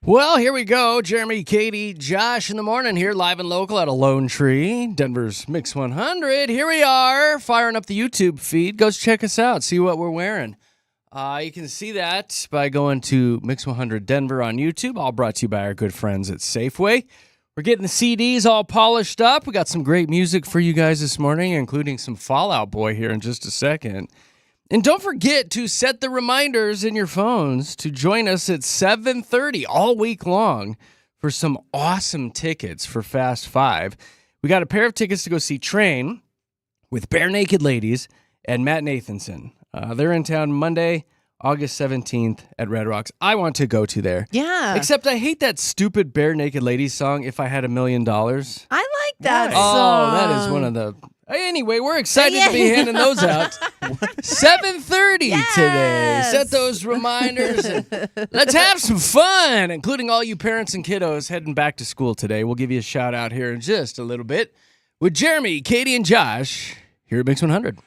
Well, here we go. Jeremy, Katy, Josh in the morning here, live and local at a Lone Tree, Denver's Mix 100. Here we are, firing up the YouTube feed. Go check us out, see what we're wearing. You can see that by going to Mix 100 Denver on YouTube, all brought to you by our good friends at Safeway. We're getting the CDs all polished up. We got some great music for you guys this morning, including some Fall Out Boy here in just a second. And don't forget to set the reminders in your phones to join us at 7:30 all week long for some awesome tickets for Fast Five. We got a pair of tickets to go see Train with Bare Naked Ladies and Matt Nathanson. They're in town Monday, August 17th at Red Rocks. I want to go to there. Yeah. Except I hate that stupid Bare Naked Ladies song, If I Had $1,000,000. I like that Oh, song. that is one of the... Anyway, we're excited to be handing those out. 7:30 today. Set those reminders and let's have some fun, including all you parents and kiddos heading back to school today. We'll give you a shout out here in just a little bit with Jeremy, Katy, and Josh here at Mix 100.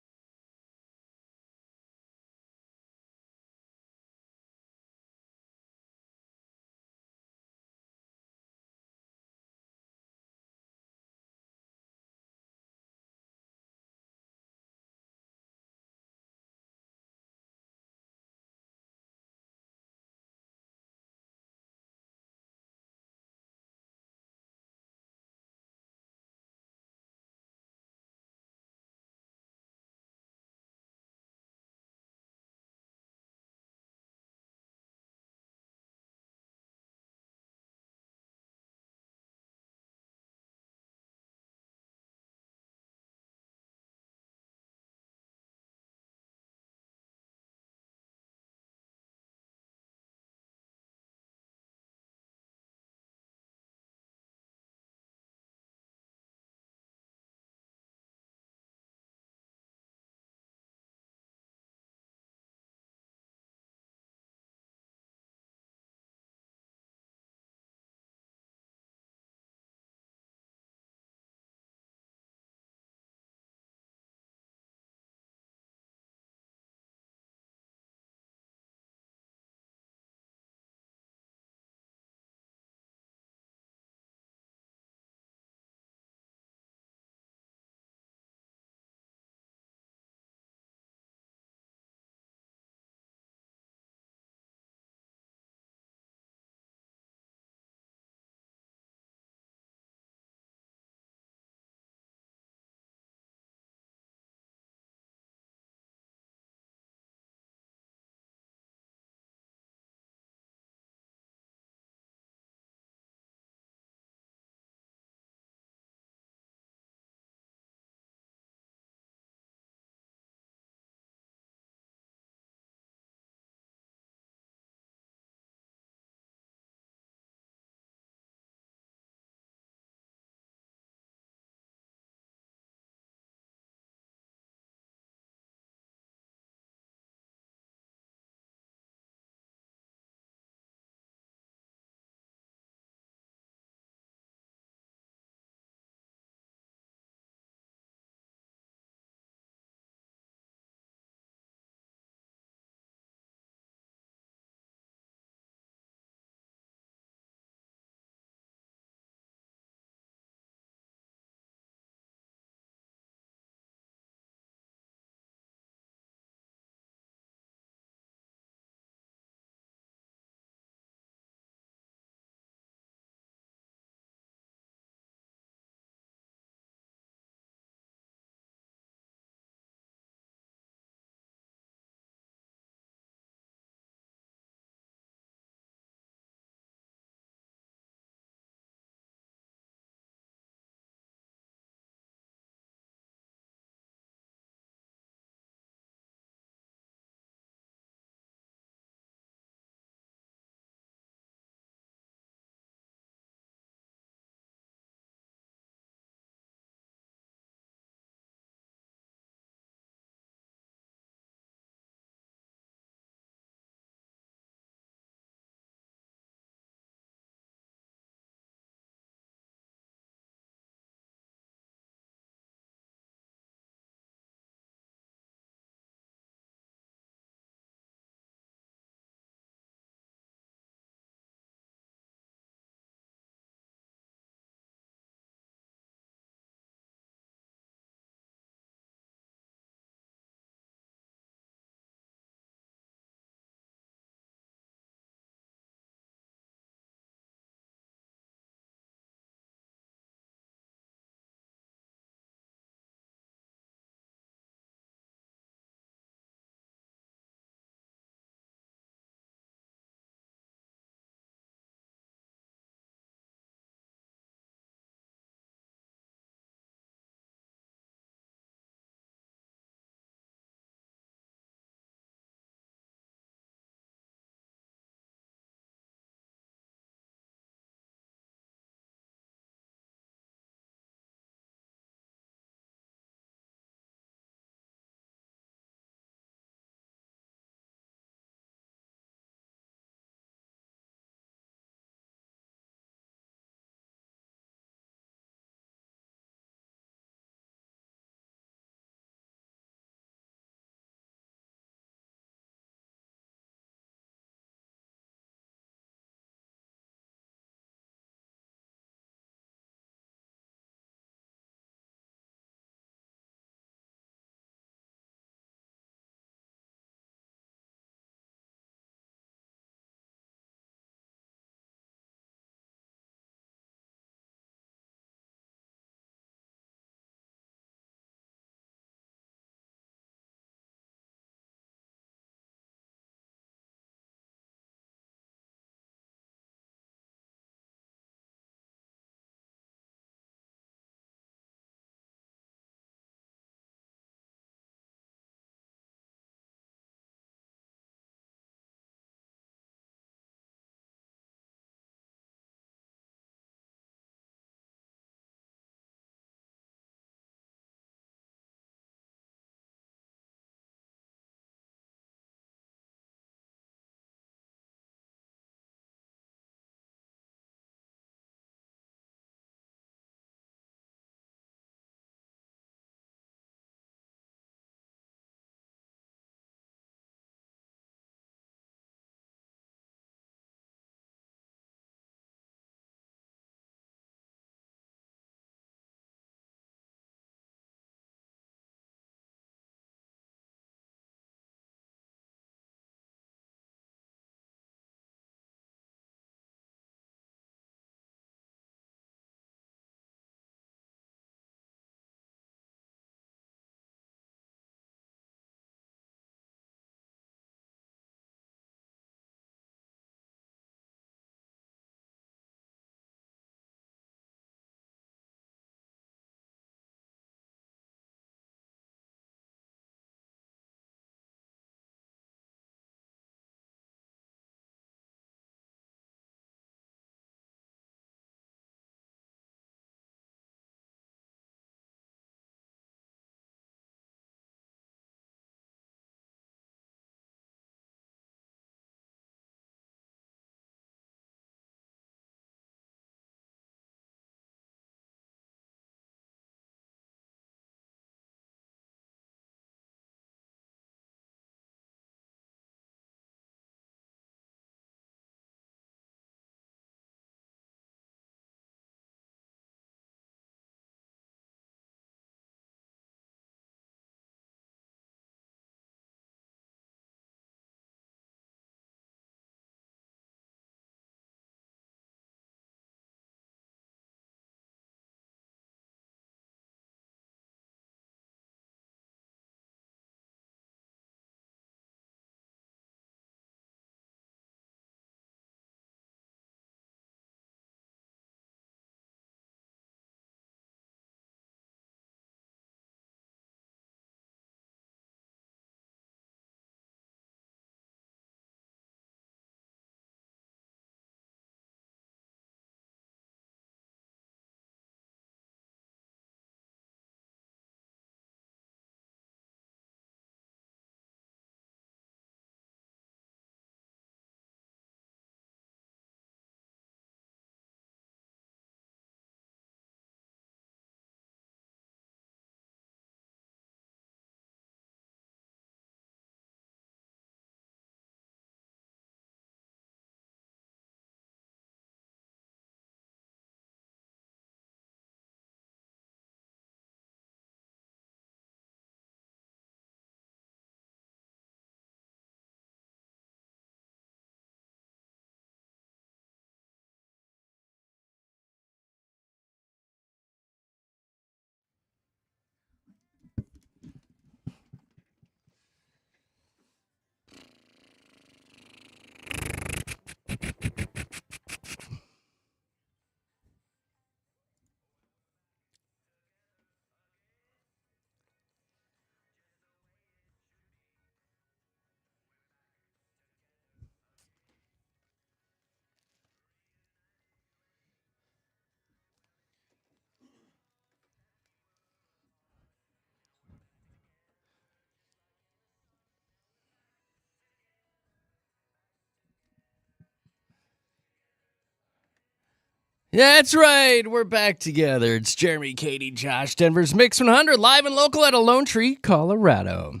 Yeah, that's right. We're back together. It's Jeremy, Katy, Josh, Denver's Mix 100, live and local at Lone Tree, Colorado.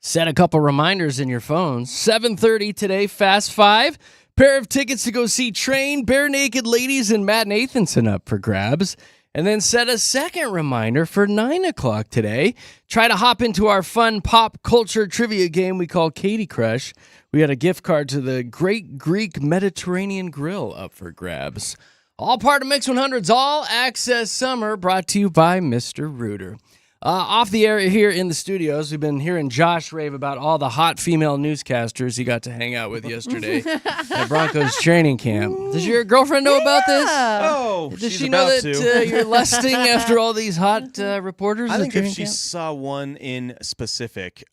Set a couple reminders in your phones. 7:30 today, Fast Five. Pair of tickets to go see Train, Bare Naked Ladies, and Matt Nathanson up for grabs. And then set a second reminder for 9 o'clock today. Try to hop into our fun pop culture trivia game we call Katy Crush. We had a gift card to the Great Greek Mediterranean Grill up for grabs. All part of Mix 100's All Access Summer, brought to you by Mr. Rooter. Off the air here in the studios, we've been hearing Josh rave about all the hot female newscasters he got to hang out with yesterday at Broncos training camp. Does your girlfriend know about this? Oh, Does she's she know about that you're lusting after all these hot reporters? I at think if training she camp? saw one in specific,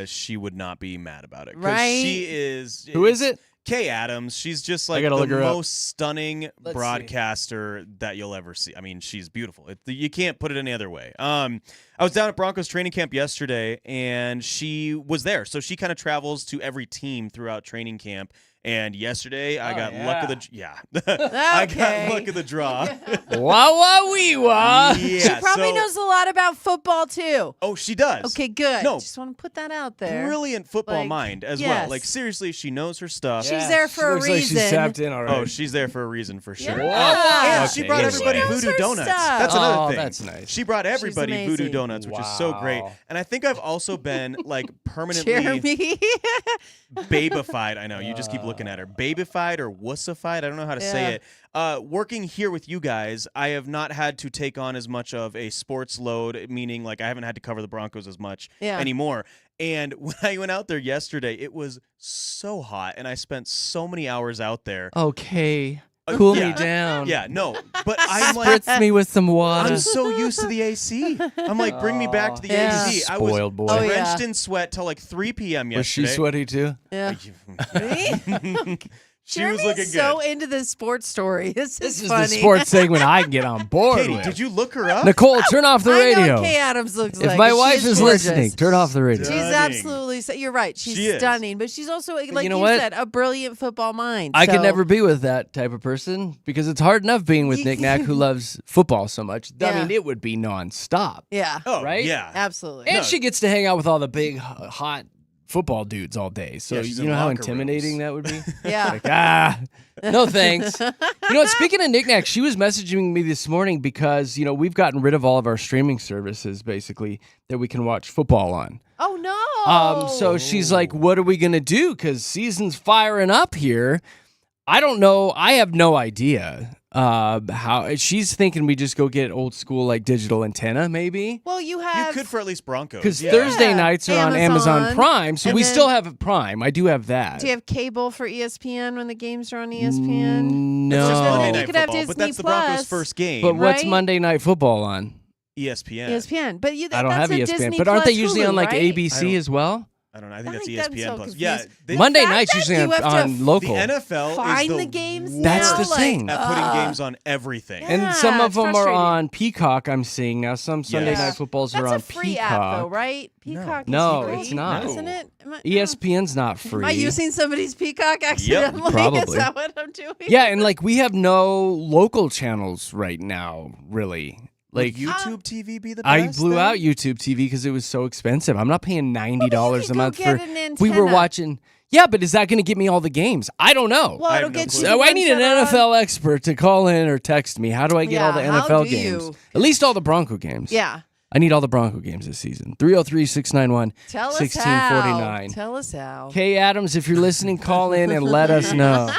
she would not be mad about it. 'Cause Right. She is. Who is it? Kay Adams. She's just like gotta the look her up. most stunning Let's broadcaster that you'll ever see. I mean, she's beautiful. You can't put it any other way. I was down at Broncos training camp yesterday, and she was there. So she kind of travels to every team throughout training camp. And yesterday, I got luck of the I got luck of the draw. Wah wah wee wah. Yeah, She probably so- knows a lot about football too. Oh, she does. Okay, good. No. Just want to put that out there. Brilliant football Like, mind as yes. well. Like, seriously, she knows her stuff. She's there for she a looks like she's reason. tapped in already. Oh, she's there for a reason for sure. Yeah. And she Okay, brought anyway. everybody She knows Voodoo her Donuts. stuff. That's another Oh, thing. that's nice. She brought everybody Voodoo amazing. Donuts, which is so great. Wow. And I think I've also been like permanently Jeremy. babified. I know, you just keep looking at her. Babified or wussified, I don't know how to say it. Working here with you guys, I have not had to take on as much of a sports load, meaning like I haven't had to cover the Broncos as much anymore. And when I went out there yesterday, it was so hot, and I spent so many hours out there. Okay. Cool yeah. me down. Yeah, no, but I'm like, Spritz me with some water. I'm so used to the AC. I'm like, bring me back to the Yeah. AC. I was Spoiled boy. Oh, yeah. drenched in sweat till like 3 p.m. Was she yesterday. sweaty too? Yeah. She was Jeremy's looking so good. into the sports story. This This is funny. the sports segment I can get on board Katie, with. did you look her up? Nicole, turn off the I know radio. what Kay Adams looks If like. my She wife is gorgeous. listening, turn off the radio. She's Stunning. absolutely. You're right. She's She is. stunning, but she's also, like you know you what? said, a brilliant football mind. I could So- never be with that type of person because it's hard enough being with Nick Nack, who loves football so much. I Yeah. mean, it would be nonstop. Yeah. Oh, Right? yeah. Absolutely. And No. she gets to hang out with all the big, hot football dudes all day. So Yeah, she's you in know how locker intimidating rooms. that would be? Yeah. Like, no thanks. You know what? Speaking of Nick Nack, she was messaging me this morning because, we've gotten rid of all of our streaming services, basically, that we can watch football on. Oh no. So she's like, what are we going to do? Because season's firing up here. I don't know. I have no idea how. She's thinking we just go get old school, like digital antenna, maybe. Well, you You have. could for at least Broncos. Because yeah. Thursday nights are on Amazon Amazon. Prime. So And we then- still have Prime. I do have that. Do you have cable for ESPN when the games are on ESPN? No. It's just Monday You Night could have Football, but Disney that's the Broncos' Plus. first game. But what's Right? Monday Night Football on? ESPN. ESPN, but you. I don't that's have a ESPN. Disney But aren't they Plus usually on Hulu, like right? I ABC don't- as well? I don't know. I think I that's think I'm ESPN so Plus. Yeah. confused. They, Monday fact nights that usually you have to on local. The NFL Find is the games worst That's the now, thing. like, at putting ugh. games on everything. Yeah. And some of it's them are frustrating. on Peacock, I'm seeing now. Some Sunday Yes. Night Footballs That's are on a free Peacock. app, though, right? Peacock No, is free, it's not. isn't it? ESPN's not free. Am I using somebody's Peacock accidentally? Probably. Is that what I'm doing? Yeah, and like we have no local channels right now, really. Like Would YouTube TV be the I best? blew then? out YouTube TV because it was so expensive. I'm not paying $90 a could month go for. get an We were antenna. watching. Yeah, but is that going to get me all the games? I don't know. Well, I it'll have no get clue. you. So the I need an ones that are on- NFL expert to call in or text me. How do I get all the Yeah, how NFL do games? you? At least all the Bronco games. Yeah. I need all the Bronco games this season. 303-691-1649. Tell us how. Tell us how. Kay Adams, if you're listening, call in and let us know.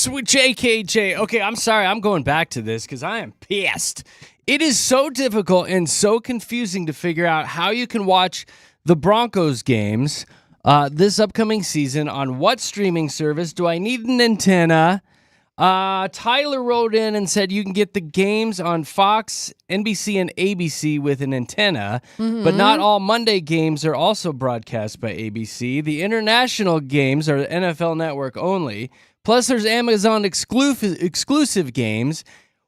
Mix with JKJ. Okay, I'm sorry. I'm going back to this because I am pissed. It is so difficult and so confusing to figure out how you can watch the Broncos games this upcoming season on what streaming service. Do I need an antenna? Tyler wrote in and said you can get the games on Fox, NBC, and ABC with an antenna, but not all Monday games are also broadcast by ABC. The international games are NFL Network only. Plus, there's Amazon exclusive games.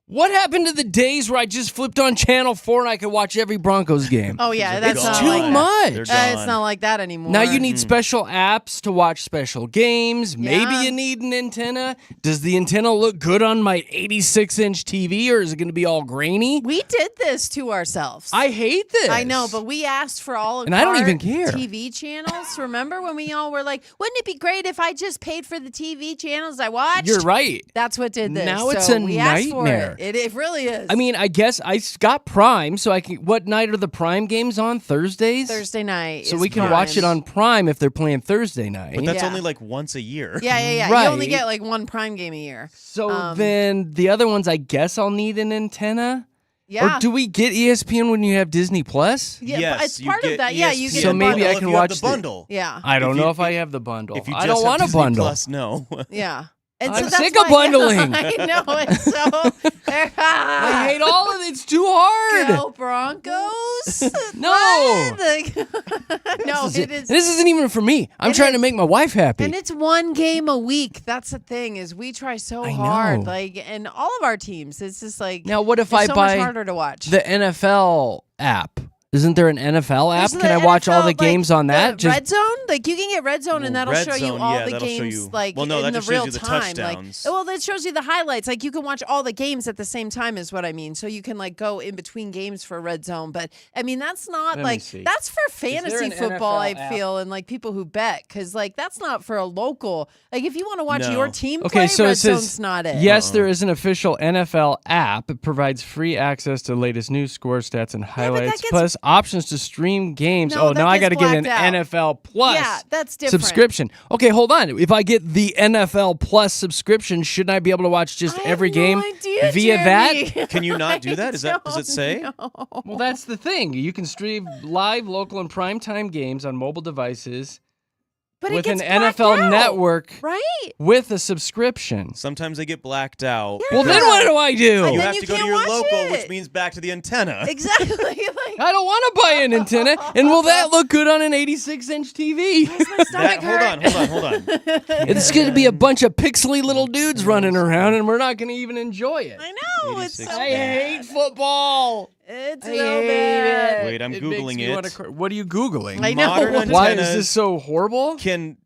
What happened to the days where I just flipped on Channel 4 and I could watch every Broncos game? Oh, yeah. That's It's not too like much. They're gone. It's not like that anymore. Now you need special apps to watch special games. Maybe Yeah. you need an antenna. Does the antenna look good on my 86-inch TV, or is it going to be all grainy? We did this to ourselves. I hate this. I know, but we asked for all of And I don't our even care. TV channels. Remember when we all were like, wouldn't it be great if I just paid for the TV channels I watched? You're right. That's what did this. Now it's So a we asked for nightmare. It really is. I mean, I guess I got Prime, so I can. What night are the Prime games on? Thursdays. Thursday night. So is we can Prime. watch it on Prime if they're playing Thursday night. But that's Yeah. only like once a year. Yeah. Right. You only get like one Prime game a year. So then the other ones, I guess I'll need an antenna. Yeah. Or do we get ESPN when you have Disney Plus? Yeah, Yes, it's you part of get that. Yeah, you ESPN get So the maybe bundle. I if can you have watch the the- bundle. Yeah. I don't If you- know if I have the bundle. If you I just don't have want a Disney bundle. Plus, no. Yeah. And I'm so that's sick of why- bundling. I know it's so. I hate all of it. It's too hard. Go Broncos. No. What? Like, no, it is. This isn't even for me. I'm It trying to is. make my wife happy. And it's one game a week. That's the thing is we try so I hard. know. Like, and all of our teams, it's just like Now, what if it's I so buy much harder to watch. the NFL app? Isn't there an NFL app? There's Can I the watch all NFL, the games on that? the Red Zone, like you can get Red Zone, and that'll Red show you Zone, all yeah, the that'll show games, you- like well, no, in that the just shows real you the time. touchdowns. Like, well, that shows you the highlights. Like you can watch all the games at the same time, is what I mean. So you can like go in between games for Red Zone. But I mean, that's not Let me like see. that's for fantasy an football. I NFL app? feel and like people who bet because like that's not for a local. Like if you want to watch No. your team Okay, play, so Red it says Zone's not it. yes, there is an official NFL app. It provides free access to the latest news, score, stats, and that highlights, gets- plus options to stream games. No, Oh, that now I gets got to get an blacked out. NFL Plus. Yeah, that's different. Subscription. Okay, hold on. If I get the NFL Plus subscription, shouldn't I be able to watch just I every have game no idea, via Jeremy. that? Can you not do that? Is that does it say? Well, that's the thing. You can stream live, local, and primetime games on mobile devices But with it an gets blacked NFL out, Network right? with a subscription. Sometimes they get blacked out. Well, then what do I do? You then have you to go to can't your watch local, it. which means back to the antenna. Exactly. Like, I don't want to buy an antenna. And will that look good on an 86-inch TV? my stomach Hold on, hold on. It's going to be a bunch of pixely little dudes running around, and we're not going to even enjoy it. I know it's so 86 I bad. hate football. It's I so hate bad. Wait, I'm It Googling makes me it. wanna what are you Googling? I know. Modern Why is antennas this so horrible? can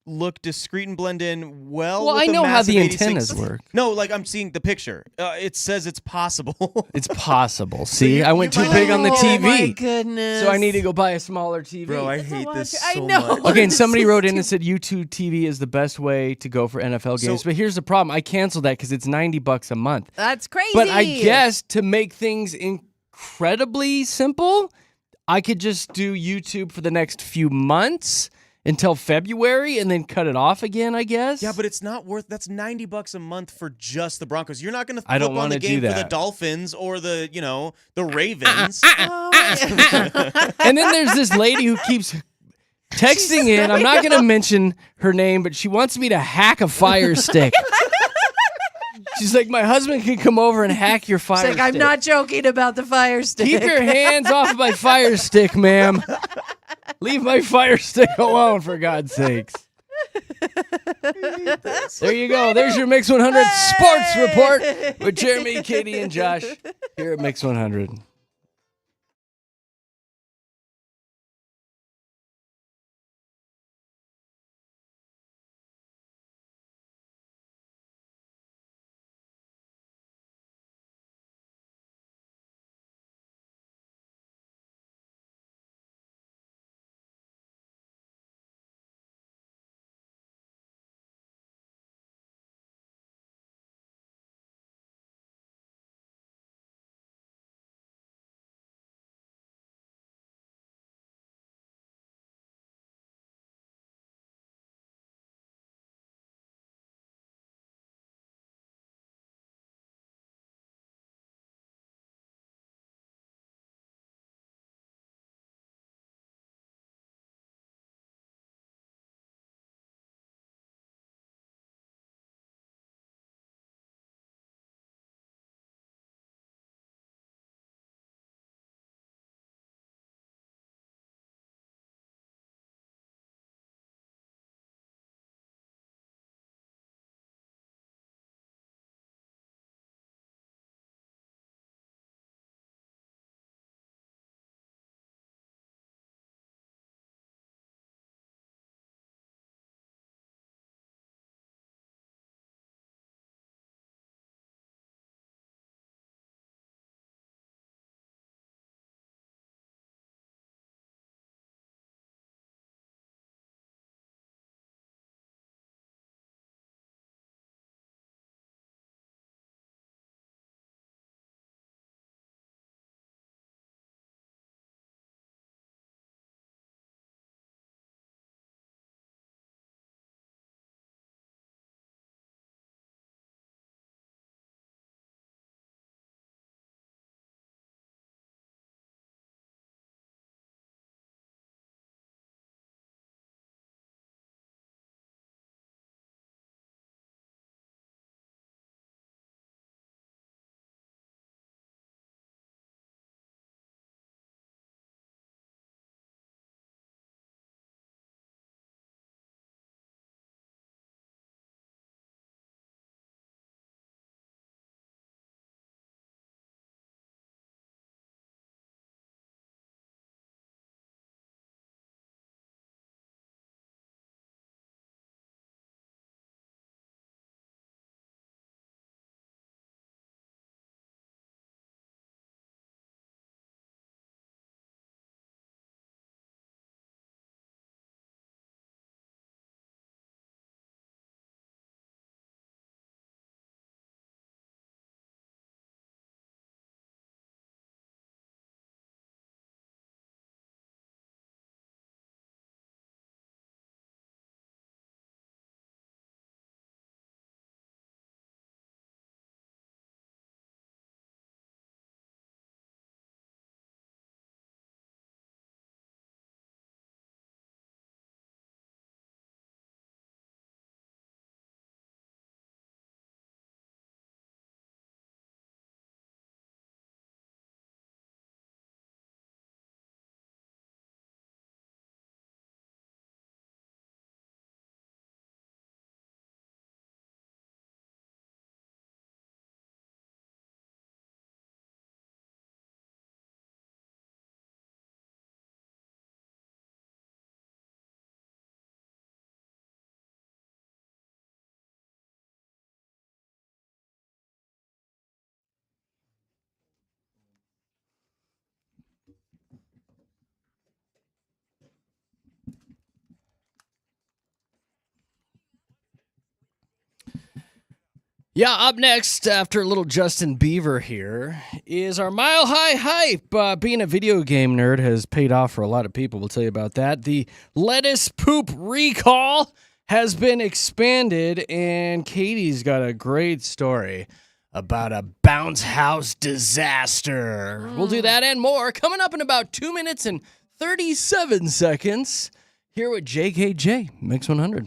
look discreet and blend in well. Well, with I a know how the massive 86 antennas work. No, like I'm seeing the picture. It says it's possible. It's possible. See, you- I went you too might- big on the Oh TV. my goodness. So I need to go buy a smaller TV. Bro, I It's a hate lot this to- so I know. much. Okay, and This somebody is wrote in too- and said YouTube TV is the best way to go for NFL games. So- But here's the problem. I canceled that because it's $90 a month. That's crazy. But I guess to make things incredibly simple, I could just do YouTube for the next few months until February and then cut it off again, I guess. Yeah, but it's not worth. That's $90 a month for just the Broncos. You're not going to I don't flip on wanna the do game for the that. Dolphins or the the Ravens. Oh my- And then there's this lady who keeps texting in. I'm not going to mention her name, but she wants me to hack a Fire Stick. She's like, my husband can come over and hack your Fire It's Stick. like, I'm not joking about the Fire Stick. Keep your hands off my Fire Stick, ma'am. Leave my Fire Stick alone, for God's sakes. There you go. There's your Mix 100 Sports Report with Jeremy, Katy, and Josh here at Mix 100. Yeah, up next, after a little Justin Bieber here, is our Mile High Hype. Being a video game nerd has paid off for a lot of people. We'll tell you about that. The lettuce poop recall has been expanded, and Katie's got a great story about a bounce house disaster. We'll do that and more coming up in about 2 minutes and 37 seconds here with JKJ Mix 100.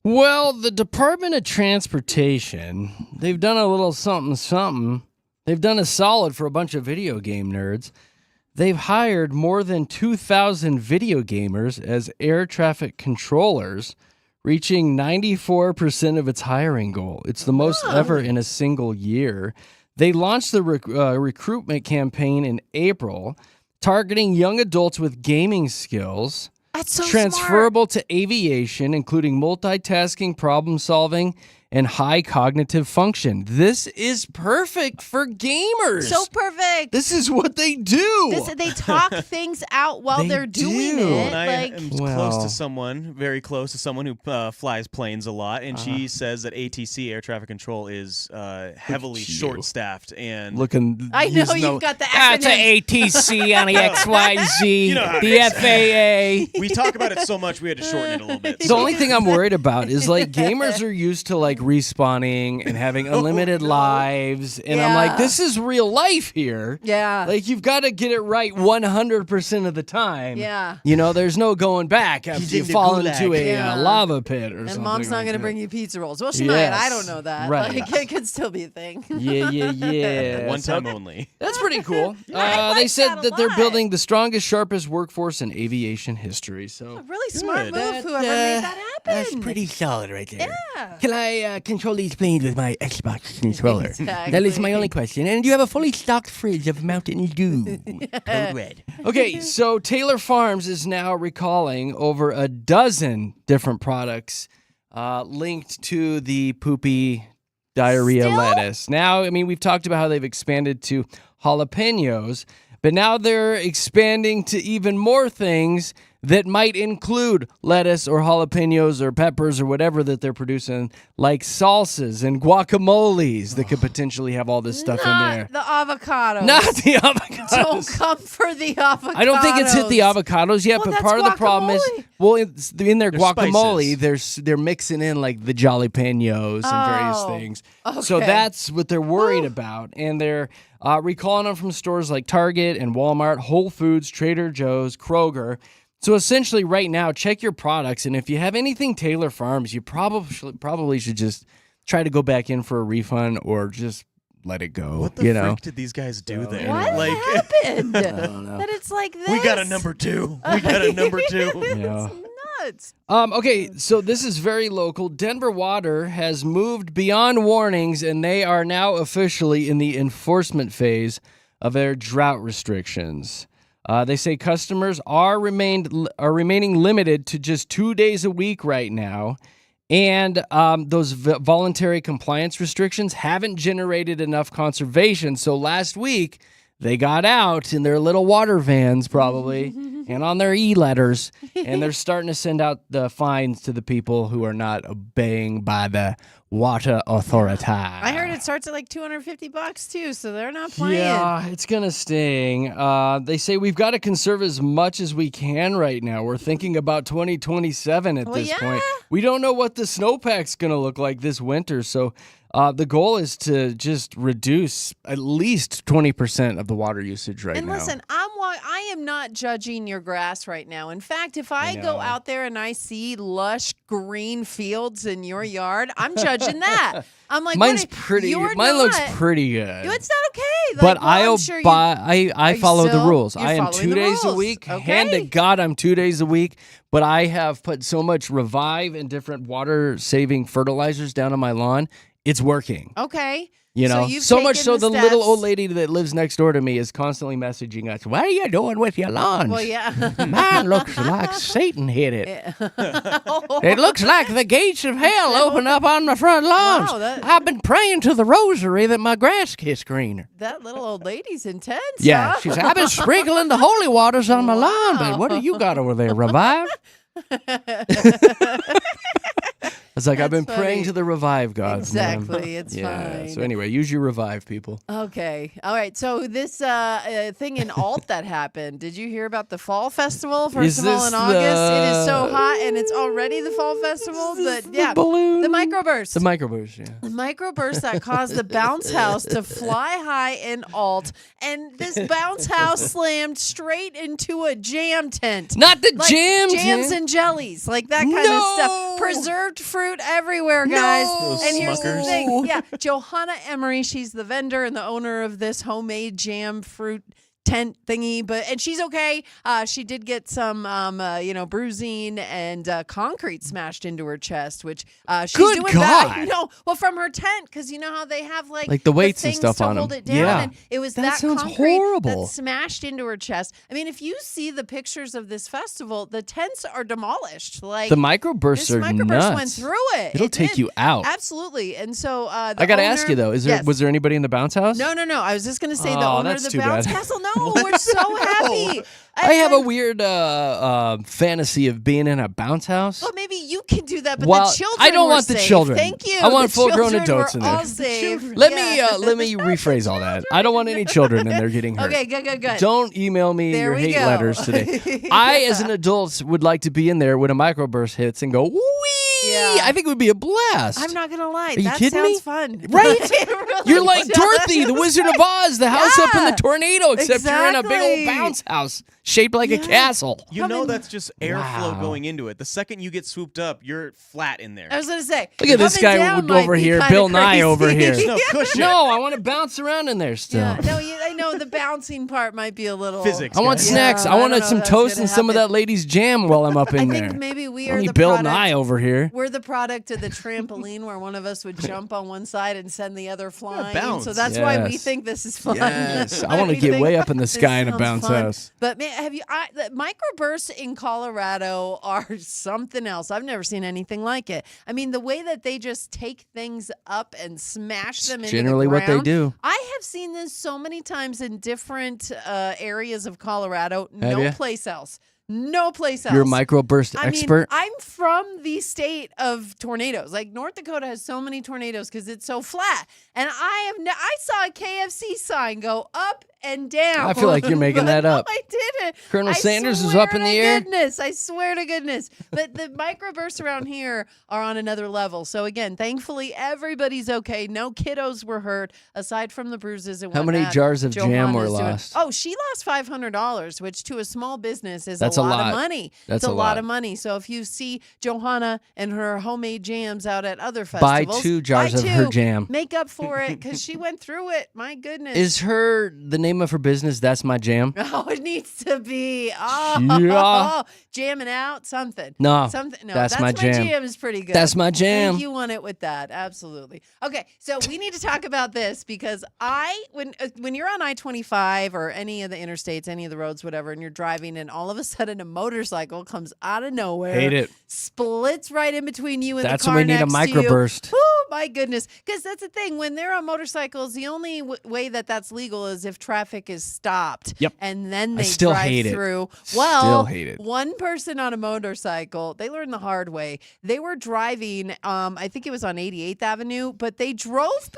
Well, the Department of Transportation, they've done a little something. They've done a solid for a bunch of video game nerds. They've hired more than 2,000 video gamers as air traffic controllers, reaching 94% of its hiring goal. It's the most ever in a single year. They launched the recruitment campaign in April, targeting young adults with gaming skills. That's so transferable to aviation, including multitasking, problem solving, and high cognitive function. This is perfect for gamers. So perfect. This is what they do. They talk things out while They they're doing do. it. And I am close Well. to someone, very close to someone who flies planes a lot, and she says that ATC, air traffic control, is heavily you. short-staffed and looking. I know you've got the It's a acronym. ATC on the XYZ, You know how it the is. FAA. we talk about it so much we had to shorten it a little bit. The only thing I'm worried about is like gamers are used to like respawning and having unlimited lives, and I'm like, Yeah. this is real life here. Yeah. Like you've got to get it right 100% of the time. Yeah. You know, there's no going back after you in the fall gulag. into a Yeah. lava pit or something. And mom's not like going to that. bring you pizza rolls. Well, she Yes. might. I don't know that. Right. Like, it could still be a thing. Yeah. One So time only. that's pretty cool. I They like said that a that they're lot. building the strongest, sharpest workforce in aviation history. So Really smart Good. move, whoever made that happen. That's pretty solid right there. Yeah. Can I control these planes with my Xbox controller? Exactly. That is my only question. And do you have a fully stocked fridge of Mountain Dew? Code red. okay, so Taylor Farms is now recalling over a dozen different products linked to the poopy diarrhea Still? lettuce. Now, I mean, we've talked about how they've expanded to jalapenos, but now they're expanding to even more things that might include lettuce or jalapenos or peppers or whatever that they're producing, like salsas and guacamoles that could potentially have all this stuff in there. Not the avocados. Not the avocados. Don't come for the avocados. I don't think it's hit the avocados yet, Well, but that's part of the problem is, guacamole. well, it's in their They're guacamole, they're mixing in like the jalapenos and various Oh, things. So okay. that's what they're worried about, and they're recalling them from stores like Target and Walmart, Whole Foods, Trader Joe's, Kroger. So essentially, right now, check your products, and if you have anything Taylor Farms, you probably should just try to go back in for a refund or just let it go. What the you frick know? did these guys do there? What Like, happened? I don't know. That it's like this. we got a number 2. We got a number 2. Yeah. Nuts. Okay, so this is very local. Denver Water has moved beyond warnings, and they are now officially in the enforcement phase of their drought restrictions. They say customers are remaining limited to just 2 days a week right now, and those voluntary compliance restrictions haven't generated enough conservation. So last week, they got out in their little water vans, probably, and on their e-letters, and they're starting to send out the fines to the people who are not obeying by the water authority. I heard it starts at like $250 too, so they're not playing. Yeah, it's gonna sting. They say we've got to conserve as much as we can right now. We're thinking about 2027 at Well, this yeah. point. We don't know what the snowpack's gonna look like this winter, so the goal is to just reduce at least 20% of the water usage right And now. listen, I am not judging your grass right now. In fact, if I go know. out there and I see lush green fields in your yard, I'm judging that. I'm like, Mine's what, pretty. you're Mine looks not- pretty good. It's not okay. Like, But well, I'm sure I Are you follow the still- rules. you're I am following 2 the days a rules. week. Hand to Okay. God, I'm 2 days a week. But I have put so much Revive and different water-saving fertilizers down on my lawn. It's working. Okay. You know, you've so much taken so the little steps. old lady that lives next door to me is constantly messaging us. What are you doing with your lawns? Well, yeah. Mine looks like Satan hit it. Oh, It looks like the gates of hell open up on the front lawns. Wow, that- I've been praying to the rosary that my grass gets greener. that little old lady's intense. Yeah, huh? she said, I've been sprinkling the holy waters on my lawn, but what do you got over there, Revive? It's like, I've been That's praying funny. to the Revive gods. man. Exactly. It's Yeah. fine. So anyway, use your Revive, people. Okay. All right. So this thing in Alt that happened, did you hear about the Fall Festival? First Is of all, this in August. It is so the- hot, and it's already the Fall Festival. But yeah, balloon? the microburst. The microburst, yeah. The microburst that caused the bounce house to fly high in Alt, and this bounce house slammed straight into a jam tent. Not the Like jam jams tent. and jellies, like that kind of No. stuff. Preserved fruit everywhere, guys. No. And here's the Smuckers. thing, yeah, Johanna Emery, she's the vendor and the owner of this homemade jam fruit tent thingy, and she's okay. She did get some, bruising and concrete smashed into her chest, which she's Good doing God. better. No, well, from her tent, because you know how they have like the weights and things stuff to on hold them. it down, Yeah. and it was That that sounds concrete horrible. that smashed into her chest. I mean, if you see the pictures of this festival, the tents are demolished. Like The microbursts this are microburst nuts. went through it. It'll It take did. you out. Absolutely. And so the I got to ask you, owner- though, Yes. was there anybody in the bounce house? No. I was just going to say the Oh, owner of that's the too bounce bad. castle. No, we're so happy. I have a weird fantasy of being in a bounce house. Well, maybe you can do that, but Well, the children I don't were want the safe. children. Thank you. I want The full-grown children adults were in there. all safe. Let Yeah. me rephrase all that. I don't want any children in there getting hurt. Okay, good. Don't email me There your we hate go. letters today. I, as an adult, would like to be in there when a microburst hits and go, wee! Yeah. I think it would be a blast. I'm not gonna lie. you that kidding sounds me? fun. Right? It really You're like does. Dorothy, the Wizard of Oz, the house up in the Yeah. tornado, except you're in a big Exactly. old bounce house shaped like a castle. You know that's just airflow Wow. going into it. The second you get swooped up, you're flat in there. I was gonna say. Look at this coming guy down might over be here, kinda Bill Nye crazy. over here. There's no cushion. No, I want to bounce around in there still. Yeah, no, I know the bouncing part might be a little Physics. I want guys. snacks. Yeah, I I wanted don't know some if that's toast gonna and some of happen. that lady's jam while I'm up in I there. think maybe we I are need the Bill product. Nye over here. here. We're the product of the trampoline where one of us would jump on one side and send the other flying. bounce. So that's why we Yes. think this is fun. Yes, That's I why want to we get think way up in the this sky in a sounds bounce fun. house. But man, the microbursts in Colorado are something else. I've never seen anything like it. I mean, the way that they just take things up and smash them into Generally the what they ground. do. I have seen this so many times in different areas of Colorado. Have No ya? place else. No place else. You're a microburst I expert. mean, I'm from the state of tornadoes. Like North Dakota has so many tornadoes because it's so flat. And I saw a KFC sign go up and down. I feel like you're making But that up. No, I didn't. Colonel I Sanders is swear up in to the air. Goodness, I swear to goodness. But the microbursts around here are on another level. So again, thankfully everybody's okay. No kiddos were hurt aside from the bruises and How many whatnot. jars of jam were Johanna's doing- lost? Oh, she lost $500, which to a small business is That's a a lot lot. of money. That's It's a a lot lot. of money. So if you see Johanna and her homemade jams out at other Buy festivals, 2 jars buy of her 2. jam. Make up for it because she went through it. My goodness. Is the name of her business That's My Jam? Oh, it needs to be. Oh, Yeah. jamming out something. No, Something. No, That's My Jam. is pretty good. That's My I Jam. think you won it with that. Absolutely. Okay, so we need to talk about this because when you're on I-25 or any of the interstates, any of the roads, whatever, and you're driving, and all of a sudden a motorcycle comes out of nowhere, Hate it. splits right in between you and That's the car when we need a next to you. microburst. Oh my goodness! Because that's the thing. When they're on motorcycles, the only way that that's legal is if traffic is stopped. Yep. And then I they still drive hate it. through. Still Well, hate it. one person on a motorcycle, they learned the hard way. They were driving, I think it was on 88th Avenue, but they drove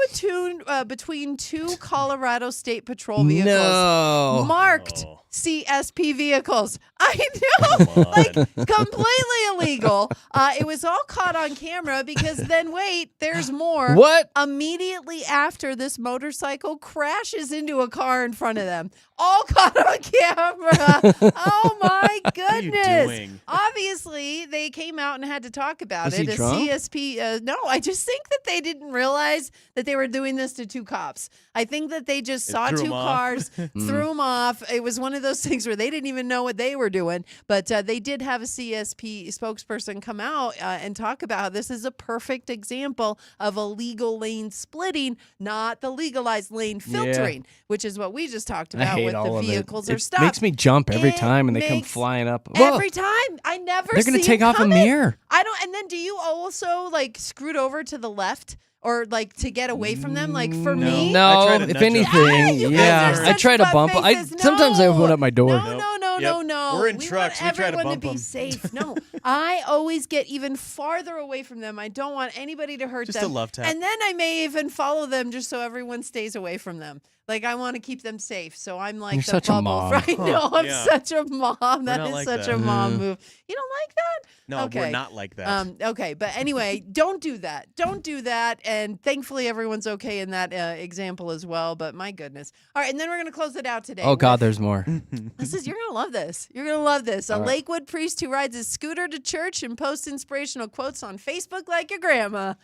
between 2 Colorado State Patrol vehicles. No. Marked No. CSP vehicles. I know, Come on. like completely illegal. It was all caught on camera because then wait, there's more. What? Immediately after this motorcycle crashes into a car in front of them, all caught on camera. Oh my What are you goodness! doing? Obviously, they came out and had to talk about Was it. he A drunk? CSP. No, I just think that they didn't realize that they were doing this to 2 cops. I think that they just saw threw 2 'em off. cars, threw them off. It was one of those things where they didn't even know what they were doing. But they did have a CSP spokesperson come out and talk about how this is a perfect example of a legal lane splitting, not the legalized lane filtering, which is what we just talked I about hate with all the of vehicles it. are It stopped. makes me jump every It time and they come makes flying up. Whoa. Every time. I never They're going see to take it off a coming. mirror. I don't. And then do you also like scoot over to the left or like to get away from them? Like for No. me, I No, try to if nudge 'em. anything, you guys yeah. are I such try to butt bump. faces. Sometimes I No. open up my door. No, no, no, Yep. no, no. We're in We trucks. Want We try to everyone bump be 'em. safe. No, I always get even farther away from them. I don't want anybody to hurt Just a them. love tap. And then I may even follow them just so everyone stays away from them. Like I want to keep them safe, so I'm like You're the such a bubble. mom. Right? No, I'm Yeah. such a mom. That not is like such that. a mom move. You don't like that? No, Okay. we're not like that. Okay, but anyway, don't do that. Don't do that. And thankfully, everyone's okay in that example as well. But my goodness. All right, and then we're gonna close it out today. Oh, God, with- there's more. You're gonna love this. You're gonna love this. A All right. Lakewood priest who rides his scooter to church and posts inspirational quotes on Facebook like your grandma.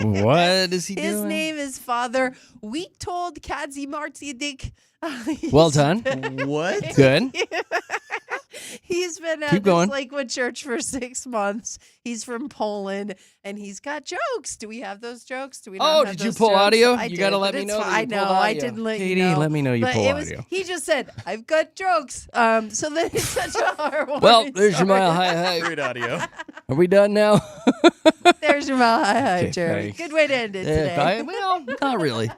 What is he His doing? name is Father Witold Kadzimartiedik. Well done. What? Good. He's been at Keep this going. Lakewood church for 6 months. He's from Poland, and he's got jokes. Do we have those jokes? Do we? Not Oh, have did you those pull jokes? audio? I You did, gotta but let me it's know that fine. you I know. pulled I audio. didn't let Katie, you know. let me know you But pull it was, audio. He just said, "I've got jokes." So then it's such a heartwarming Well, there's your story. mile high. Great audio. Are we done now? There's your mile high, Okay, Jeremy. thanks. Good way to end it today. Well, not really.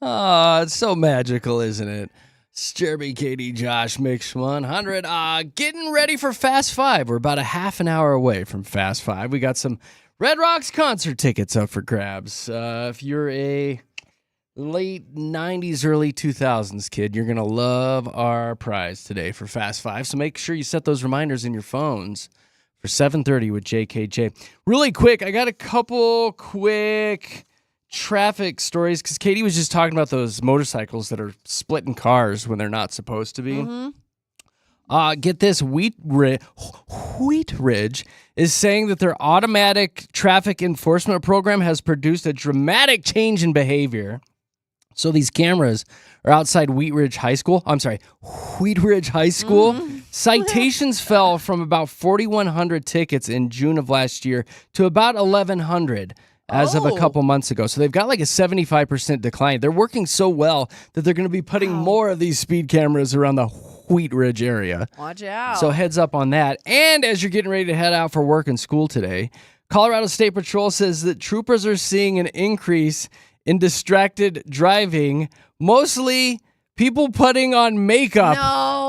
Oh, it's so magical, isn't it? It's Jeremy, Katy, Josh, Mix 100. Getting ready for Fast 5. We're about a half an hour away from Fast 5. We got some Red Rocks concert tickets up for grabs. If you're a late 90s, early 2000s kid, you're going to love our prize today for Fast 5. So make sure you set those reminders in your phones for 7:30 with JKJ. Really quick, I got a couple quick traffic stories because Katie was just talking about those motorcycles that are splitting cars when they're not supposed to be. Get this, Wheat Ridge is saying that their automatic traffic enforcement program has produced a dramatic change in behavior. So these cameras are outside Wheat Ridge High School. Citations fell from about 4,100 tickets in June of last year to about 1,100 as of a couple months ago. So they've got like a 75% decline. They're working so well that they're going to be putting more of these speed cameras around the Wheat Ridge area. Watch out. So heads up on that. And as you're getting ready to head out for work and school today, Colorado State Patrol says that troopers are seeing an increase in distracted driving, mostly people putting on makeup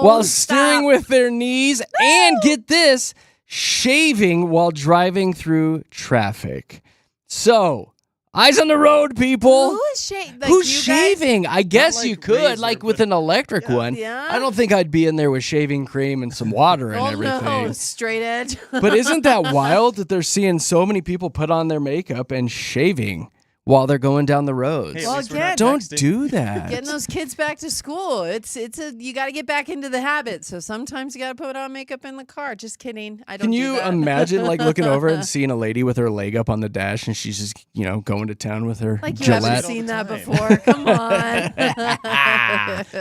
while steering with their knees, and get this, shaving while driving through traffic. So, eyes on the road, people. Who is shaving? Who's shaving? I guess like you could, razor, like with an electric one. Yeah. I don't think I'd be in there with shaving cream and some water and everything. No, straight edge. But isn't that wild that they're seeing so many people put on their makeup and shaving while they're going down the roads? Hey, Well, at least we're not Don't texting. do that. Getting those kids back to school. You got to get back into the habit. So sometimes you got to put on makeup in the car. Just kidding. I don't Can do you that. imagine like looking over and seeing a lady with her leg up on the dash and she's just, going to town with her Like you Gillette? haven't seen that before. Come on.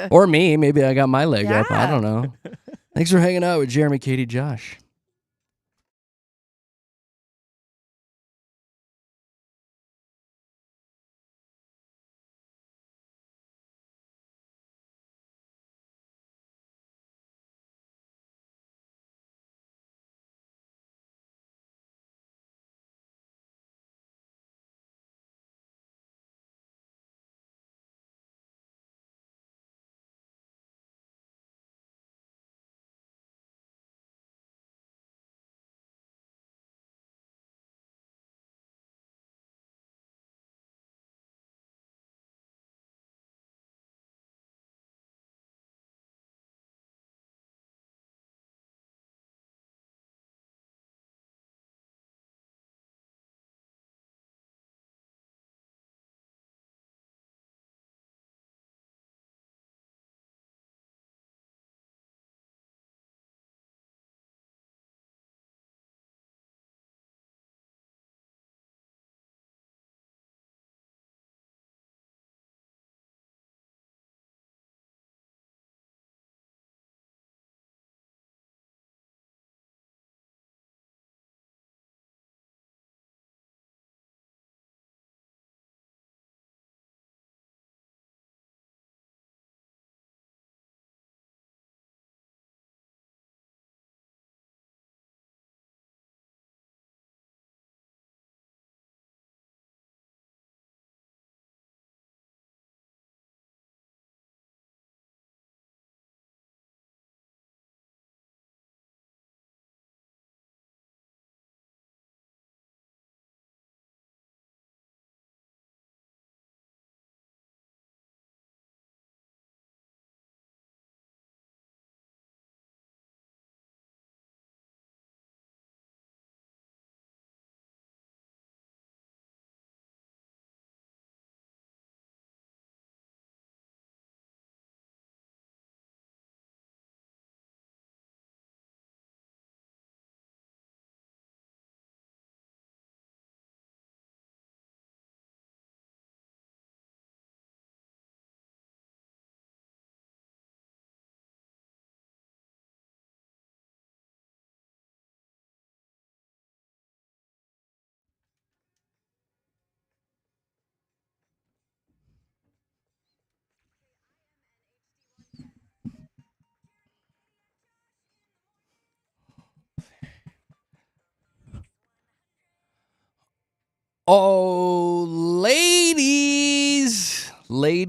Or me, maybe I got my leg up. I Yeah. don't know. Thanks for hanging out with Jeremy, Katy, Josh.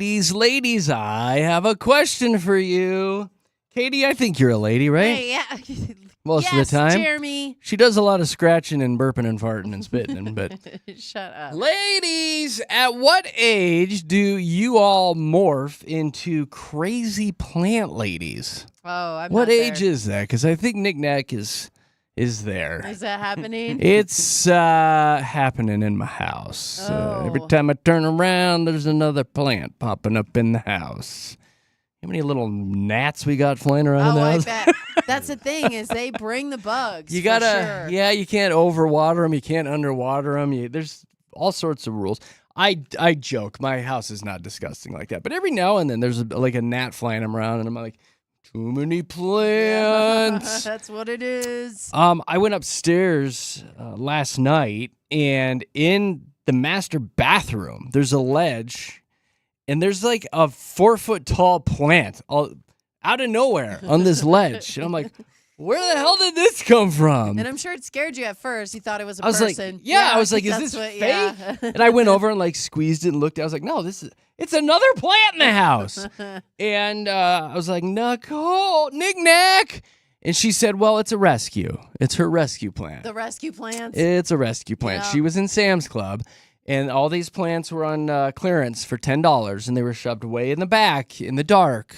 ladies, I have a question for you. Katie, I think you're a lady, right? Hey, yeah. Most yes, of the time. Jeremy. She does a lot of scratching and burping and farting and spitting, but Shut up. ladies, at what age do you all morph into crazy plant ladies? Oh, I'm What not age there. is that? Because I think Knick Knack is there. Is that happening? It's happening in my house. Every Oh. time I turn around, there's another plant popping up in the house. How many little gnats we got flying around the Oh, I house? bet. That's the thing is they bring the bugs. You for gotta, sure. yeah, you can't overwater them. You can't underwater them. There's all sorts of rules. I joke. My house is not disgusting like that. But every now and then there's like a gnat flying around, and I'm like, too many plants. That's what it is. I went upstairs last night, and in the master bathroom, there's a ledge, and there's like a 4-foot tall plant out of nowhere on this ledge. And I'm like, where the hell did this come from? And I'm sure it scared you at first. You thought it was a I was person. like, yeah, I was like, is that's this what- fake? yeah. And I went over and like squeezed it and looked. I was like, no, it's another plant in the house. And I was like, Nicole, Knick Knack. And she said, well, it's a rescue. It's her rescue plant. The rescue plants. It's a rescue plant. Yeah. She was in Sam's Club, and all these plants were on clearance for $10, and they were shoved way in the back in the dark.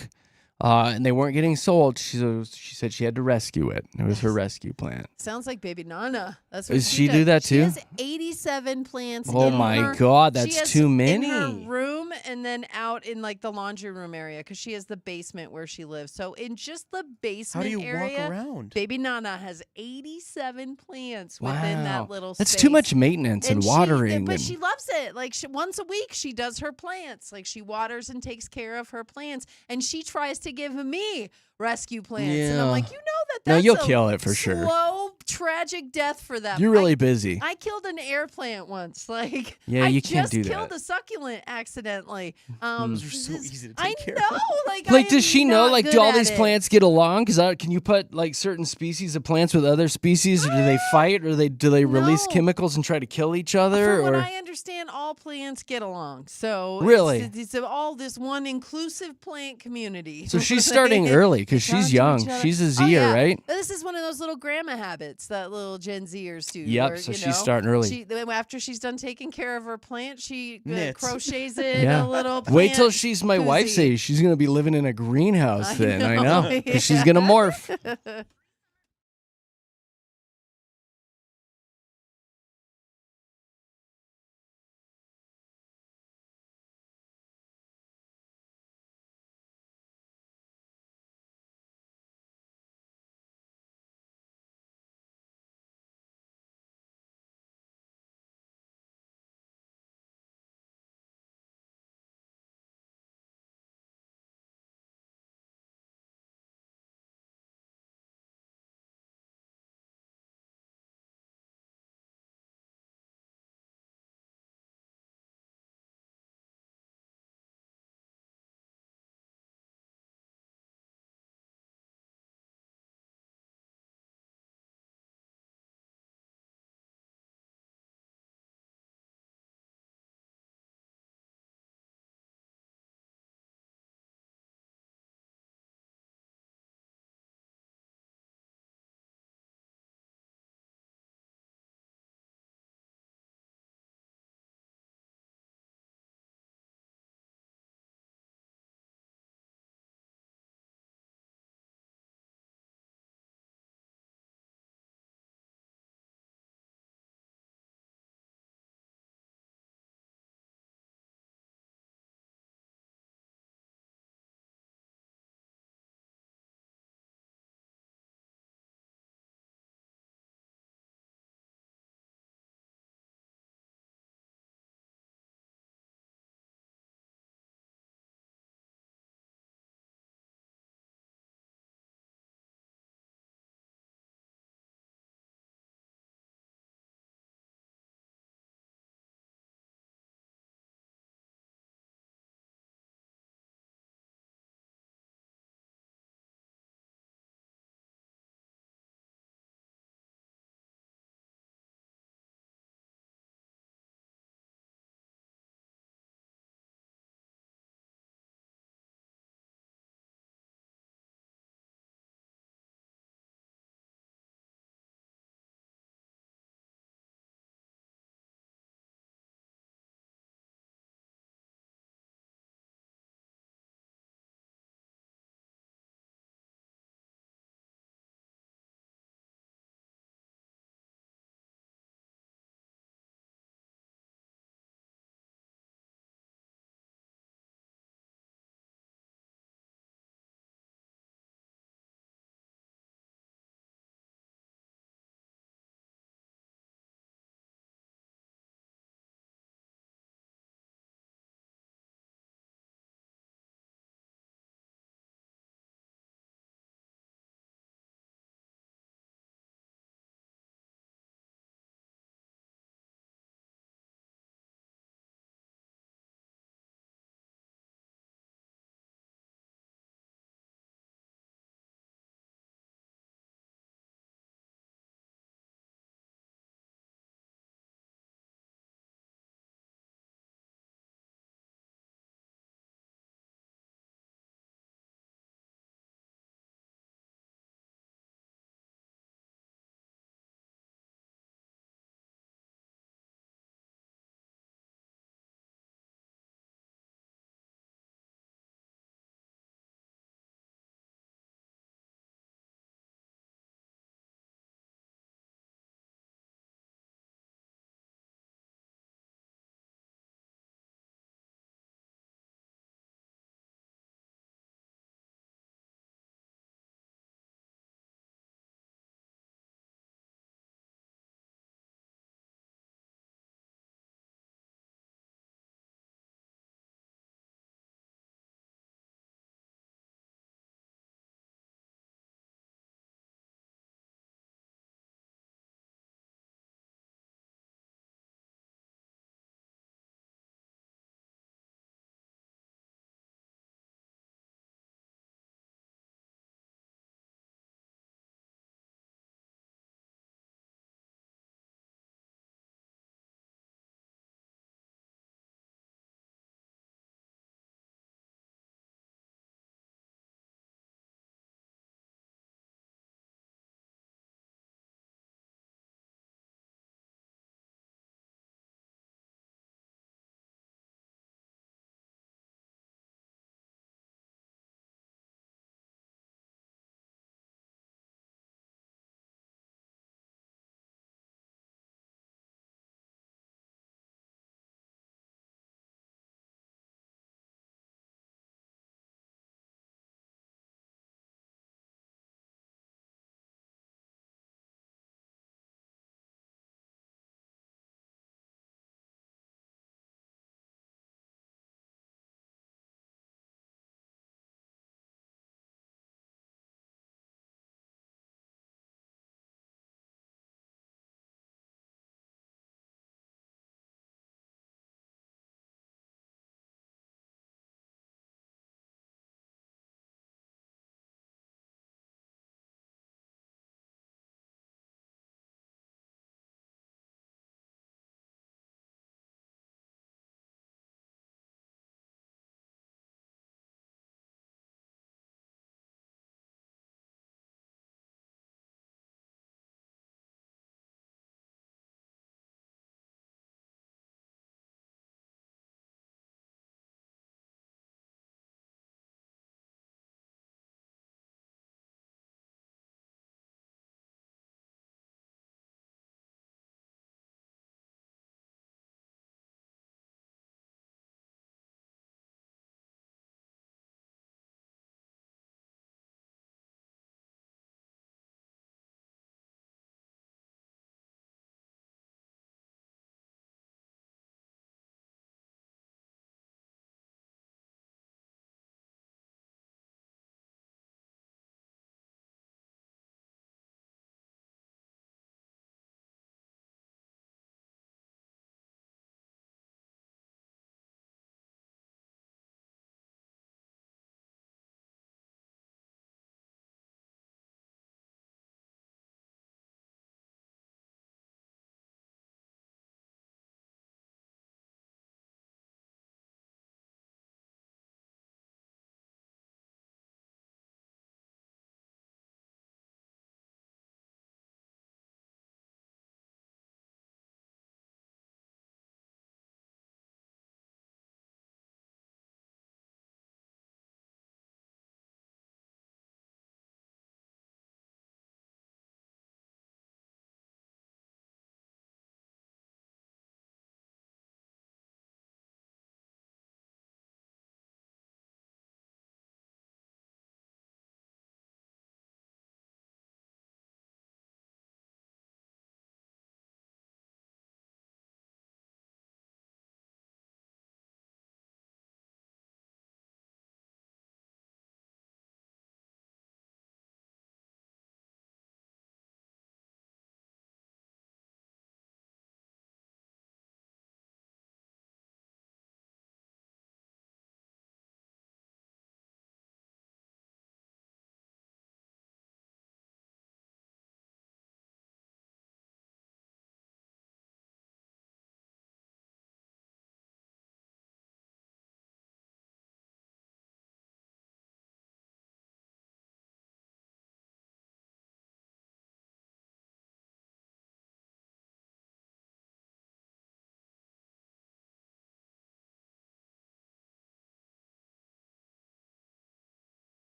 And they weren't getting sold. She said she had to rescue it. It was her rescue plant. Sounds like baby Nana. That's what Does she does. do that She too? has 87 plants. Oh in my her- God, she that's has too many. In her room and then out in like the laundry room area because she has the basement where she lives. So in just the How basement do you area, walk around? baby Nana has 87 plants within that little That's space. too much maintenance and, watering. But and- she loves it. Like once a week, she does her plants. Like she waters and takes care of her plants, and she tries to give me rescue plants. And I'm Yeah. like, you know that No, that's you'll a kill it for sure. slow, tragic death for them. You're really busy. I killed an air plant once. Like, Yeah, I you can't just do killed that. a succulent accidentally. Those are so easy to take I care know. of. Like, Like, I does am she know? not Like, good do all at these it. plants get along? Because can you put like certain species of plants with other species, or do they fight, or do they release No. chemicals and try to kill each other? From what Or I understand, all plants get along. So Really? it's all this one inclusive plant community. so she's starting early because Talk to she's each young. other. She's a Oh, Zer, yeah. right? This is one of those little grandma habits that little Gen Zers do. Yep, where, so you she's know, starting early. After she's done taking care of her plant, she Knits. crochets in Yeah. a little plant. Wait till she's my wife's koozie. age. She's gonna be living in a greenhouse I then. I know. know. 'Cause she's gonna morph.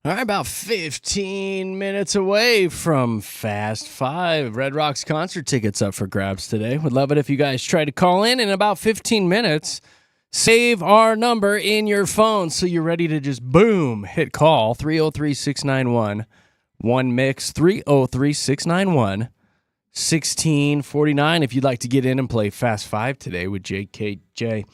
All right, about 15 minutes away from Fast Five. Red Rocks concert tickets up for grabs today. Would love it if you guys try to call in about 15 minutes. Save our number in your phone so you're ready to just boom, hit call 303-691-1MIX, 303-691-1649 if you'd like to get in and play Fast Five today with JKJ.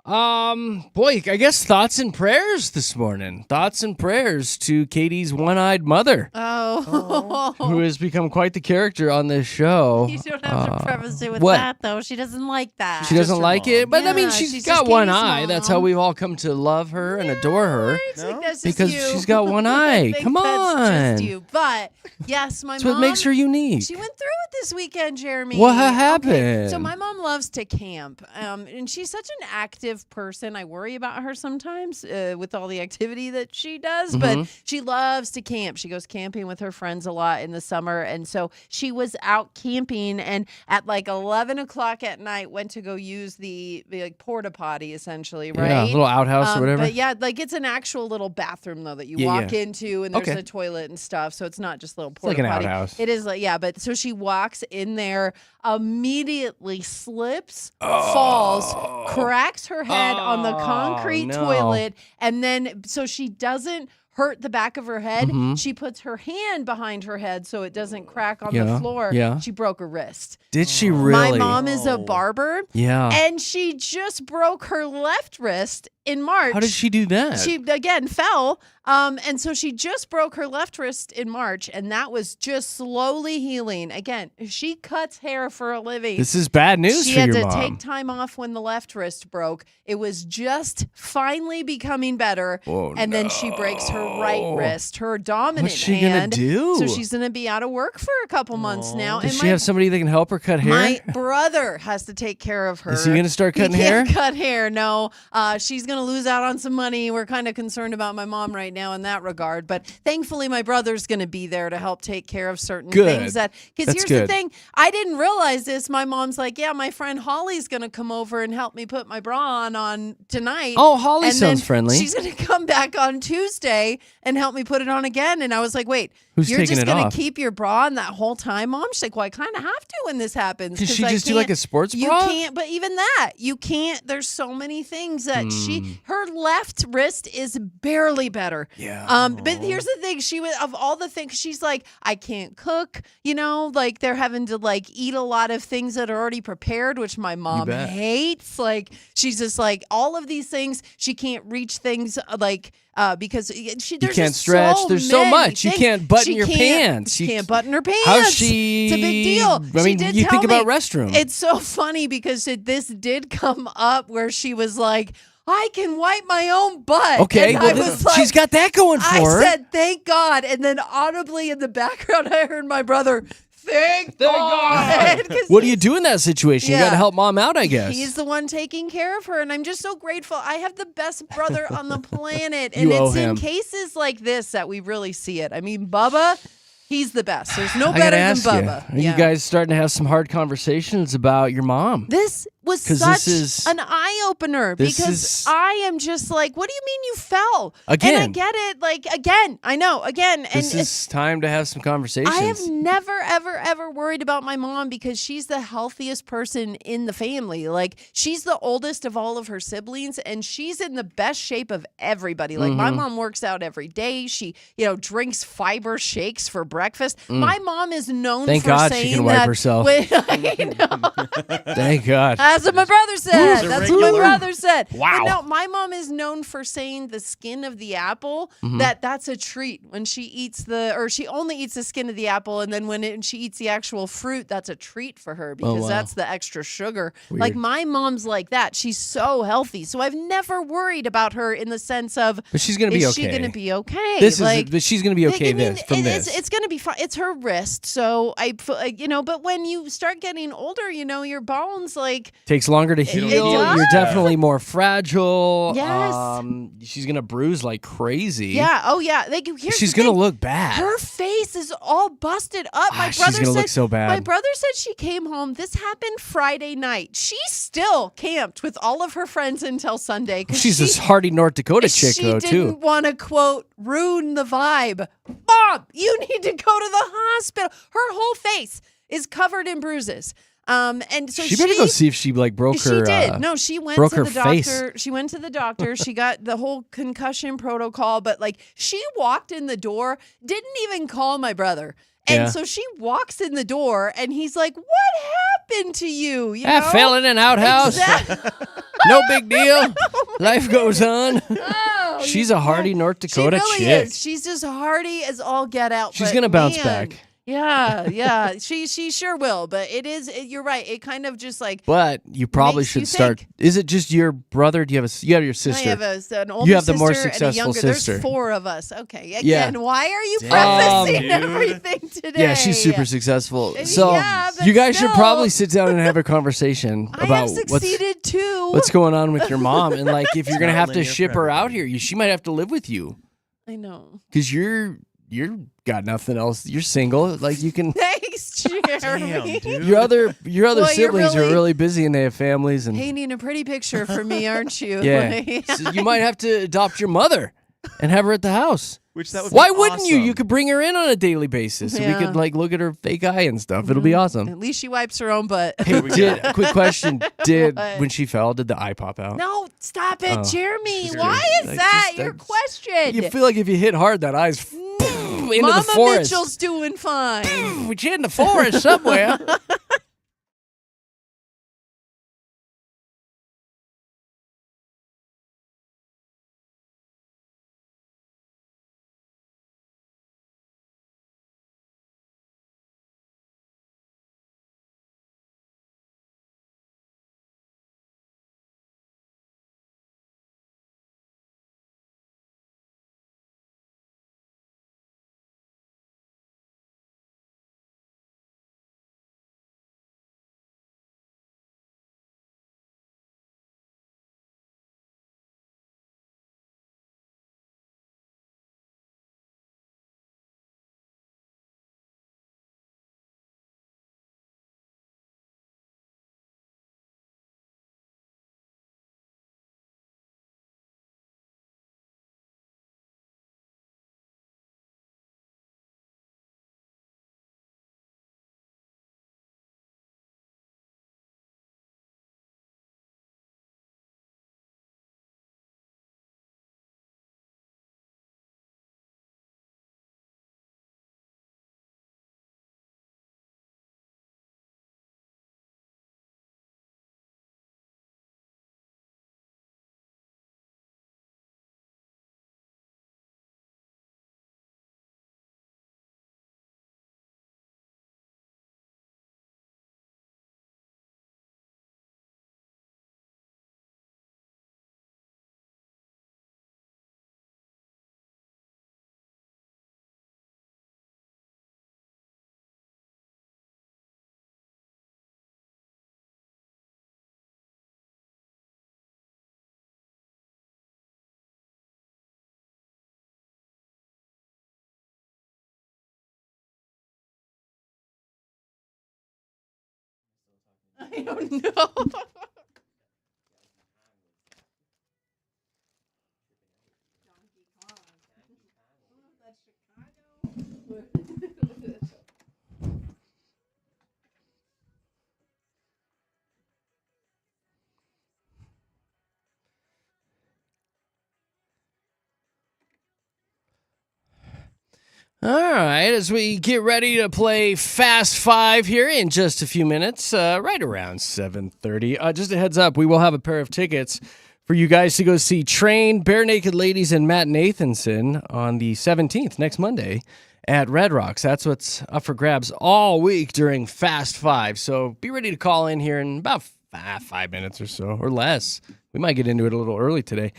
Boy, I guess thoughts and prayers this morning. Thoughts and prayers to Katie's one-eyed mother, who has become quite the character on this show. You don't have to preface it with what? that, though. She doesn't like that. She doesn't like it, but I mean, Yeah, she's she's got just one Katie's eye. mom. That's how we've all come to love her and adore her. It's like that's just Because you. she's got one eye. I think Come that's on. just you. But yes, my That's mom. what makes her unique. She went through it this weekend, Jeremy. What Okay, happened? so my mom loves to camp, and she's such an active person. I worry about her sometimes with all the activity that she does, but she loves to camp. She goes camping with her friends a lot in the summer, and so she was out camping, and at like 11 o'clock at night went to go use the like porta potty, essentially, right? Yeah, little outhouse or whatever. But yeah, like it's an actual little bathroom though that you walk into, and there's a toilet and stuff, so it's not just little porta like an potty. outhouse. It is like but so she walks in there, immediately slips, falls, cracks her head on the concrete toilet, and then so she doesn't hurt the back of her head. She puts her hand behind her head so it doesn't crack on the floor. Yeah. She broke her wrist. Did she really? My mom is a barber. Yeah. And she just broke her left wrist in March. How did she do that? She again fell, and so she just broke her left wrist in March, and that was just slowly healing. Again, she cuts hair for a living. This is bad news She for had your to mom. take time off when the left wrist broke. It was just finally becoming better, and then she breaks her right wrist, her dominant What's she hand. gonna do? So she's gonna be out of work for a couple months now. Does and she have somebody that can help her cut hair? my brother has to take care of her. Is he going to start cutting He hair? can't cut hair, no. She's going to lose out on some money. We're kind of concerned about my mom right now in that regard. But thankfully, my brother's going to be there to help take care of certain things. Because here's the thing. I didn't realize this. My mom's like, yeah, my friend Holly's going to come over and help me put my bra on tonight. Oh, Holly and sounds then friendly. She's going to come back on Tuesday and help me put it on again. And I was like, wait, Who's you're taking just it going off? to keep your bra on that whole time, Mom? She's like, well, I kind of have to when this happens. Can 'cause she I just do like a can't- sports You bra? can't, but even that, you can't. There's so many things that her left wrist is barely better. Yeah. But here's the thing. She was, of all the things, she's like, I can't cook, like they're having to like eat a lot of things that are already prepared, which my mom bet. hates. Like, she's just like, all of these things, she can't reach things because there's You can't just stretch. So There's so many much. You things. can't button She your can't- pants. She You- can't button her pants. How's she? It's a big deal. I She mean, did you tell think about me- restroom. It's so funny because this did come up where she was like, I can wipe my own butt. Okay, And well, I was like, she's got that going for her. I said, thank God. And then audibly in the background, I heard my brother, thank God. 'Cause What do you do in that situation? You got to Yeah. help mom out, I guess. he's the one taking care of her, and I'm just so grateful. I have the best brother on the planet, You and owe it's him. in cases like this that we really see it. I mean, Bubba, he's the best. There's no I better gotta than ask you, Bubba. are you guys starting to have some hard conversations about your mom? This was 'Cause such this is- an eye opener this because is- I am just like, what do you mean you fell? Again. And I get it. Like, again, I know, again. And This is time to have some conversations. I have never, ever, ever worried about my mom because she's the healthiest person in the family. Like, she's the oldest of all of her siblings, and she's in the best shape of everybody. Like, my mom works out every day. She, drinks fiber shakes for breakfast. My mom is known Thank for God saying she can wipe that herself. I know. Thank God. That's what my brother said. Who's a That's what my regular? brother said. Wow. But no, my mom is known for saying the skin of the apple, that's a treat when she eats or she only eats the skin of the apple. And then when she eats the actual fruit, that's a treat for her because wow. that's the extra sugar. Like my mom's like that. She's so healthy. So I've never worried about her in the sense of, But she's going to be is okay. she going to be okay? This like, is, but she's going to be okay I mean, this. It's going to be fine. It's her wrist. So but when you start getting older, your bones, like, Takes longer to heal. does. You're definitely more fragile. Yes. She's gonna bruise like crazy. Yeah. Oh, yeah. Like, here's She's the gonna thing. look bad. Her face is all busted up. My She's brother gonna said look so bad. My brother said she came home. This happened Friday night. She still camped with all of her friends until Sunday. 'Cause She's this hardy North Dakota chick, she though, didn't too. want to, quote, ruin the vibe. Mom, you need to go to the hospital. Her whole face is covered in bruises. And so She better go see if she like broke she her. did. No, she went broke to her the doctor. face. She went to the doctor. She got the whole concussion protocol, but like she walked in the door, didn't even call my brother. And Yeah. so she walks in the door and he's like, "What happened to you?" You I know? fell in an outhouse. Exactly. No big deal. Life goes on. Oh, She's a hardy North Dakota she really chick. is. She's just hardy as all get out. She's but gonna bounce man, back. Yeah. She sure will. But you're right. It kind of just like But you probably makes you should start. think. Is it just your brother? Do you have you have your sister? I have an older have the more sister and a successful younger. sister. There's 4 of us. Okay. Yeah. Again, why are you Damn, prefacing dude. everything today? Yeah, she's super successful. So Yeah, but you guys should still. probably sit down and have a conversation I about have succeeded too. what's going on with your mom, and like if you're gonna have to Linear ship her forever. out here, she might have to live with you I know. because you're got nothing else. You're single. Like you can. Thanks, Jeremy. Damn, dude. Your other Boy, you're siblings are really really busy and they have families and Painting a pretty picture for me, aren't you? yeah. So you might have to adopt your mother and have her at the house. Which that would Why be wouldn't you? awesome. You could bring her in on a daily basis. And we Yeah. could like look at her fake eye and stuff. It'll be awesome. At least she wipes her own butt. Hey, quick question. Did What? when she fell, did the eye pop out? No, stop it, Oh. Jeremy. Just Why curious. is Like, that just- your that's- question? You feel like if you hit hard, that eye's into Mama the forest. Mitchell's doing fine. Which in the forest somewhere. I don't know. All right, as we get ready to play Fast Five here in just a few minutes, right around 7:30. Just a heads up, we will have a pair of tickets for you guys to go see Train, Bare Naked Ladies, and Matt Nathanson on the 17th, next Monday, at Red Rocks. That's what's up for grabs all week during Fast Five. So be ready to call in here in about 5 minutes or so, or less. We might get into it a little early today.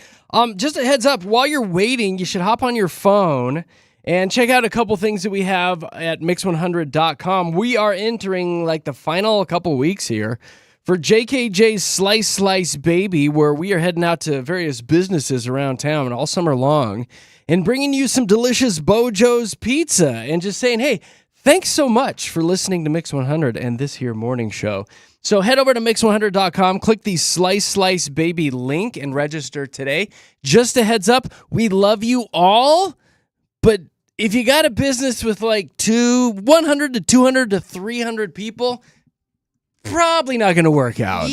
Just a heads up, while you're waiting, you should hop on your phone and check out a couple things that we have at mix100.com. We are entering like the final couple weeks here for JKJ's Slice Baby, where we are heading out to various businesses around town all summer long and bringing you some delicious Bojo's pizza and just saying, hey, thanks so much for listening to Mix 100 and this here morning show. So head over to mix100.com, click the Slice Baby link and register today. Just a heads up, we love you all, but if you got a business with like 100 to 200 to 300 people, probably not going to work out.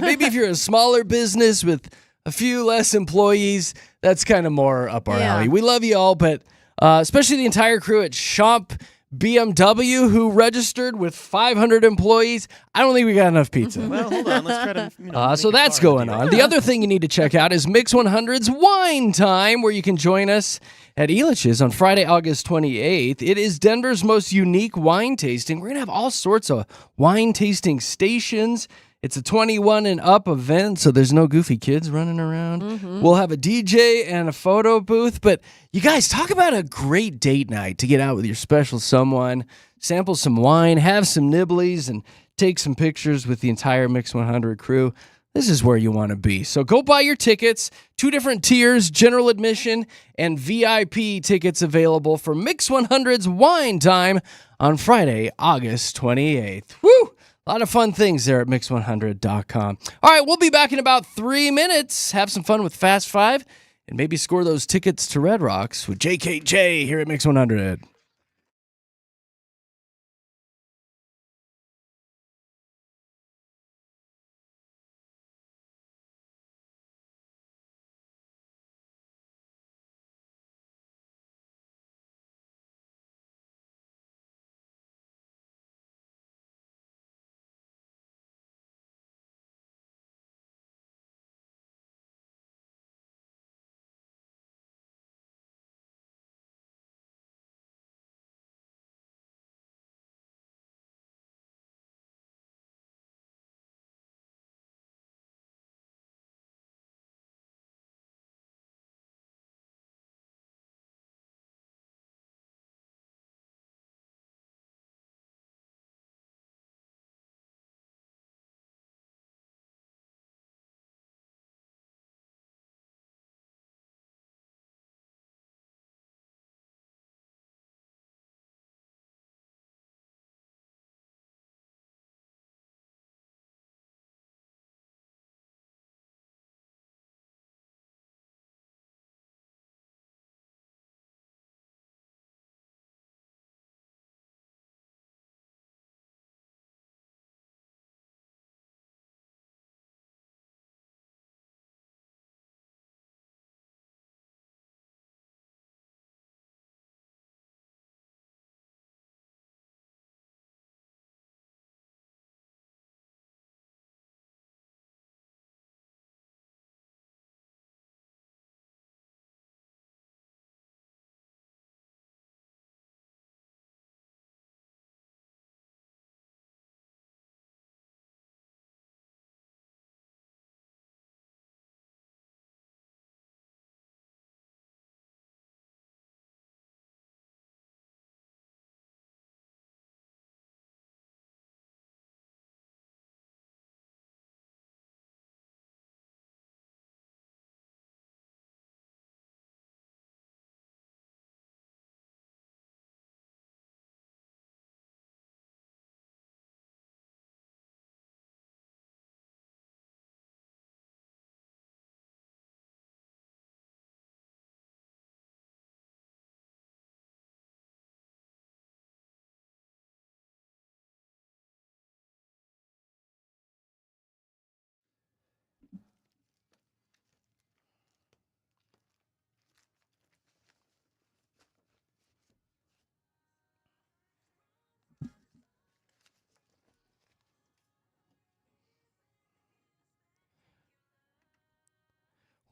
Maybe if you're a smaller business with a few less employees, that's kind of more up our alley. We love you all, but especially the entire crew at Champ BMW who registered with 500 employees. I don't think we got enough pizza. Well, hold on. Let's try to. So that's going on. The other thing you need to check out is Mix 100's Wine Time, where you can join us at Elitch's on Friday, August 28th. It is Denver's most unique wine tasting. We're going to have all sorts of wine tasting stations. It's a 21 and up event, so there's no goofy kids running around. We'll have a DJ and a photo booth. But you guys, talk about a great date night to get out with your special someone, sample some wine, have some nibblies, and take some pictures with the entire Mix 100 crew. This is where you want to be. So go buy your tickets. 2 different tiers, general admission and VIP tickets available for Mix 100's Wine Time on Friday, August 28th. Woo! A lot of fun things there at mix100.com. All right, we'll be back in about 3 minutes. Have some fun with Fast Five and maybe score those tickets to Red Rocks with JKJ here at Mix 100.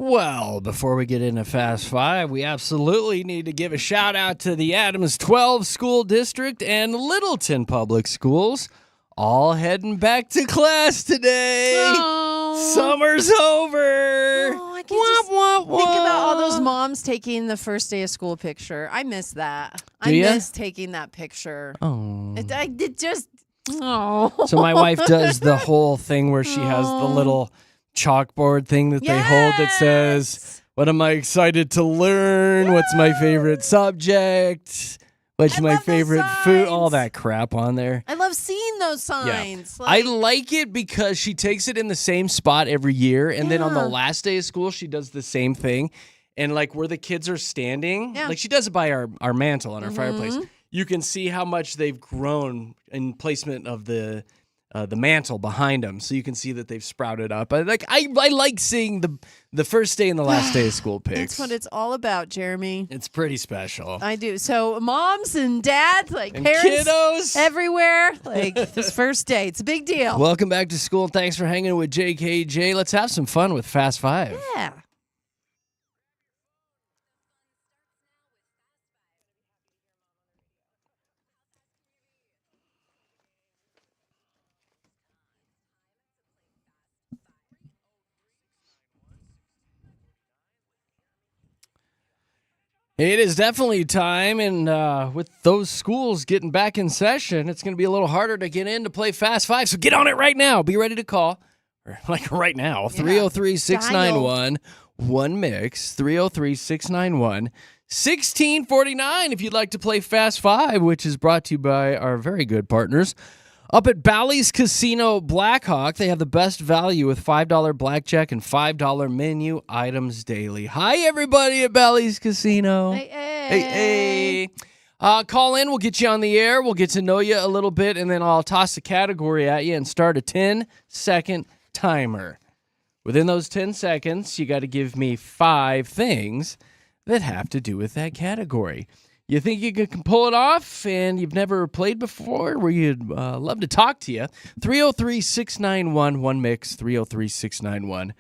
Well, before we get into Fast Five, we absolutely need to give a shout out to the Adams 12 School District and Littleton Public Schools, all heading back to class today. Oh. Summer's over. Oh, I can just think about all those moms taking the first day of school picture. I miss that. Do ya? miss taking that picture. Oh. It just Oh. So my wife does the whole thing where she has the little chalkboard thing that they hold that says, "What am I excited to learn? What's my favorite subject? What's my love those favorite food?" All signs. that crap on there. I love seeing those signs. I like it because she takes it in the same spot every year, and then on the Yeah. last day of school, she does the same thing. And like where the kids are standing, Yeah. like she does it by our mantle on our Mm-hmm. fireplace. You can see how much they've grown in placement of the mantle behind them, so you can see that they've sprouted up. I like seeing the first day and the last day of school pics. That's what it's all about, Jeremy. It's pretty special. I do. So moms and dads, like And parents kiddos. everywhere, like this first day. It's a big deal. Welcome back to school. Thanks for hanging with JKJ. Let's have some fun with Fast Five. Yeah. It is definitely time, and with those schools getting back in session, it's going to be a little harder to get in to play Fast Five. So get on it right now. Be ready to call, or like right now, 303-691 one mix, 303-691 1649. If you'd like to play Fast Five, which is brought to you by our very good partners up at Bally's Casino Blackhawk. They have the best value with $5 blackjack and $5 menu items daily. Hi, everybody at Bally's Casino. Hey. Hey. Call in. We'll get you on the air. We'll get to know you a little bit, and then I'll toss a category at you and start a 10-second timer. Within those 10 seconds, you got to give me 5 things that have to do with that category. You think you can pull it off and you've never played before? We'd love to talk to you. 303-691 one mix, 303-691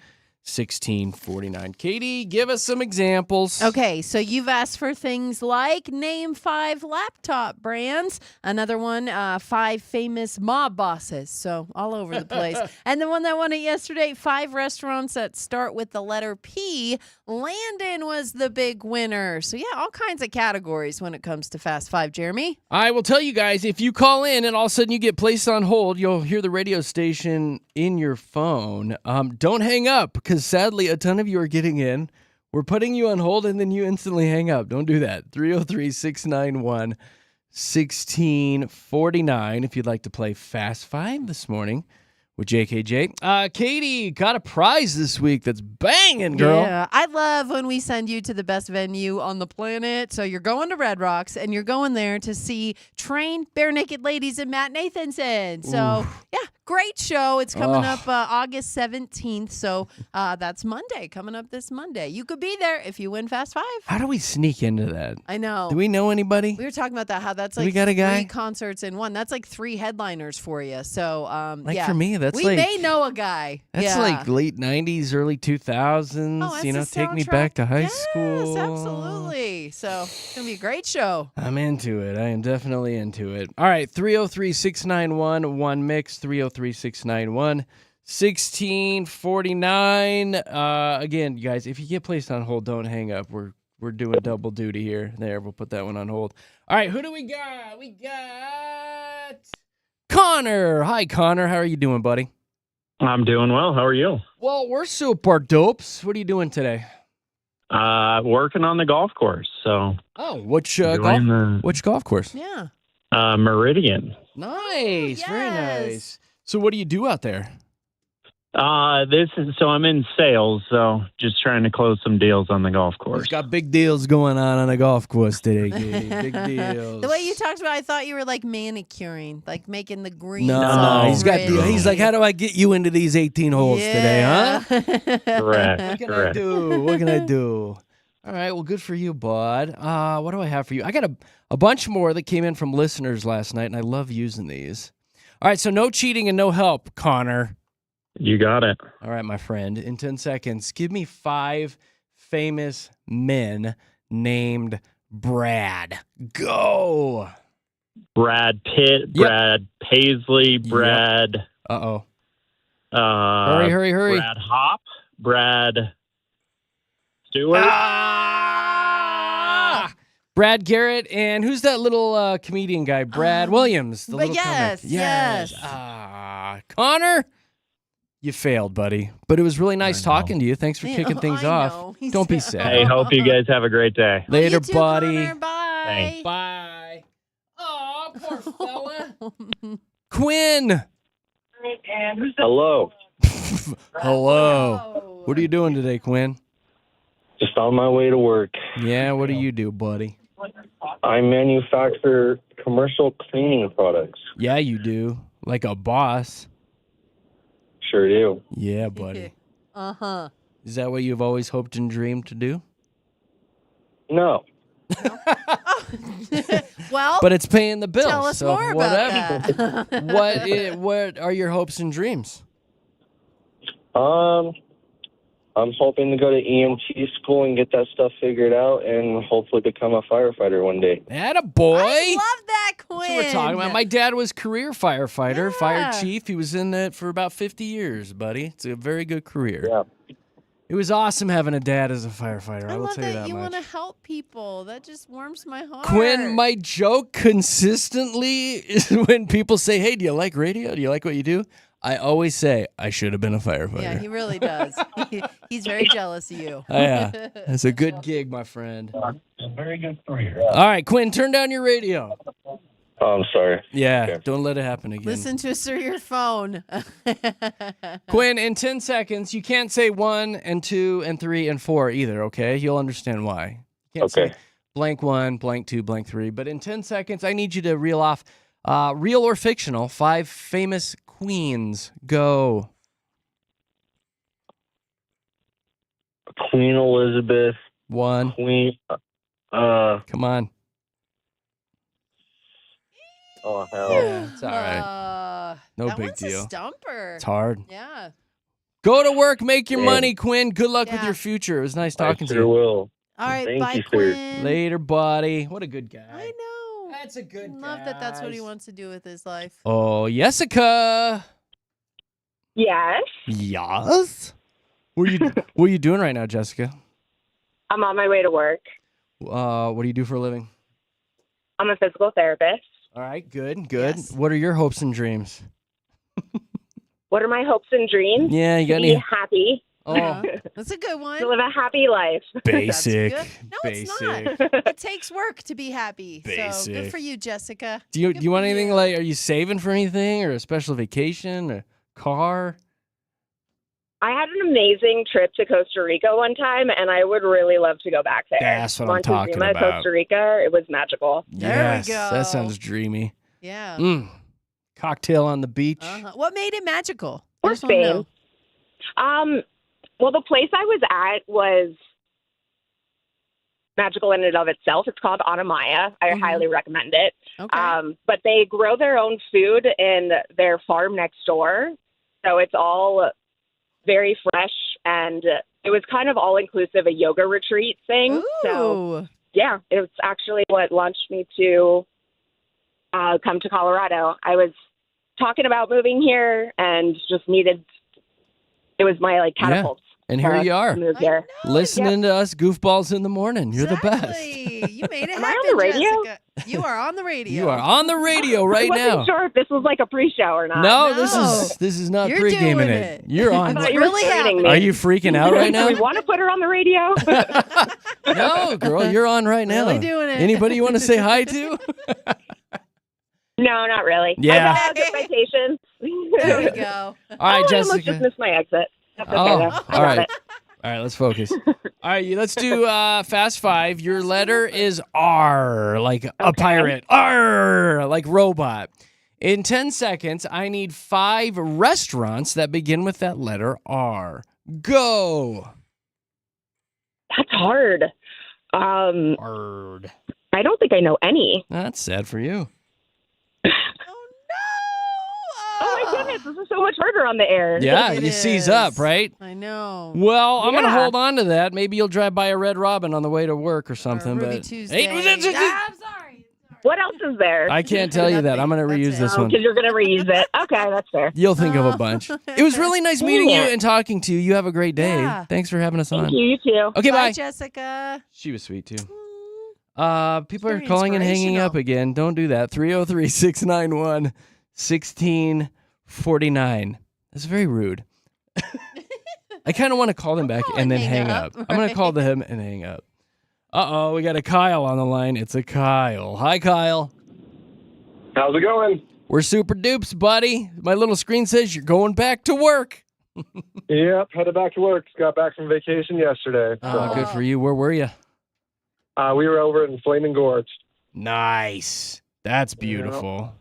1649. Katie, give us some examples. Okay, so you've asked for things like name 5 laptop brands. Another one, 5 famous mob bosses. So all over the place. And the one that won it yesterday, 5 restaurants that start with the letter P. Landon was the big winner. So yeah, all kinds of categories when it comes to Fast Five, Jeremy. I will tell you guys, if you call in and all of a sudden you get placed on hold, you'll hear the radio station in your phone. Don't hang up, because sadly a ton of you are getting in. We're putting you on hold and then you instantly hang up. Don't do that. 303-691 1649 if you'd like to play Fast Five this morning with JKJ. Katie got a prize this week that's banging, girl. Yeah, I love when we send you to the best venue on the planet. So you're going to Red Rocks, and you're going there to see trained bare naked ladies and Matt Nathanson. So yeah, great show. It's coming up August 17th. So that's Monday, coming up this Monday. You could be there if you win Fast Five. How do we sneak into that? I know. Do we know anybody? We were talking about that, how that's We like got a guy? 3 concerts in one. That's like 3 headliners for you. So yeah. For me, that's we like... may know a guy. That's yeah. like late 90s, early 2000s. Oh, that's the take me soundtrack. back to high Yes, school. absolutely. So it's going to be a great show. I'm into it. I am definitely into it. All right, 303-691 one mix, 303-691 1649. Again, you guys, if you get placed on hold, don't hang up. We're doing double duty here. There, we'll put that one on hold. All right, who do we got? We got Connor. Hi, Connor. How are you doing, buddy? I'm doing well. How are you? Well, we're super dopes. What are you doing today? Working on the golf course. So Which doing golf? Which golf course? Yeah. Meridian. Nice, very yes. nice. So, what do you do out there? I'm in sales, so just trying to close some deals on the golf course. He's got big deals going on a golf course today, Katie. Big deals. The way you talked about, I thought you were like manicuring, like making the green. No, he's got. pretty. He's like, how do I get you into these 18 holes today, huh? Correct. What can I Correct. do? What can I do? All right, well, good for you, bud. What do I have for you? I got a bunch more that came in from listeners last night, and I love using these. All right, so no cheating and no help, Connor. You got it. All right, my friend. In 10 seconds, give me 5 famous men named Brad. Go. Brad Pitt, Yep. Brad Paisley, Brad. Uh-oh. Hurry. Hurry. Brad Hopp, Brad Stewart. Ah! Brad Garrett, and who's that little comedian guy? Brad Williams. The but little yes, comic. yes. Connor, you failed, buddy. But it was really nice talking to you. Thanks for kicking things off. know. Don't be sad. Hey, hope you guys have a great day. Later, You too, buddy. Connor. Bye. Thanks. Bye. Oh, poor fella. Quinn. Hello. Hello. What are you doing today, Quinn? Just on my way to work. Yeah, what do you do, buddy? I manufacture commercial cleaning products. Yeah, you do. Like a boss. Sure do. Yeah, buddy. Uh-huh. Is that what you've always hoped and dreamed to do? No. Well, But it's paying the bills. tell us so more whatever. about that. What are your hopes and dreams? I'm hoping to go to EMT school and get that stuff figured out and hopefully become a firefighter one day. Atta boy. I love that, Quinn. That's what we're talking about. My dad was career firefighter, fire Yeah. chief. He was in it for about 50 years, buddy. It's a very good career. Yeah. It was awesome having a dad as a firefighter. I will love tell you that that you much. want to help people. That just warms my heart. Quinn, my joke consistently is when people say, "Hey, do you like radio? Do you like what you do?" I always say, "I should have been a firefighter." Yeah, he really does. He's very jealous of you. Oh, yeah, it's a good gig, my friend. Very good career. All right, Quinn, turn down your radio. Oh, I'm sorry. Yeah, Okay. don't let it happen again. Listen to us through your phone. Quinn, in 10 seconds, you can't say 1 and 2 and 3 and 4 either, okay? You'll understand why. You can't Okay. say blank 1, blank 2, blank 3. But in 10 seconds, I need you to reel off real or fictional 5 famous queens. Go. Queen Elizabeth, 1. Queen, Come on. oh, hell. Yeah, it's all right. No that big one's deal. A stumper. It's hard. Yeah. Go to work, make your Yeah. money, Quinn. Good luck with Yeah. your future. It was nice I talking to sure you. will. All right. Thank bye, you, sir. Quinn. Later, buddy. What a good guy. I know. That's a good Love that. That's what he guys. wants to do with his life. Oh, Jessica. Yes, Yes. What are you doing right now, Jessica? I'm on my way to work. What do you do for a living? I'm a physical therapist. All right, good. Yes. What are your hopes and dreams? What are my hopes and dreams? Yeah, you got To be any? happy, Oh, That's a good one. to live a happy life. basic. That's good. No, basic. it's not. It takes work to be happy. So Basic. good for you, Jessica. Do you Good do you want for anything you. like? Are you saving for anything or a special vacation or car? I had an amazing trip to Costa Rica one time, and I would really love to go back there. That's what I'm talking Montezuma, about. Costa Rica, it was magical. There we Yes, go. That sounds dreamy. Yeah. Cocktail on the beach. Uh-huh. What made it magical? I Or just wanna know. Spain. Well, the place I was at was magical in and of itself. It's called Anamaya. I Mhm. highly recommend it. Okay. But they grow their own food in their farm next door. So it's all very fresh, and it was kind of all-inclusive, a yoga retreat thing. Ooh. So, yeah, it's actually what launched me to come to Colorado. I was talking about moving here and just needed – it was my, catapult. And here you are, To move I here. know. listening to us goofballs in the morning. You're the best. Exactly. You made it Am I happen, on the radio? Jessica. You are on the radio. You are on the radio I right wasn't now. sure if this was like a pre-show or not. No, No. this is not You're pre-gaming doing it. it. You're I on. thought you really were screening happened. me. Are you freaking out right Do now? we want to put her on the radio? No, girl, you're on right now. Really doing it. Anybody you want to say hi to? No, not really. Yeah. I got citations. There we go. All right, I almost Jessica. just missed my exit. That's okay, Oh, though. I all got right. it. All right, let's focus. All right, let's do Fast Five. Your letter is R, like a pirate. R, like robot. In 10 seconds, I need 5 restaurants that begin with that letter R. Go. That's hard. Ard. I don't think I know any. That's sad for you. Oh no! Oh my goodness, this is so much harder on the air. Yeah, It you seize is. up, right? I know. Well, I'm going to Yeah. hold on to that. Maybe you'll drive by a Red Robin on the way to work or something. Ruby but Tuesday. Hey, was it- I'm sorry. What else is there? I can't tell you that. I'm going to Nothing. reuse this That's one. Because you're going to reuse it. Okay, that's fair. You'll think of a bunch. It was really nice meeting you Yeah. and talking to you. You have a great day. Yeah. Thanks for having us Thank on. you. You too. Okay, bye. Jessica. She was sweet too. People are Very calling and hanging up inspirational. again. Don't do that. 303-691-1649. That's very rude. I kind of want to call them back call and and then hang hang up, up. I'm going to call right? them and hang up. Uh-oh, we got a Kyle on the line. It's a Kyle. Hi, Kyle. How's it going? We're super dupes, buddy. My little screen says you're going back to work. Yep, headed back to work. Got back from vacation yesterday. Oh, good for you. Where were you? We were over in Flaming Gorge. Nice. That's beautiful.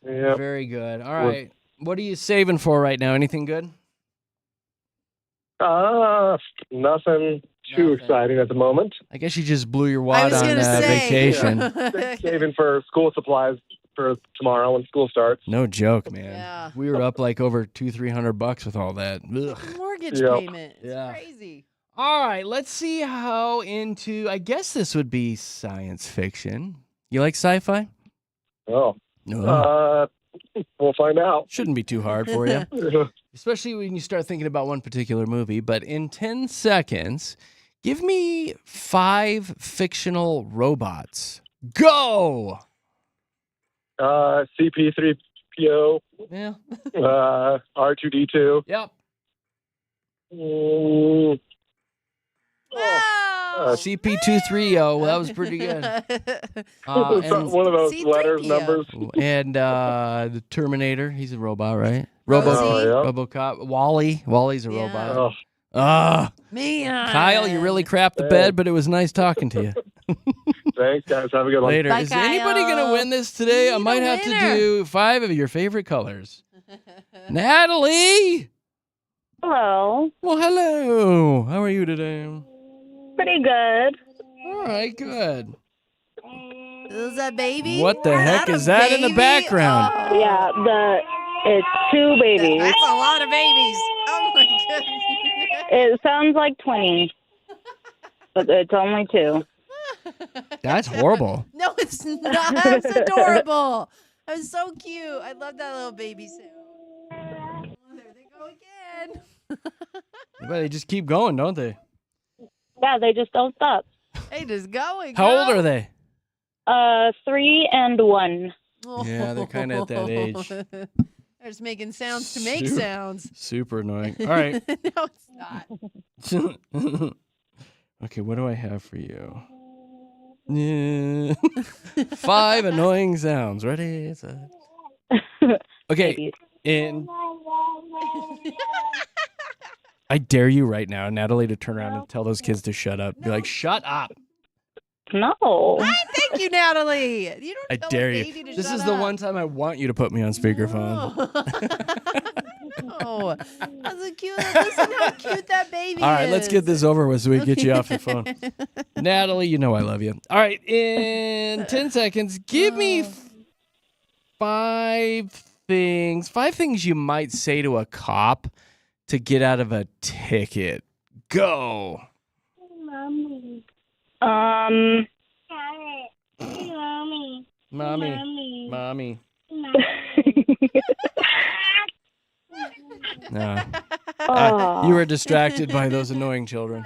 Yep. Very good. All right. What are you saving for right now? Anything good? Nothing too exciting at the moment. I guess you just blew your I wad was on gonna say. vacation. Saving for school supplies for tomorrow when school starts. No joke, man. Yeah. We were up like over $200-300 with all that. Ugh. Mortgage Yep. payment. It's Yeah. crazy. All right, let's see how into. I guess this would be science fiction. You like sci-fi? Oh, No. we'll find out. Shouldn't be too hard for you, especially when you start thinking about one particular movie. But in 10 seconds, give me 5 fictional robots. Go! CP3PO, Yeah. R2D2. Yep. CP230. Well, that was pretty good. And One of those C3PO. letters, numbers. the Terminator. He's a robot, right? Rosie. Oh, yeah. RoboCop. Wally. Wally's a Yeah. robot. Oh, Man. Kyle, you really crapped the bed, but it was nice talking to you. thanks, guys. Have a good one. Later. Bye, Is anybody going to Kyle. win this today? I Need might a have to winner. do 5 of your favorite colors. Natalie! Hello. Well, hello. How are you today? Pretty good. All right, good. Is that baby? What the heck a is that in the baby? background? Oh. Yeah, it's 2 babies. That's a lot of babies. Oh my goodness. It sounds like 20, but it's only 2. That's horrible. No, it's not. That's adorable. That was so cute. I love that little baby sound. Oh, there they go again. But they just keep going, don't they? Yeah, they just don't stop. Hey, just going. How old are they? 3 and 1. Yeah, they're kinda at that age. They're just making sounds to make Super. sounds. Super annoying. All right. No, it's not. Okay, what do I have for you? Yeah. 5 annoying sounds. Ready? Okay. Babies. And I dare you right now, Natalie, to turn around and tell those kids to shut up. Be like, shut up. No. Thank you, Natalie. You don't I tell dare a you. baby to This shut is the up. one time I want you to put me on speakerphone. Oh, that's a cute. Listen how cute that baby All right, is. let's get this over with so we can get you off the phone. Natalie, you know I love you. All right, in 10 seconds, give me 5 things you might say to a cop to get out of a ticket. Go. Mommy. Mommy. No. Oh. You were distracted by those annoying children.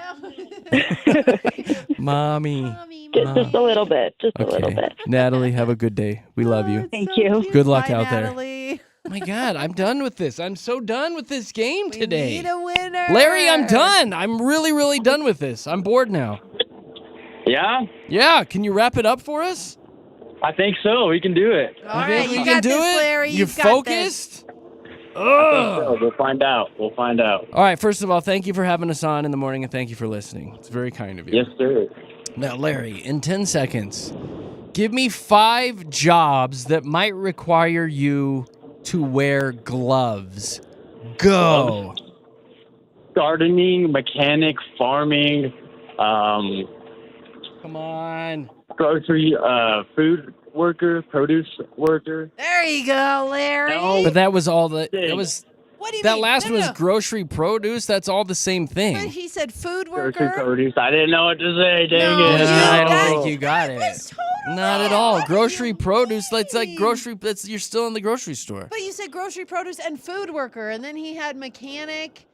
Mommy. Mommy, Just a little bit. Just a little Okay. bit. Natalie, have a good day. We love you. Thank you. Cute. Good luck Bye, out there. Natalie. Oh my God, I'm done with this. I'm so done with this game We today. need a winner. Larry, I'm done. I'm really, really done with this. I'm bored now. Yeah, Yeah, can you wrap it up for us? I think so. We can do it. All You right, think we you can got do this, it? Larry. You You've got this. focused? Ugh. So we'll find out. We'll find out. All right, first of all, thank you for having us on in the morning, and thank you for listening. It's very kind of you. Yes, sir. Now, Larry, in 10 seconds, give me 5 jobs that might require you to wear gloves. Go. Gardening, mechanic, farming, Come on. grocery, food worker, produce worker. There you go, Larry. No. But that was all the. Dang. That was What do you that mean? last No, was no. grocery produce. That's all the same But thing. he said food Grocery worker. produce. I didn't know what to say. Dang No, it. you I got- don't think you got it. That's totally Not at wrong. all. What do Grocery you produce. That's like mean? grocery. That's you're still in the grocery store. But you said grocery produce and food worker, and then he had mechanic.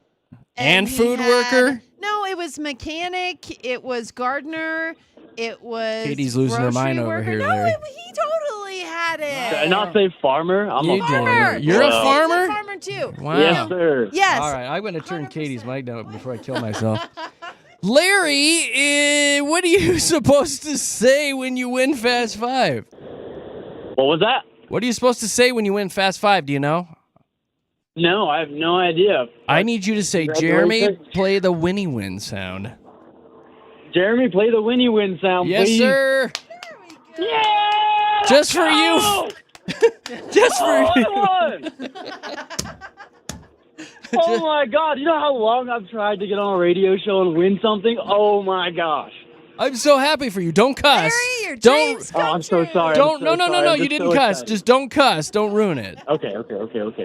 And he food had- worker? No, it was mechanic. It was gardener. It was Katie's losing her mind grocery over worker. here, No, Larry. he totally had it. Did I not say farmer? I'm You a did. Farmer. You're a Well, farmer? He's a farmer too. Wow. Yes, sir. Yes. All right, I'm going to turn 100%. Katie's mic down before I kill myself. Larry, what are you supposed to say when you win Fast Five? What was that? What are you supposed to say when you win Fast Five? Do you know? No, I have no idea. I need you to say, Jeremy, Congratulations. play the Winnie Win sound. Jeremy, play the Winnie Win sound, Yes, please. sir. Yeah! Just for you. Oh! Just for Oh, you. I won! Oh my God! You know how long I've tried to get on a radio show and win something? Oh my gosh! I'm so happy for you. Don't cuss. Larry, your Don't. dreams Oh, come I'm so true. sorry. Don't. I'm No, so no, no, sorry. no. I'm You just didn't so cuss. excited. Just don't cuss. Don't ruin it. Okay.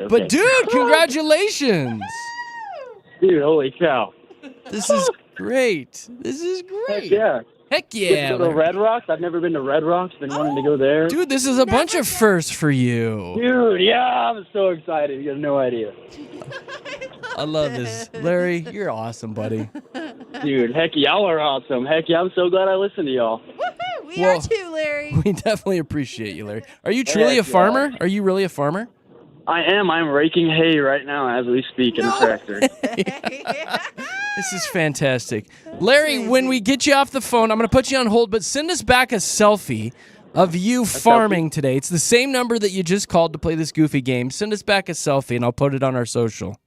But dude, congratulations. Dude, holy cow! This is great. This is great. Heck yeah! Heck Get yeah. to go to Larry. Red Rocks. I've never been to Red Rocks. Been wanting to go there. Dude, this is a bunch of firsts for you. Dude, yeah, I'm so excited. You have no idea. I love this. Larry, you're awesome, buddy. Dude, heck, y'all are awesome. Heck yeah, I'm so glad I listened to y'all. Woohoo! We Well- are too, Larry. We definitely appreciate you, Larry. Are you truly a Heck farmer? Are you really a farmer? I am. I'm raking hay right now as we speak in a tractor. This is fantastic. Larry, when we get you off the phone, I'm going to put you on hold, but send us back a selfie of you farming today. It's the same number that you just called to play this goofy game. Send us back a selfie, and I'll put it on our social.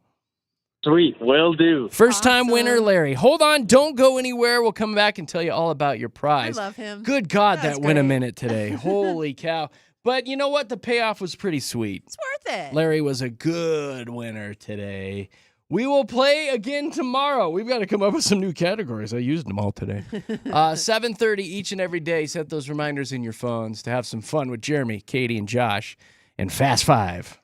Sweet, will do. First time Awesome. winner, Larry. Hold on. Don't go anywhere. We'll come back and tell you all about your I prize. love him. Good God, That was that went a great. minute today. Holy cow. But you know what? The payoff was pretty sweet. It's worth it. Larry was a good winner today. We will play again tomorrow. We've got to come up with some new categories. I used them all today. 7:30 each and every day. Set those reminders in your phones to have some fun with Jeremy, Katy, and Josh and Fast Five.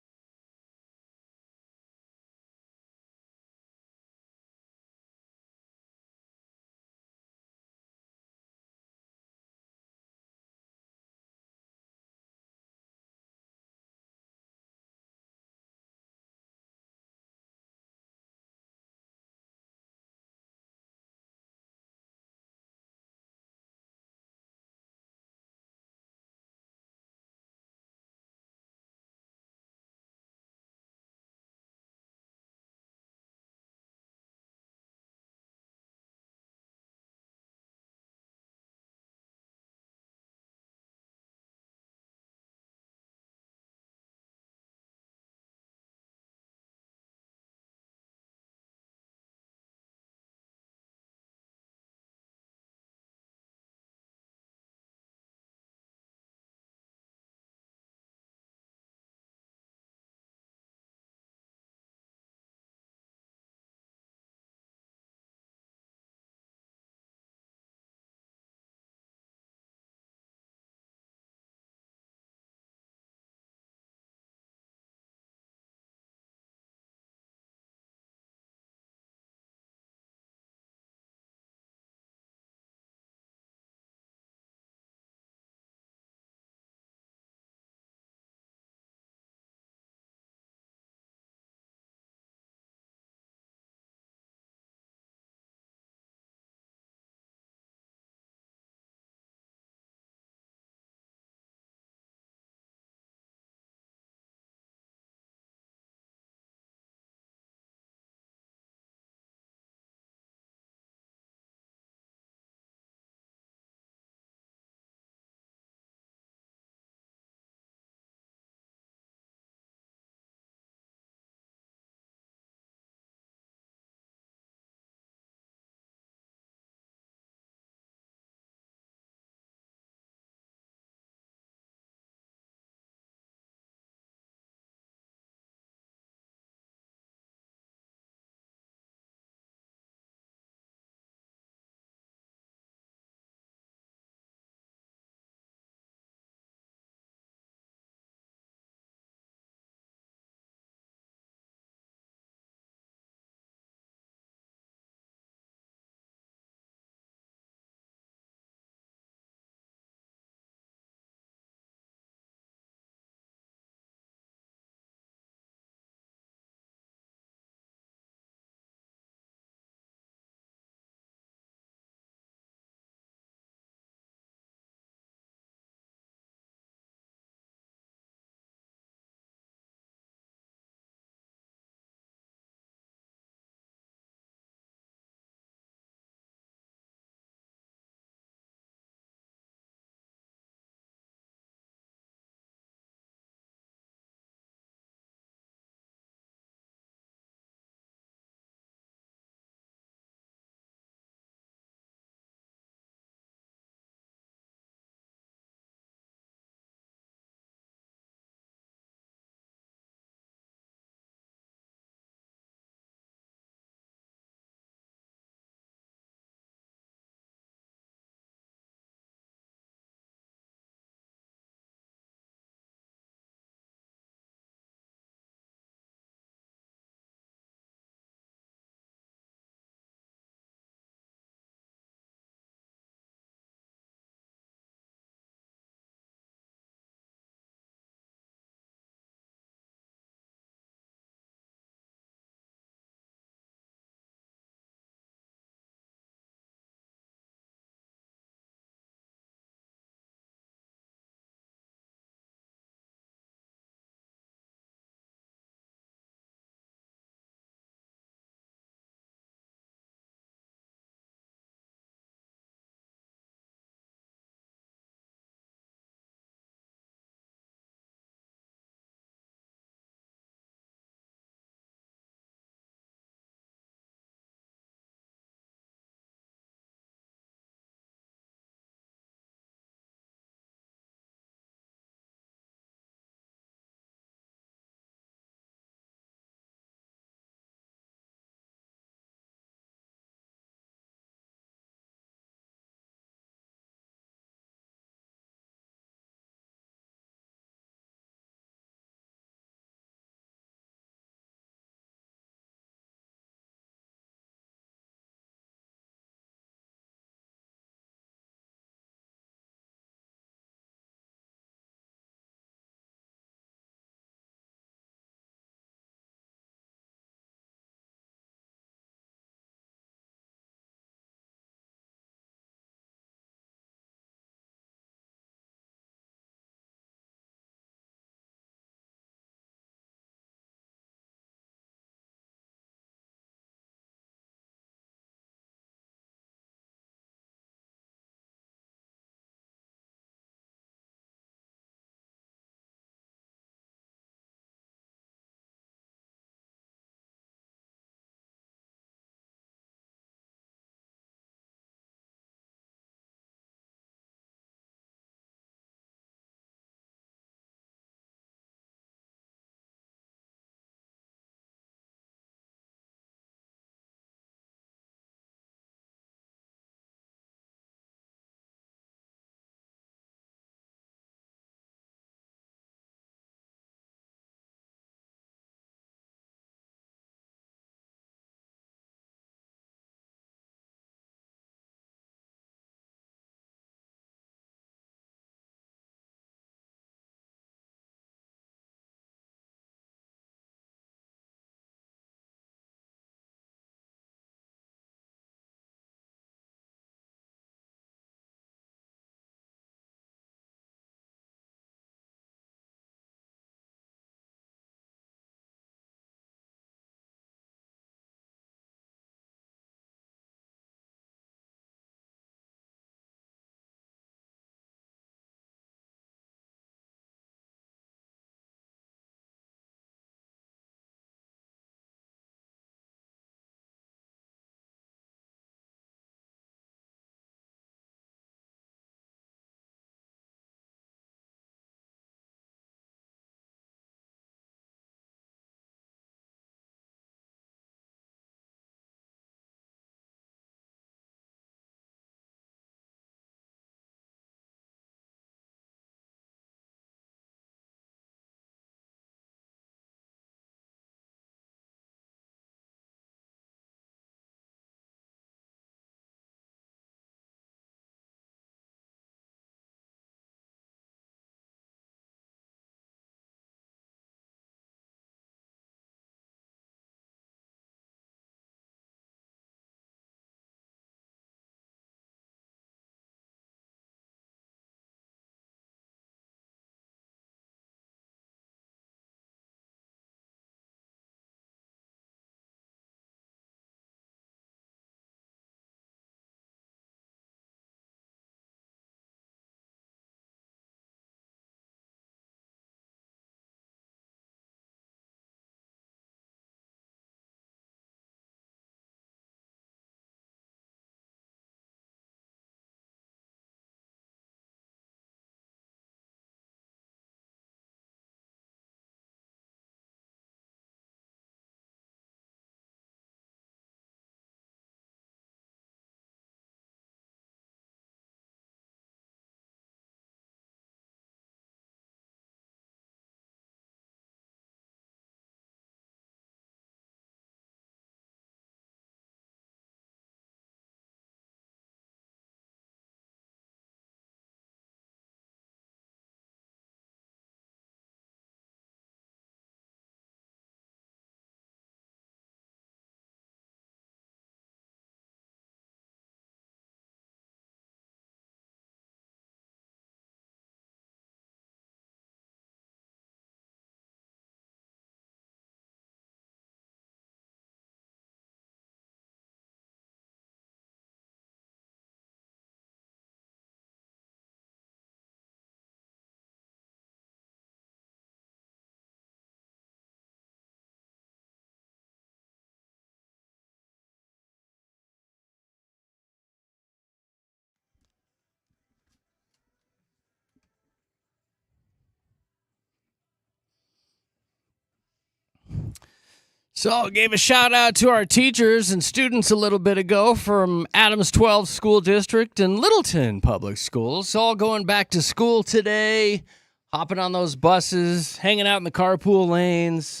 So I gave a shout out to our teachers and students a little bit ago from Adams 12 School District and Littleton Public Schools. All going back to school today, hopping on those buses, hanging out in the carpool lanes,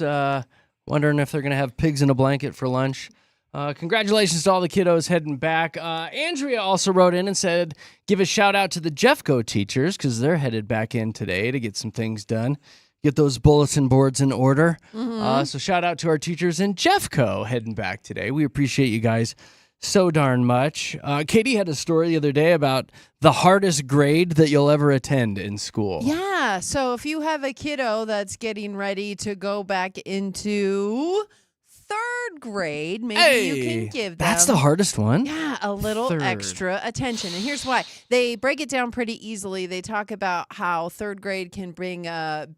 wondering if they're going to have pigs in a blanket for lunch. Congratulations to all the kiddos heading back. Andrea also wrote in and said, give a shout out to the Jeffco teachers because they're headed back in today to get some things done. Get those bulletin boards in order. So shout out to our teachers in Jeffco heading back today. We appreciate you guys so darn much. Katie had a story the other day about the hardest grade that you'll ever attend in school. Yeah. So if you have a kiddo that's getting ready to go back into third grade, maybe you can give them. That's the hardest one. Yeah, a little Third. extra attention. And here's why. They break it down pretty easily. They talk about how third grade can bring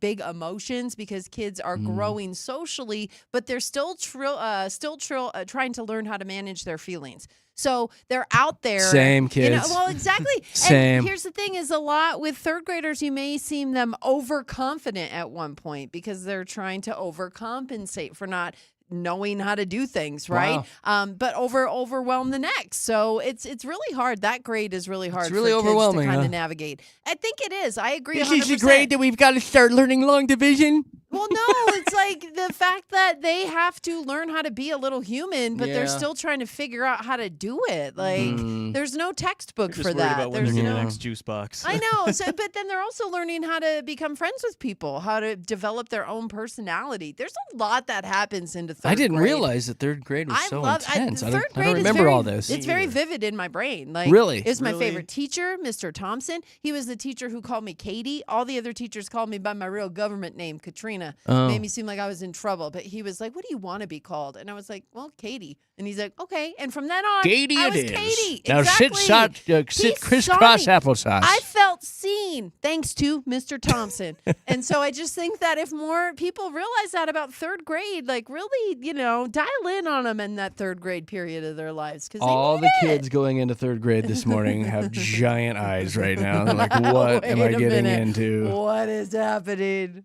big emotions because kids are growing socially, but they're still trying to learn how to manage their feelings. So they're out there. Same kids. You know, well, exactly. Same. And here's the thing is a lot with third graders, you may seem them overconfident at one point because they're trying to overcompensate for not knowing how to do things, right? But overwhelm the next. So it's really hard. That grade is really hard. It's really for kids overwhelming, to kind huh? of navigate. I think it is. I agree. This 100%. is the grade that we've got to start learning long division. Well, no, it's like the fact that they have to learn how to be a little human, but they're Yeah. still trying to figure out how to do it. Like, there's no textbook You're just for worried that. about when There's they're getting no. the next juice box. I know. So, but then they're also learning how to become friends with people, how to develop their own personality. There's a lot that happens into third I didn't grade. realize that third grade was so intense. I third don't grade is remember very, all this. It's very vivid in my brain. Like, Really? it was my Really? favorite teacher, Mr. Thompson. He was the teacher who called me Katie. All the other teachers called me by my real government name, Katrina. Oh. Made me seem like I was in trouble. But he was like, "What do you want to be called?" And I was like, "Well, Katie." And he's like, "Okay." And from then on, Katie I it was is. Katie. Now Exactly. sit He crisscross saw me. applesauce. I felt seen thanks to Mr. Thompson. And so I just think that if more people realize that about third grade, like really, dial in on them in that third grade period of their lives. Because All the kids going into third grade this morning have giant eyes right now. They're like, what am I Wait a getting minute. into? What is happening?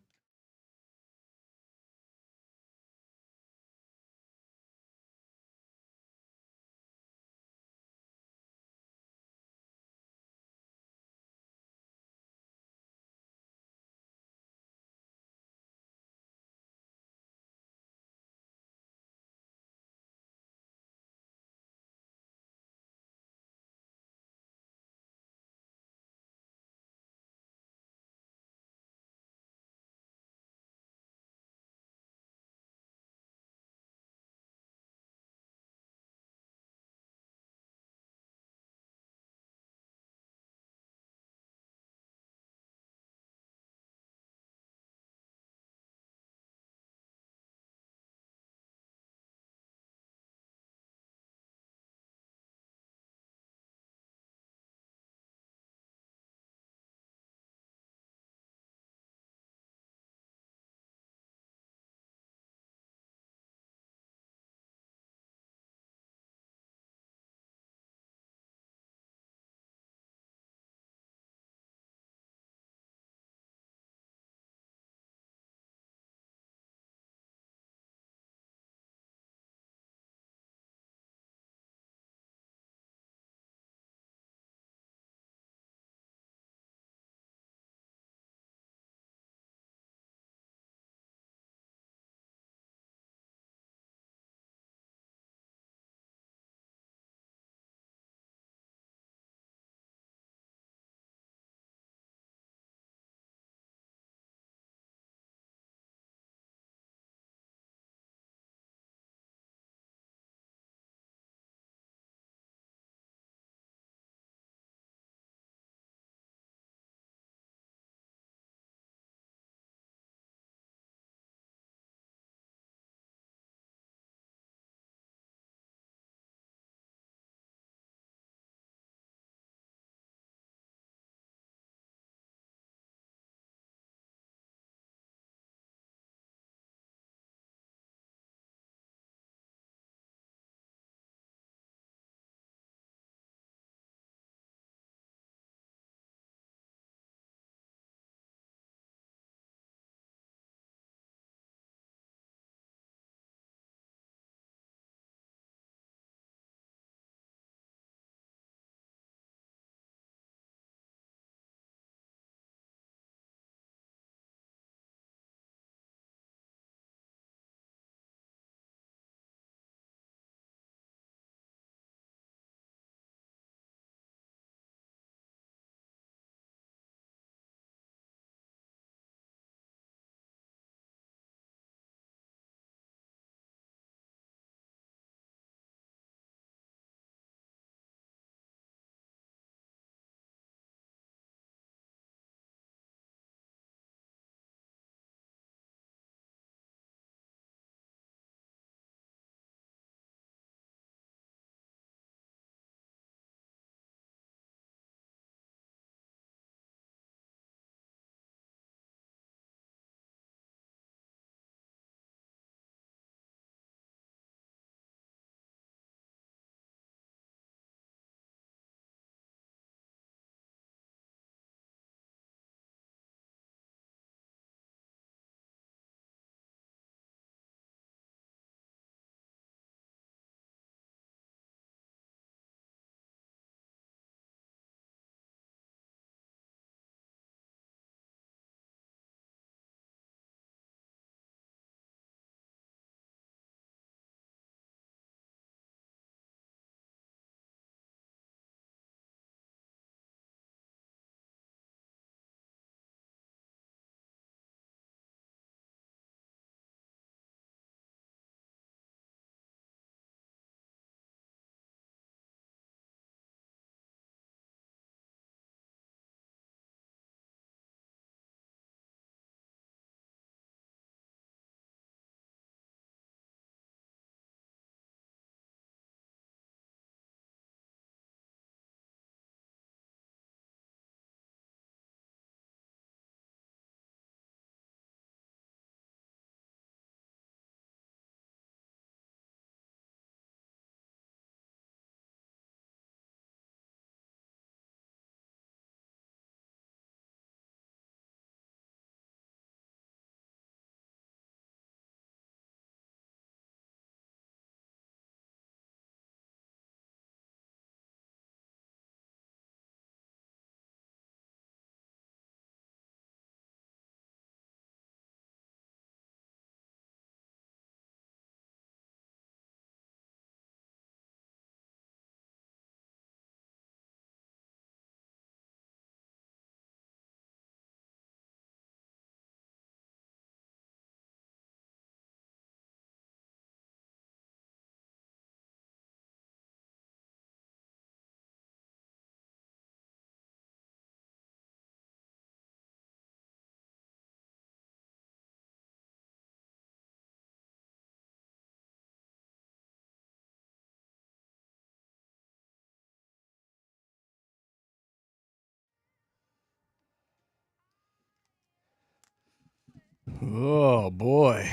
Oh, boy.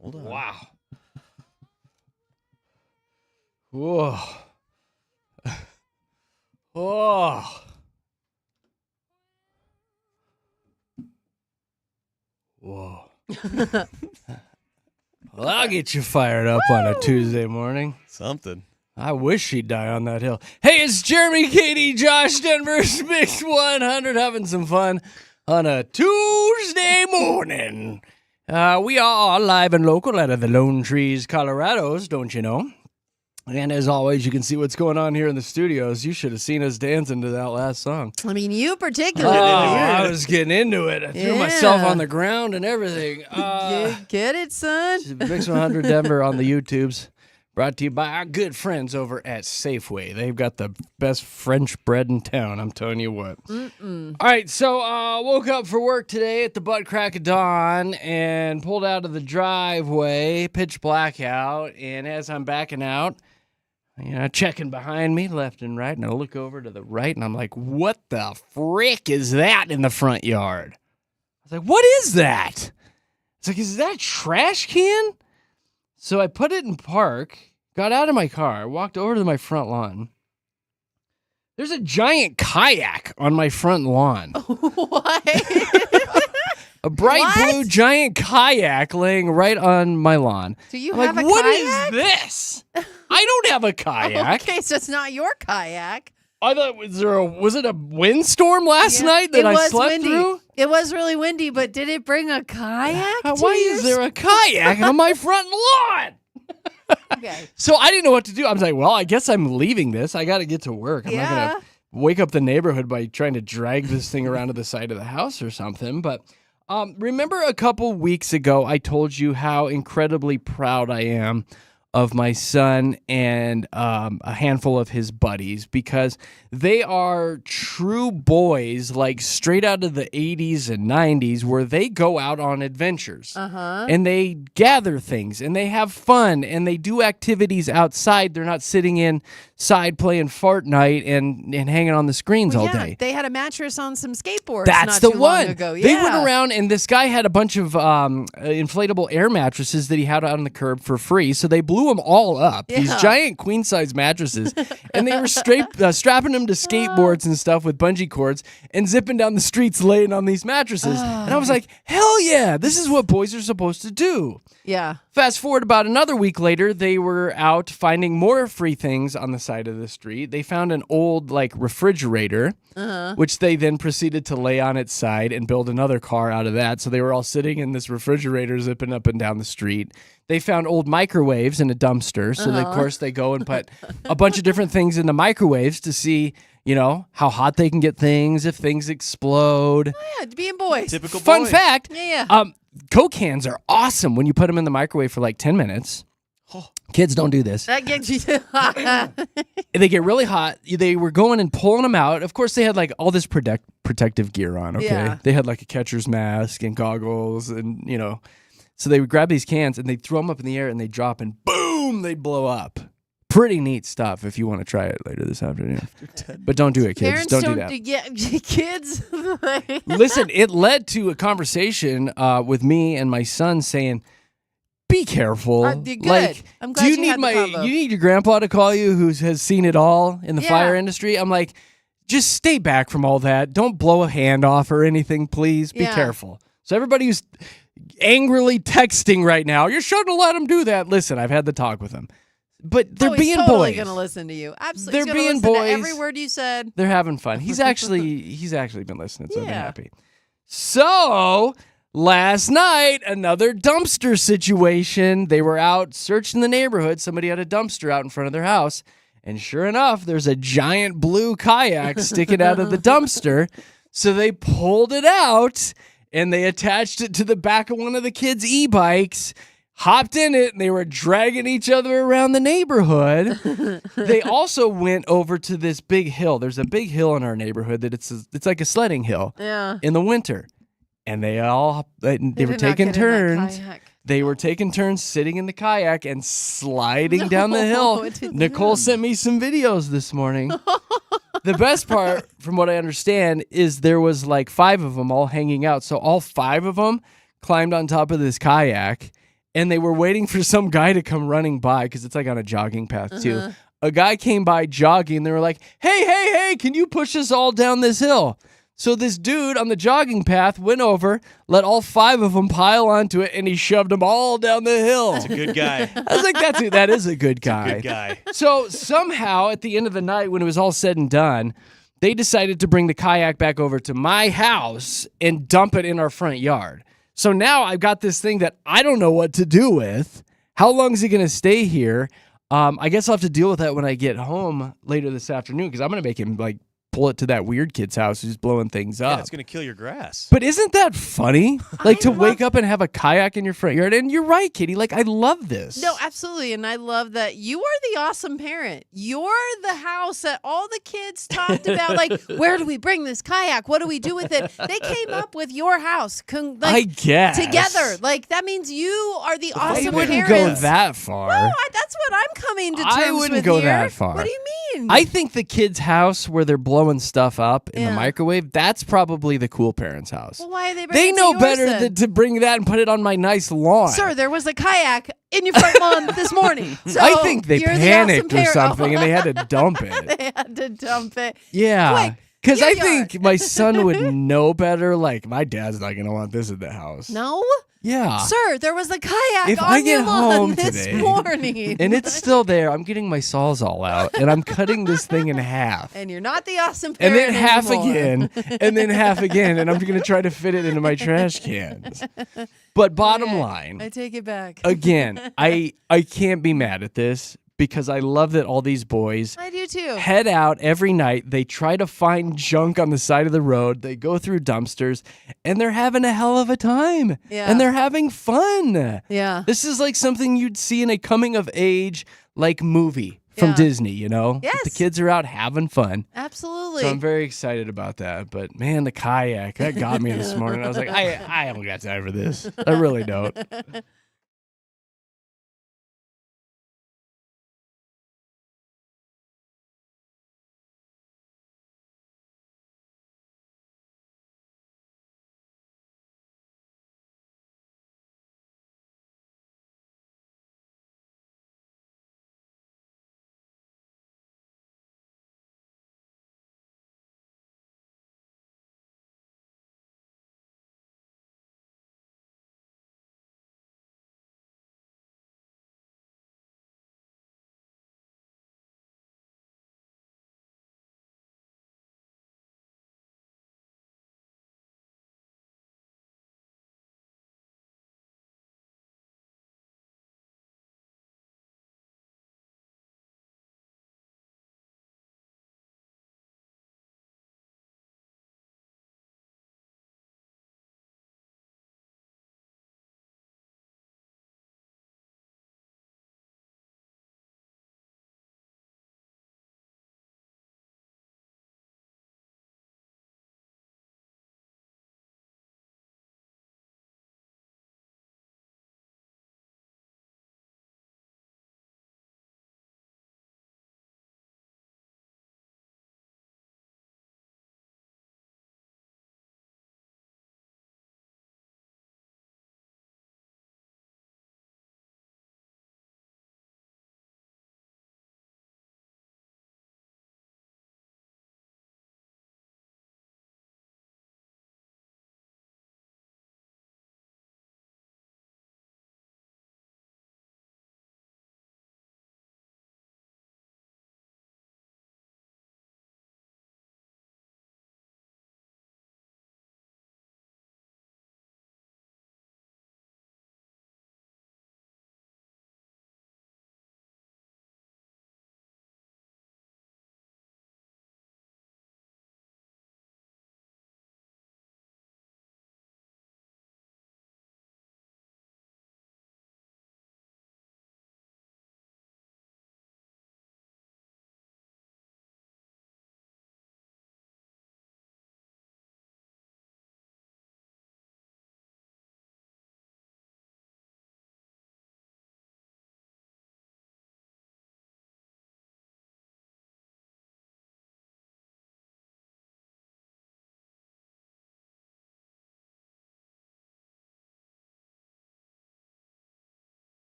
Hold on. Wow. Whoa. Oh. Whoa. Well, I'll get you fired up on a Tuesday morning. Something. I wish she'd die on that hill. Hey, it's Jeremy, Katy, Josh, Denver's Mix 100, having some fun on a Tuesday morning. We are live and local out of the Lone Trees, Colorado's, don't you know? And as always, you can see what's going on here in the studios. You should have seen us dancing to that last song. I mean, you Oh, particularly. I was getting into it. I threw Yeah. myself on the ground and everything. Get it, son? Mix 100 Denver on the YouTubes. Brought to you by our good friends over at Safeway. They've got the best French bread in town, I'm telling you what. All right, so woke up for work today at the butt crack of dawn and pulled out of the driveway, pitch black out, and as I'm backing out, checking behind me left and right, and I look over to the right, and I'm like, what the frick is that in the front yard? I was like, what is that? It's like, is that a trash can? So I put it in park, got out of my car, walked over to my front lawn. There's a giant kayak on my front lawn. What? A bright What? blue giant kayak laying right on my lawn. Do you I'm have like, a what kayak? is this? I don't have a kayak. Okay, so it's not your kayak. I thought, was it a windstorm last Yeah, night that it I was slept windy. through? It was really windy, but did it bring a kayak? Why is there a kayak on my front lawn? Okay. So I didn't know what to do. I was like, well, I guess I'm leaving this. I got to get to work. I'm not Yeah. going to wake up the neighborhood by trying to drag this thing around to the side of the house or something. But remember a couple weeks ago, I told you how incredibly proud I am of my son and a handful of his buddies because they are true boys, like straight out of the 80s and 90s, where they go out on adventures and they gather things and they have fun and they do activities outside. They're not sitting inside playing Fortnite and hanging on the screens all day. They had a mattress on some skateboards. That's not the too one. Long ago. They Yeah. went around, and this guy had a bunch of inflatable air mattresses that he had out on the curb for free. So they blew them all up, these Yeah. giant queen size mattresses, and they were strapping them to skateboards and stuff with bungee cords and zipping down the streets laying on these mattresses. And I was like, hell yeah, this is what boys are supposed to do. Yeah. Fast forward about another week later, they were out finding more free things on the side of the street. They found an old refrigerator, which they then proceeded to lay on its side and build another car out of that. So they were all sitting in this refrigerator zipping up and down the street. They found old microwaves in a dumpster. So of course they go and put a bunch of different things in the microwaves to see, how hot they can get things, if things explode. Yeah, being boys. Typical Fun boy. fact. Yeah. Coke cans are awesome when you put them in the microwave for 10 minutes. Kids don't do this. That gets you. They get really hot. They were going and pulling them out. Of course, they had all this protective gear on, okay? Yeah. They had a catcher's mask and goggles and, So they would grab these cans and they'd throw them up in the air and they'd drop and boom, they'd blow up. Pretty neat stuff if you want to try it later this afternoon. But don't do it, kids. Parents Don't do that. Yeah, kids. Listen, it led to a conversation with me and my son saying, be careful. Good. I'm glad do you you need had the convo. you need your grandpa to call you who has seen it all in the Yeah. fire industry? I'm like, just stay back from all that. Don't blow a hand off or anything, please. Be Yeah. careful. So everybody who's angrily texting right now, you shouldn't let them do that. Listen, I've had the talk with them. But they're he's being totally boys. going to listen to you. Absolutely. They're He's gonna being listen to boys. every word you said. They're having fun. He's actually been listening, so I've been Yeah. happy. So last night, another dumpster situation. They were out searching the neighborhood. Somebody had a dumpster out in front of their house. And sure enough, there's a giant blue kayak sticking out of the dumpster. So they pulled it out and they attached it to the back of one of the kids' e-bikes, hopped in it, and they were dragging each other around the neighborhood. They also went over to this big hill. There's a big hill in our neighborhood that it's like a sledding hill Yeah. in the winter. And they were did not taking get in that turns. kayak. They were taking turns sitting in the kayak and sliding down the hill. it didn't Nicole sent me some videos this morning. The best part, from what I understand, is there was 5 of them all hanging out. So all 5 of them climbed on top of this kayak, and they were waiting for some guy to come running by because it's like on a jogging path too. A guy came by jogging. They were like, hey, can you push us all down this hill? So this dude on the jogging path went over, let all 5 of them pile onto it, and he shoved them all down the hill. That's a good guy. I was like, that is a good guy. Good guy. So somehow at the end of the night, when it was all said and done, they decided to bring the kayak back over to my house and dump it in our front yard. So now I've got this thing that I don't know what to do with. How long is it going to stay here? I guess I'll have to deal with that when I get home later this afternoon because I'm going to make him like pull it to that weird kid's house who's blowing things up. Yeah, it's going to kill your grass. But isn't that funny? Like to wake up and have a kayak in your front yard. And you're right, Katie. Like I love this. No, absolutely. And I love that you are the awesome parent. You're the house that all the kids talked about. Like, where do we bring this kayak? What do we do with it? They came up with your house. I guess. Together. Like, that means you are the awesome I wouldn't parents. go that far. Well, that's what I'm coming to terms with I wouldn't go here. that far. What do you mean? I think the kid's house where they're blowing stuff up in the microwave, that's probably the cool parents' house. Well, why are they They bringing know it to yours better then? than to bring that and put it on my nice lawn. Sir, there was a kayak in your front lawn this morning. So I think they you're the panicked awesome or parent. something and they had to dump it. They had to dump it. Yeah. Quick, Because your I yard. think my son would know better. Like, my dad's not going to want this in the house. No? Yeah. Sir, there was a kayak If on I get your lawn home this today, morning. And it's still there. I'm getting my sawzall out and I'm cutting this thing in half. And you're not the awesome And parent then half anymore. again, and then half again, and I'm going to try to fit it into my trash cans. But bottom Okay, line, I take it back. again, I can't be mad at this because I love that all these boys I do too. head out every night. They try to find junk on the side of the road. They go through dumpsters, and they're having a hell of a time. Yeah. And they're having fun. Yeah. This is like something you'd see in a coming of age like movie from Yeah. Disney, you know? Yes. The kids are out having fun. Absolutely. So I'm very excited about that. But man, the kayak, that got me this morning. I was like, I haven't got time for this. I really don't.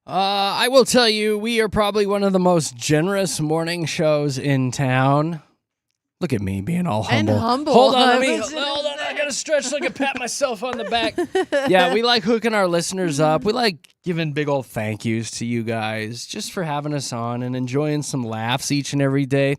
I will tell you, we are probably one of the most generous morning shows in town. Look at me being all humble. And humble. Hold on, Hold on, I gotta stretch so I can pat myself on the back. Yeah, we like hooking our listeners up. We like giving big old thank yous to you guys just for having us on and enjoying some laughs each and every day.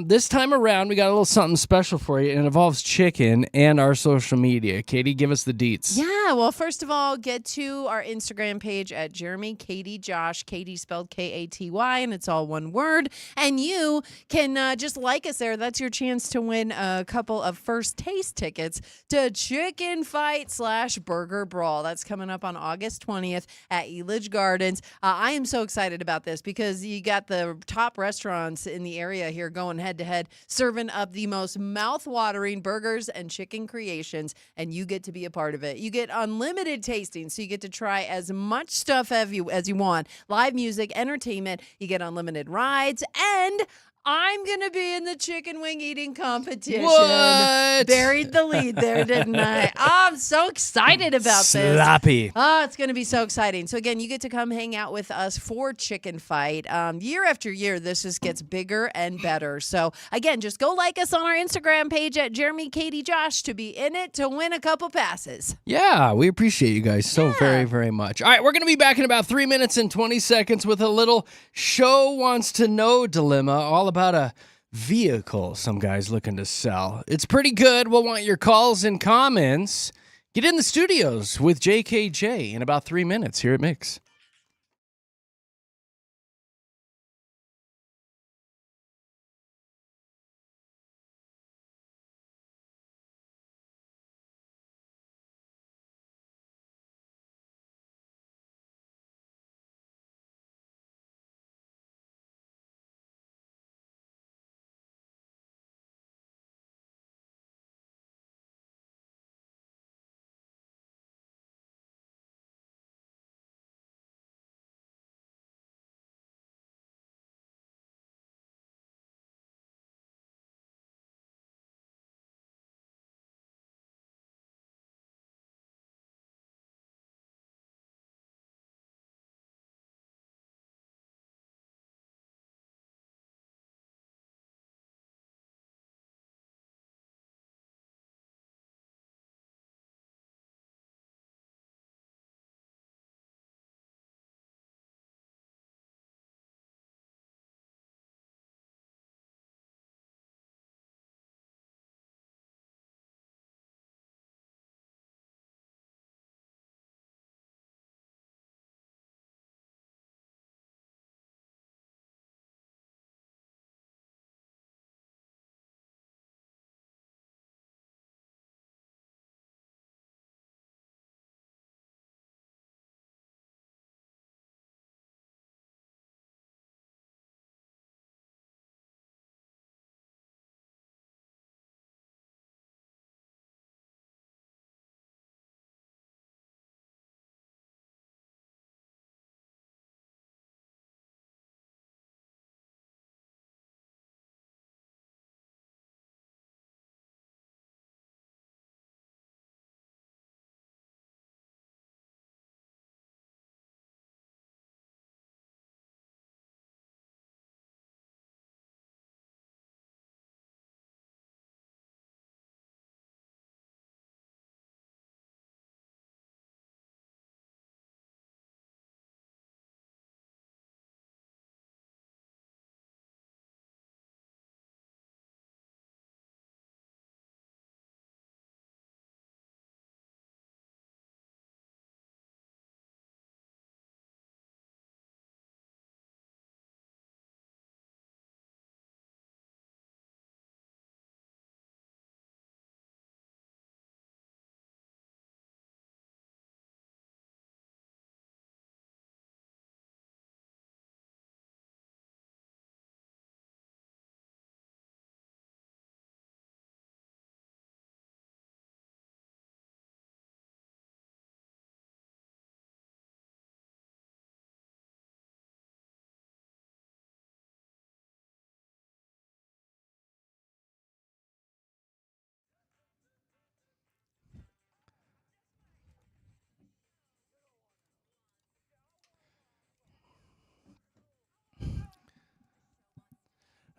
This time around, we got a little something special for you, and it involves chicken and our social media. Katie, give us the deets. Yeah, well, first of all, get to our Instagram page at Jeremy, Katy, Josh, Katy spelled Katy, and it's all one word. And you can just like us there. That's your chance to win a couple of first taste tickets to Chicken Fight / Burger Brawl. That's coming up on August 20th at Elidge Gardens. I am so excited about this because you got the top restaurants in the area here going head to head, serving up the most mouth-watering burgers and chicken creations, and you get to be a part of it. You get unlimited tasting, so you get to try as much stuff as you want. Live music, entertainment, you get unlimited rides, and I'm going to be in the chicken wing eating competition. What? Buried the lead there, didn't I? Oh, I'm so excited about this. Sloppy. Oh, it's going to be so exciting. So, again, you get to come hang out with us for Chicken Fight. Year after year, this just gets bigger and better. So, again, just go like us on our Instagram page at Jeremy, Katy, Josh to be in it to win a couple passes. Yeah, we appreciate you guys so very, very much. All right, we're going to be back in about 3 minutes and 20 seconds with a little show wants to know dilemma all about a vehicle some guy's looking to sell. It's pretty good. We'll want your calls and comments. Get in the studios with JKJ in about 3 minutes here at Mix.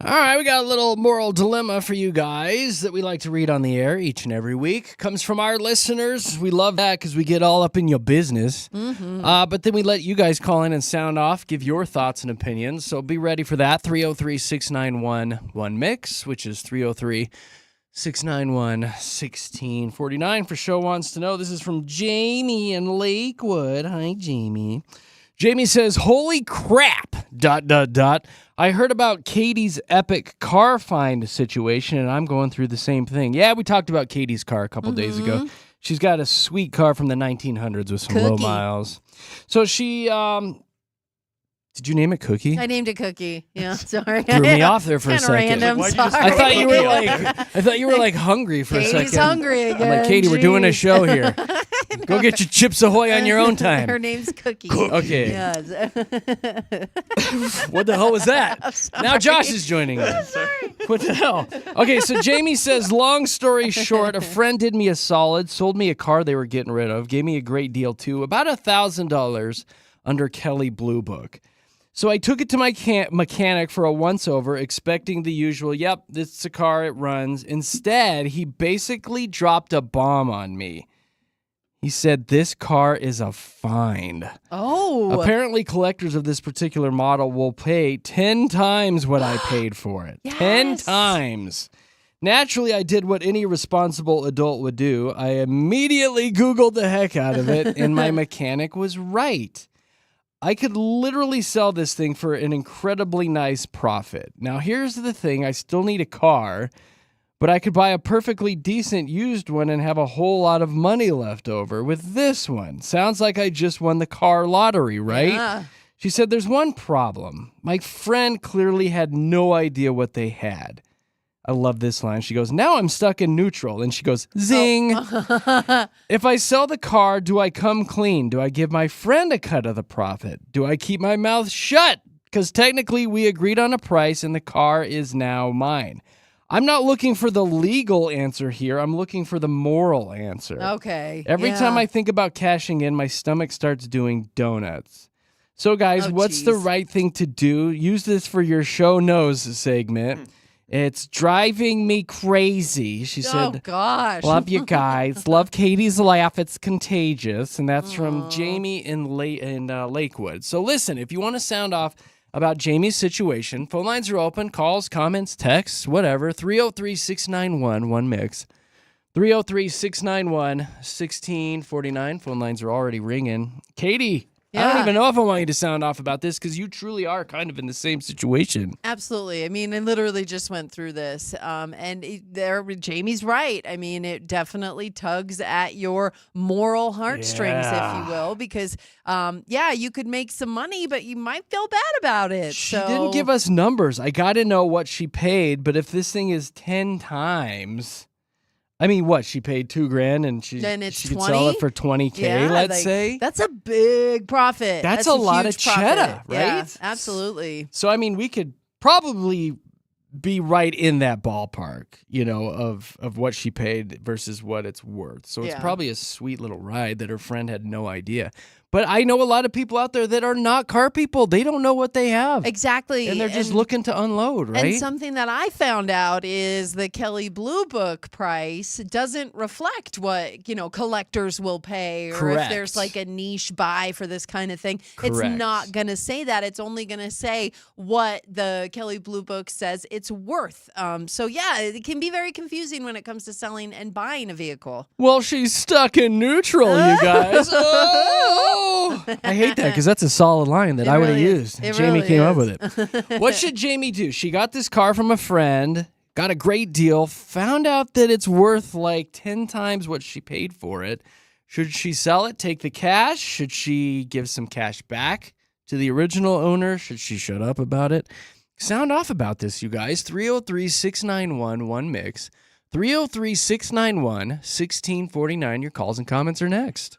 All right, we got a little moral dilemma for you guys that we like to read on the air each and every week. Comes from our listeners. We love that because we get all up in your business. But then we let you guys call in and sound off, give your thoughts and opinions. So be ready for that. 303-691-1MIX, which is 303-691-1649 for Show Wants to Know. This is from Jamie in Lakewood. Hi, Jamie. Jamie says, holy crap, ... I heard about Katie's epic car find situation, and I'm going through the same thing. Yeah, we talked about Katie's car a couple days ago. She's got a sweet car from the 1900s with some low miles. So she, did you name it Cookie? I named it Cookie. Yeah, sorry. Threw me off there for a Kinda second. random. Why'd you just Sorry. I thought you were like hungry for a Katie's second. hungry again. I'm like, Katie, we're doing a Jeez. show here. Go get your Chips Ahoy on your own time. Her name's Cookie. Okay. Yes. What the hell was that? Now Josh is joining us. What the hell? Okay, so Jamie says, long story short, a friend did me a solid, sold me a car they were getting rid of, gave me a great deal too, about $1,000 under Kelley Blue Book. So I took it to my mechanic for a once-over, expecting the usual, yep, this is a car, it runs. Instead, he basically dropped a bomb on me. He said, this car is a find. Oh. Apparently, collectors of this particular model will pay 10 times what I paid for it. 10 Yes. times. Naturally, I did what any responsible adult would do. I immediately Googled the heck out of it, and my mechanic was right. I could literally sell this thing for an incredibly nice profit. Now, here's the thing. I still need a car, but I could buy a perfectly decent used one and have a whole lot of money left over with this one. Sounds like I just won the car lottery, right? Yeah. She said, there's one problem. My friend clearly had no idea what they had. I love this line. She goes, now I'm stuck in neutral. And she goes, zing. If I sell the car, do I come clean? Do I give my friend a cut of the profit? Do I keep my mouth shut? Because technically we agreed on a price and the car is now mine. I'm not looking for the legal answer here. I'm looking for the moral answer. Okay. Every yeah. time I think about cashing in, my stomach starts doing donuts. So, guys, Oh, what's the geez. right thing to do? Use this for your show knows segment. It's driving me crazy. She Oh, said, gosh. love you guys. Love Katie's laugh. It's contagious. And that's from Jamie in Lakewood. So listen, if you want to sound off about Jamie's situation, phone lines are open. Calls, comments, texts, whatever. 303-691-1MIX. 303-691-1649. Phone lines are already ringing. Katie, I don't Yeah. even know if I want you to sound off about this because you truly are kind of in the same situation. Absolutely. I mean, I literally just went through this. Jamie's right. I mean, it definitely tugs at your moral heartstrings, if Yeah. you will, because, you could make some money, but you might feel bad about it. She didn't give us numbers. I got to know what she paid, but if this thing is 10 times, I mean, what? She paid $2,000 and Then it's she could 20? sell it for $20K, let's say. That's a big profit. That's a lot huge of cheddar, profit. Yeah, right? absolutely. So, I mean, we could probably be right in that ballpark, of what she paid versus what it's worth. So it's Yeah. probably a sweet little ride that her friend had no idea. But I know a lot of people out there that are not car people. They don't know what they have. Exactly. And they're just looking to unload, right? And something that I found out is the Kelley Blue Book price doesn't reflect what, collectors will pay, or Correct. if there's like a niche buy for this kind of thing. It's Correct. not going to say that. It's only going to say what the Kelley Blue Book says it's worth. It can be very confusing when it comes to selling and buying a vehicle. Well, she's stuck in neutral, you guys. Oh! I hate that because that's a solid line that It I would have really is. used. It Jamie really came up is. with it. What should Jamie do? She got this car from a friend, got a great deal, found out that it's worth like 10 times what she paid for it. Should she sell it, take the cash? Should she give some cash back to the original owner? Should she shut up about it? Sound off about this, you guys. 303-691-1MIX. 303-691-1649. Your calls and comments are next.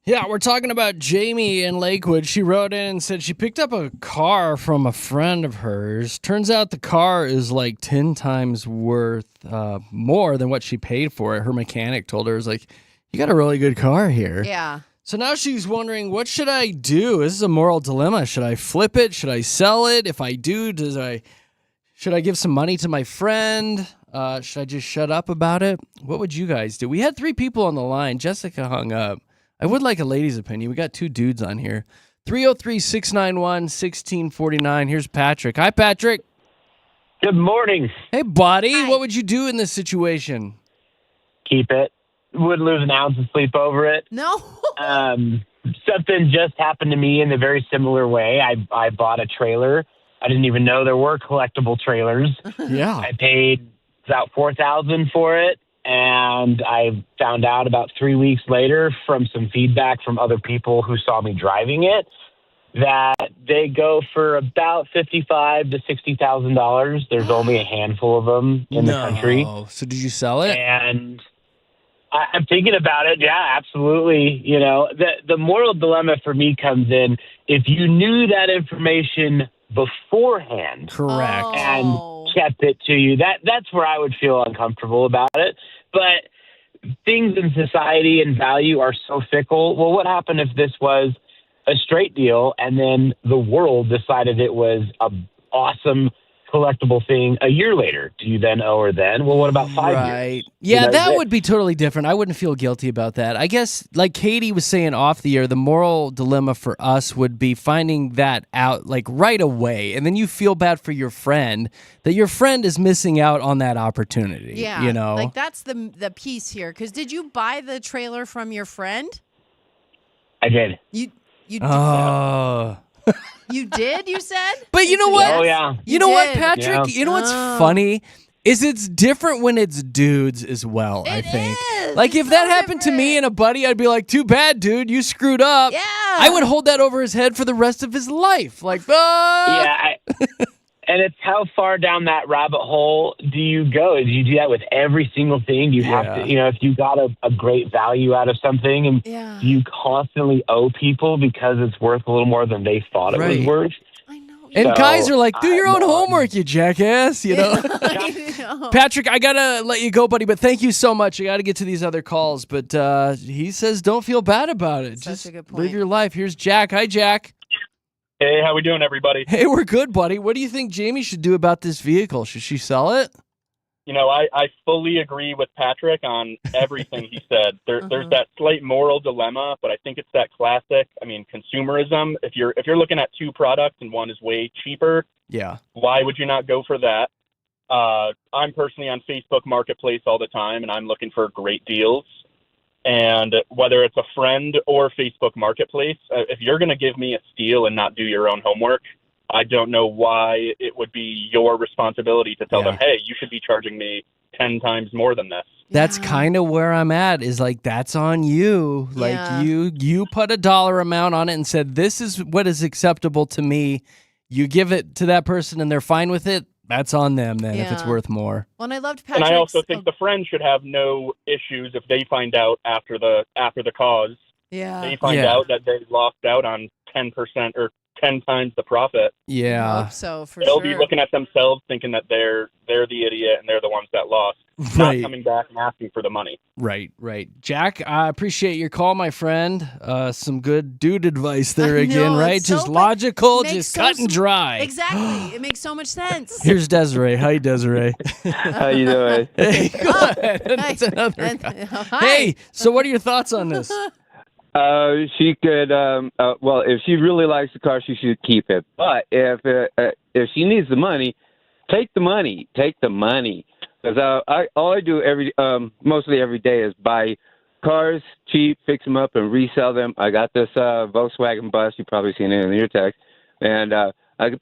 Yeah, we're talking about Jamie in Lakewood. She wrote in and said she picked up a car from a friend of hers. Turns out the car is like 10 times worth more than what she paid for it. Her mechanic told her, you got a really good car here. Yeah. So now she's wondering, what should I do? This is a moral dilemma. Should I flip it? Should I sell it? If I do, should I give some money to my friend? Should I just shut up about it? What would you guys do? We had 3 people on the line. Jessica hung up. I would like a lady's opinion. We got 2 dudes on here. 303-691-1649. Here's Patrick. Hi, Patrick. Good morning. Hey, buddy. Hi. What would you do in this situation? Keep it. Wouldn't lose an ounce of sleep over it. No. Something just happened to me in a very similar way. I bought a trailer. I didn't even know there were collectible trailers. Yeah. I paid about $4,000 for it, and I found out about 3 weeks later from some feedback from other people who saw me driving it that they go for about $55,000 to $60,000. There's only a handful of them in the country. So did you sell it? And I'm thinking about it. Yeah, absolutely. You know, the moral dilemma for me comes in if you knew that information beforehand. Correct. And kept it to you. That's where I would feel uncomfortable about it. But things in society and value are so fickle. Well, what happened if this was a straight deal and then the world decided it was a awesome collectible thing a year later? Do you then owe her then? Well, what about 5 years? Right. Yeah, that would be totally different. I wouldn't feel guilty about that. I guess, like Katie was saying off the air, the moral dilemma for us would be finding that out like right away. And then you feel bad for your friend that your friend is missing out on that opportunity. Yeah. You know? Like that's the piece here. Because did you buy the trailer from your friend? I did. You did. Oh. You did, you said? But you know what? Oh, yeah. You know what, did. Patrick? Yeah. You know what's funny? Is it's different when it's dudes as well, I think. is. Like, if It's that so happened to me different. and a buddy, I'd be like, too bad, dude. You screwed up. Yeah. I would hold that over his head for the rest of his life. Like, Yeah. And it's how far down that rabbit hole do you go? Do you do that with every single thing? Do you have to, if you got a great value out of something and Yeah. do you constantly owe people because it's worth a little more than they thought it Right. was worth? I know. And So, guys are like, do your own no. homework, you jackass, you know? I know. Patrick, I gotta let you go, buddy, but thank you so much. I gotta get to these other calls, but he says don't feel bad about it. Such Just a good live point. your life. Here's Jack. Hi, Jack. Hey, how we doing, everybody? Hey, we're good, buddy. What do you think Jamie should do about this vehicle? Should she sell it? You know, I fully agree with Patrick on everything he said. There's that slight moral dilemma, but I think it's that classic, consumerism. If you're looking at 2 products and one is way cheaper, Yeah. why would you not go for that? I'm personally on Facebook Marketplace all the time, and I'm looking for great deals. And whether it's a friend or Facebook Marketplace, if you're going to give me a steal and not do your own homework, I don't know why it would be your responsibility to tell them, hey, you should be charging me 10 times more than this. That's kind of where I'm at, is like, that's on you. Like, Yeah. you put a dollar amount on it and said, this is what is acceptable to me. You give it to that person and they're fine with it. That's on them then if it's Yeah. worth more. Well, and I loved And Patrick's. I also think the friend should have no issues if they find out after the cause. Yeah. They find Yeah. out that they lost out on 10% or 10 times the profit. I Yeah. hope so, for They'll sure. be looking at themselves thinking that they're the idiot and they're the ones that lost, Right. not coming back and asking for the money. Right. Jack, I appreciate your call, my friend. Some good dude advice there I again, know, right? it's so Just good. logical, Makes just so cut and s- dry. Exactly. It makes so much sense. Here's Desiree. Hi, Desiree. How you doing? Hey, go ahead. That's another And- guy. hi. Hey, so what are your thoughts on this? She could. Well, if she really likes the car, she should keep it. But if she needs the money, take the money. Take the money. Because all I do mostly every day is buy cars cheap, fix them up, and resell them. I got this Volkswagen bus. You've probably seen it in your text, and I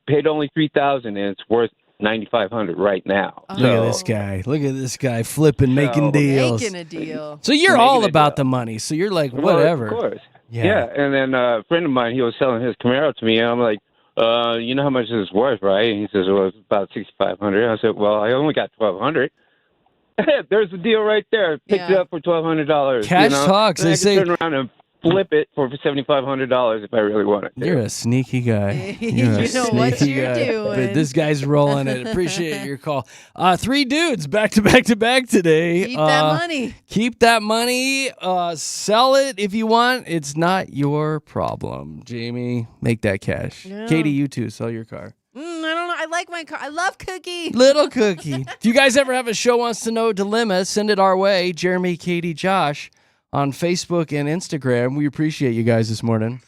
paid only $3,000, and it's worth $9,500 right now. Look at this guy. Look at this guy flipping, making deals. Making a deal. So you're Making all a about deal. the money. So you're like, Well, whatever. of course. Yeah. And then a friend of mine, he was selling his Camaro to me, and I'm like, you know how much this is worth, right? And he says, well, it's about $6,500. I said, well, I only got $1,200. There's the deal right there. Picked it Yeah. up for $1,200. Cash you know? talks. And They I say- can turn around and flip it for $7,500 if I really want it. You're a sneaky guy. You know what you're doing. But this guy's rolling it. Appreciate your call. 3 dudes back to back to back today. Keep that money. Keep that money. Sell it if you want. It's not your problem. Jamie, make that cash. Yeah. Katie, you too. Sell your car. I don't know. I like my car. I love Cookie. Little Cookie. Do you guys ever have a show wants to know dilemma? Send it our way. Jeremy, Katie, Josh on Facebook and Instagram. We appreciate you guys this morning.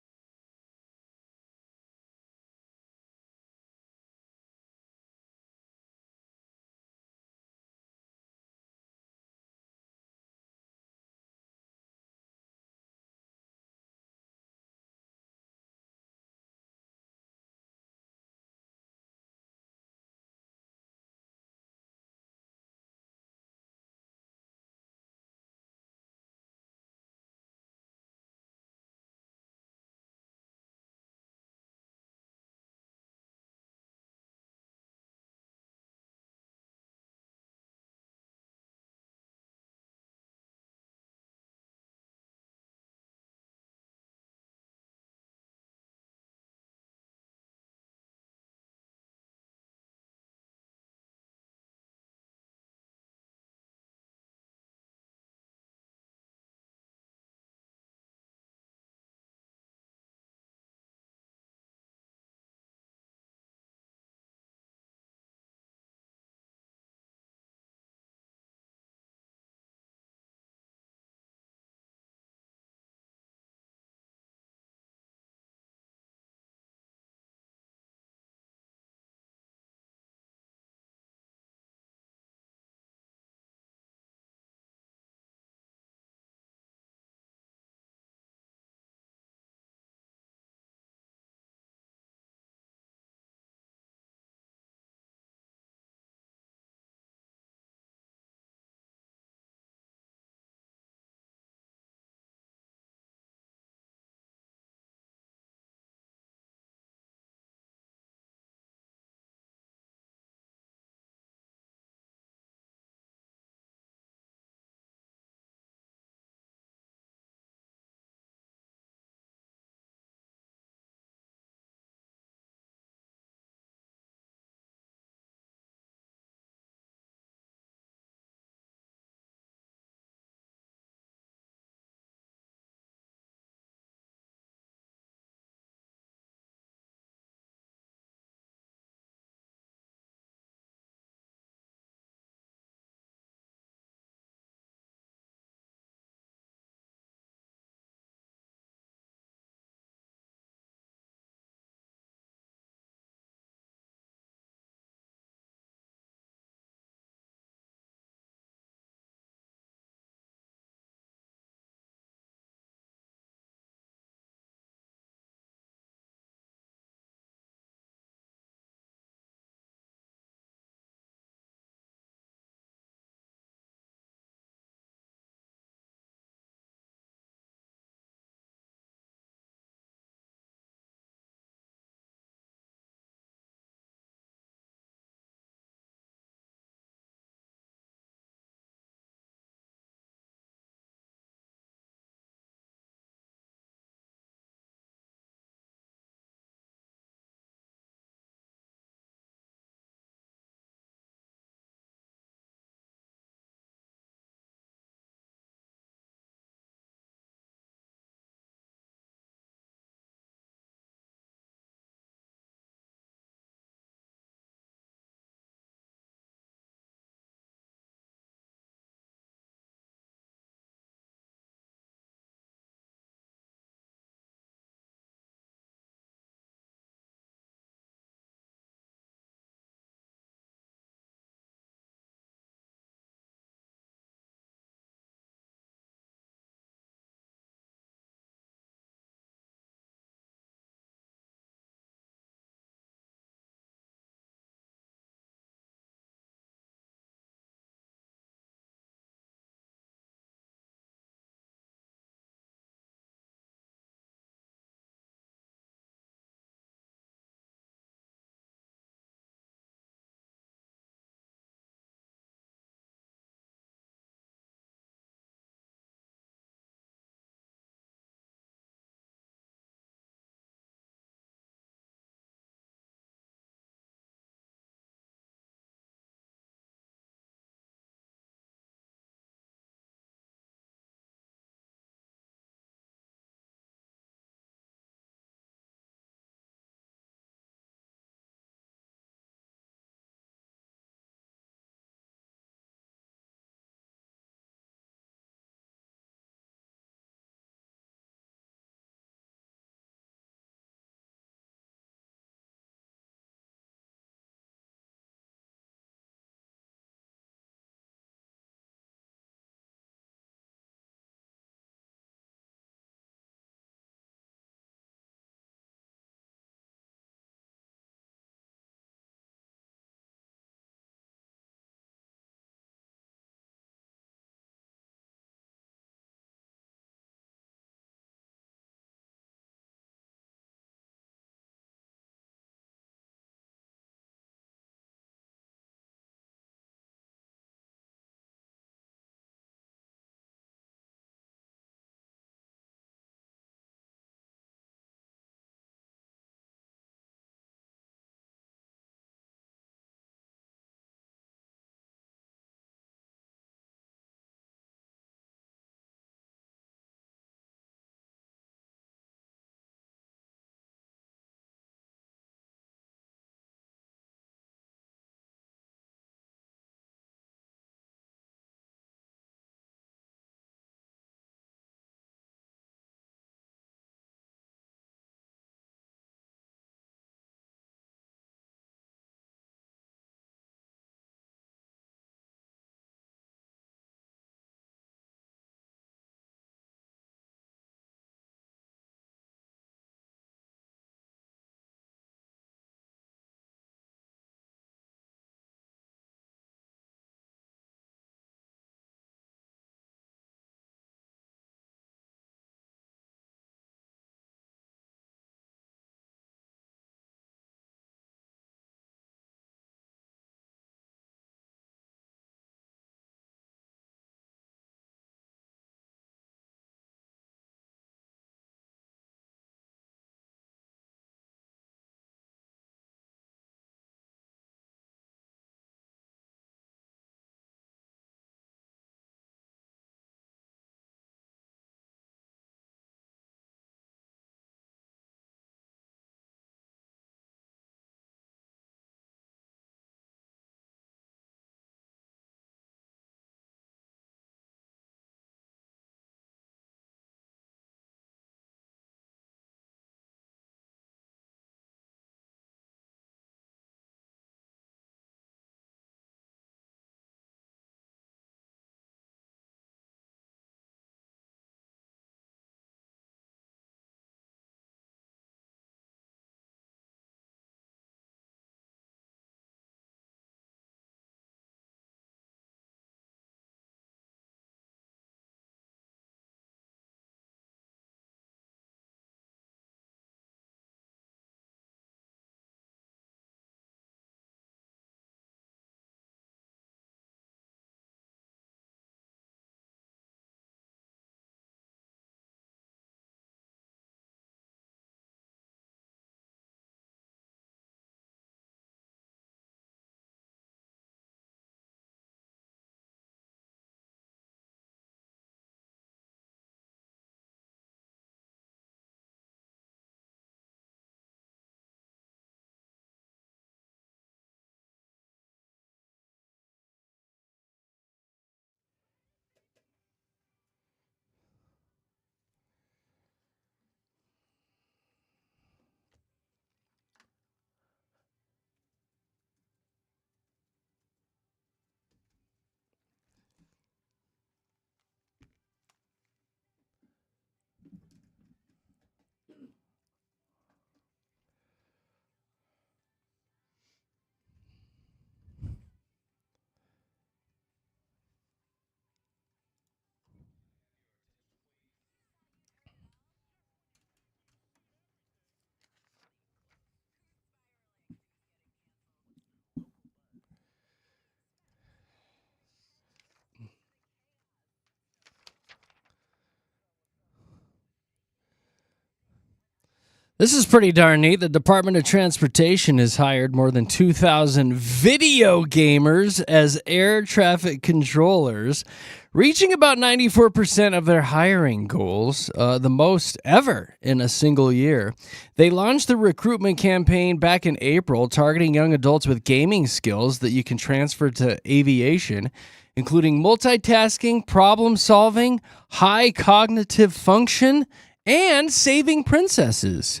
This is pretty darn neat. The Department of Transportation has hired more than 2,000 video gamers as air traffic controllers, reaching about 94% of their hiring goals, the most ever in a single year. They launched the recruitment campaign back in April, targeting young adults with gaming skills that you can transfer to aviation, including multitasking, problem solving, high cognitive function, and saving princesses.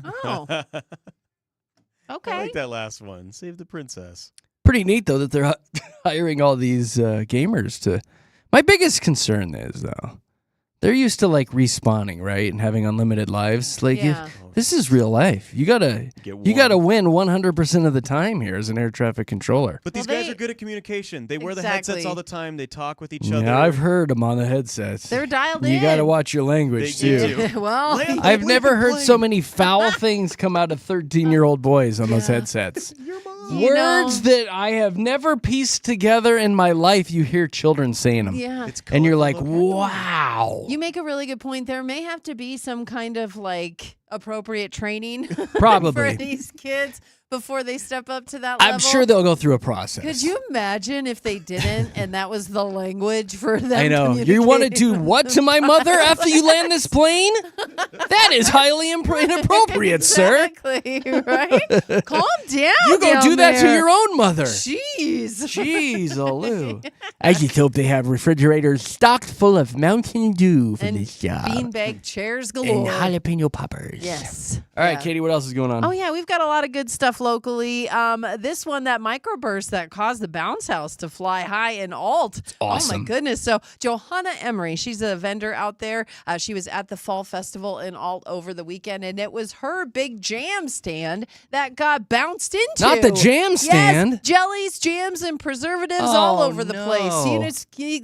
Oh, I okay. like that last one. Save the princess. Pretty neat, though, that they're hiring all these gamers to. My biggest concern is, though, they're used to like respawning, right, and having unlimited lives. Like, Yeah. this is real life. You gotta win 100% of the time here as an air traffic controller. But these Well, guys they- are good at communication. They wear the Exactly. headsets all the time. They talk with each other. Yeah, I've heard them on the headsets. They're dialed in. You got to watch your language They too. do. Well, I've never heard so many foul things come out of 13-year-old boys on those headsets. You Words know- that I have never pieced together in my life. You hear children saying them, yeah. It's and you're like, colorful. "Wow!" You make a really good point. There may have to be some kind of like appropriate training Probably. for these kids before they step up to that I'm level. sure they'll go through a process. Could you imagine if they didn't and that was the language for them? I know. You want to do communicating what to my mother after you land this plane? That is highly inappropriate, sir. Exactly, right? Calm down. You go down do that to there. your own mother. Jeez. Jeez, Lou. I just hope they have refrigerators stocked full of Mountain Dew for And this job. beanbag chairs And galore. jalapeno poppers. Yes. All right, Yeah. Katie, what else is going on? Oh yeah, we've got a lot of good stuff locally. This one, that microburst that caused the bounce house to fly high in Alt. Oh awesome. my goodness! So Johanna Emery, she's a vendor out there. She was at the Fall Festival in Alt over the weekend, and it was her big jam stand that got bounced into. Not the jam stand. Yes, jellies, jams, and preservatives all Oh, over the place. no. You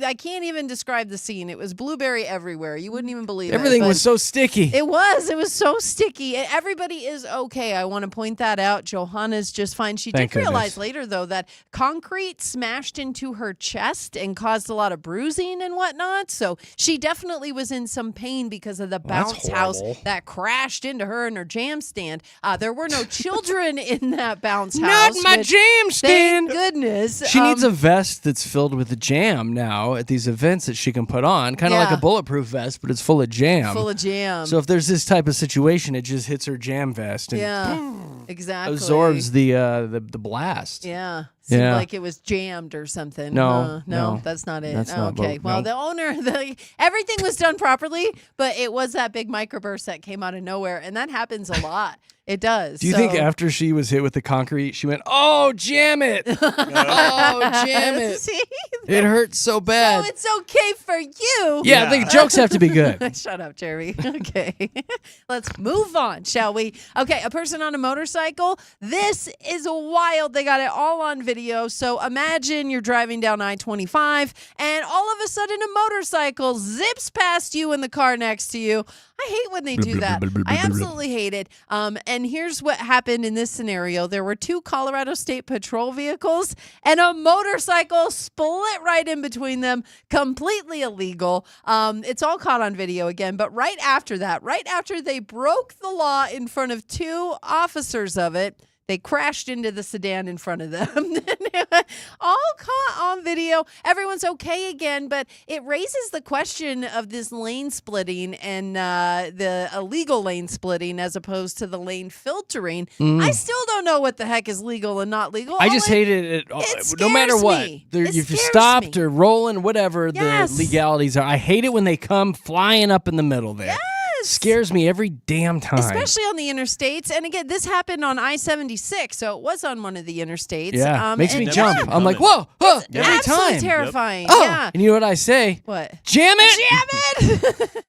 know, I can't even describe the scene. It was blueberry everywhere. You wouldn't even believe Everything it. was so sticky. It was. It was so sticky. Everybody is okay. I want to point that out. Johanna's just fine. She Thank did realize goodness. later, though, that concrete smashed into her chest and caused a lot of bruising and whatnot. So she definitely was in some pain because of the Well, that's bounce house horrible. that crashed into her and her jam stand. There were no children in that bounce Not house. my which, jam stand. Thank goodness. She needs a vest that's filled with jam now at these events that she can put on, kind of like Yeah. a bulletproof vest, but it's full of jam. full of jam. So if there's this type of situation, it just hits her jam vest and yeah, exactly. absorbs the blast. Yeah. Seemed Yeah. like it was jammed or something. No, no, no. that's not it. That's not okay. what- Well, no. the owner, everything was done properly, but it was that big microburst that came out of nowhere, and that happens a lot. It does. Do you think So- after she was hit with the concrete, she went, "Oh, jam it! Oh, jam it! See? It hurts so So bad." it's okay for you. Yeah, the jokes have to be good. Shut up, Jeremy. Okay. Let's move on, shall we? Okay, a person on a motorcycle. This is wild. They got it all on video. So imagine you're driving down I-25 and all of a sudden a motorcycle zips past you in the car next to you. I hate when they do that. I absolutely hate it. And here's what happened in this scenario. There were two Colorado State Patrol vehicles and a motorcycle split right in between them. Completely illegal. It's all caught on video again. But right after that, right after they broke the law in front of two officers of it, they crashed into the sedan in front of them. All caught on video. Everyone's okay again, but it raises the question of this lane splitting and the illegal lane splitting as opposed to the lane filtering. I still don't know what the heck is legal and not legal. I All just it- hate it. No matter scares what, me. There- It if you scares stopped me. or rolling, whatever Yes. the legalities are, I hate it when they come flying up in the middle there. Yes. Scares me every damn time. Especially on the interstates. And again, this happened on I-76, so it was on one of the interstates. Yeah, makes me and jump. yeah, I'm like, whoa, huh, every absolutely time. terrifying. Oh, Yeah. and you know what I say? What? Jam it! Jam it!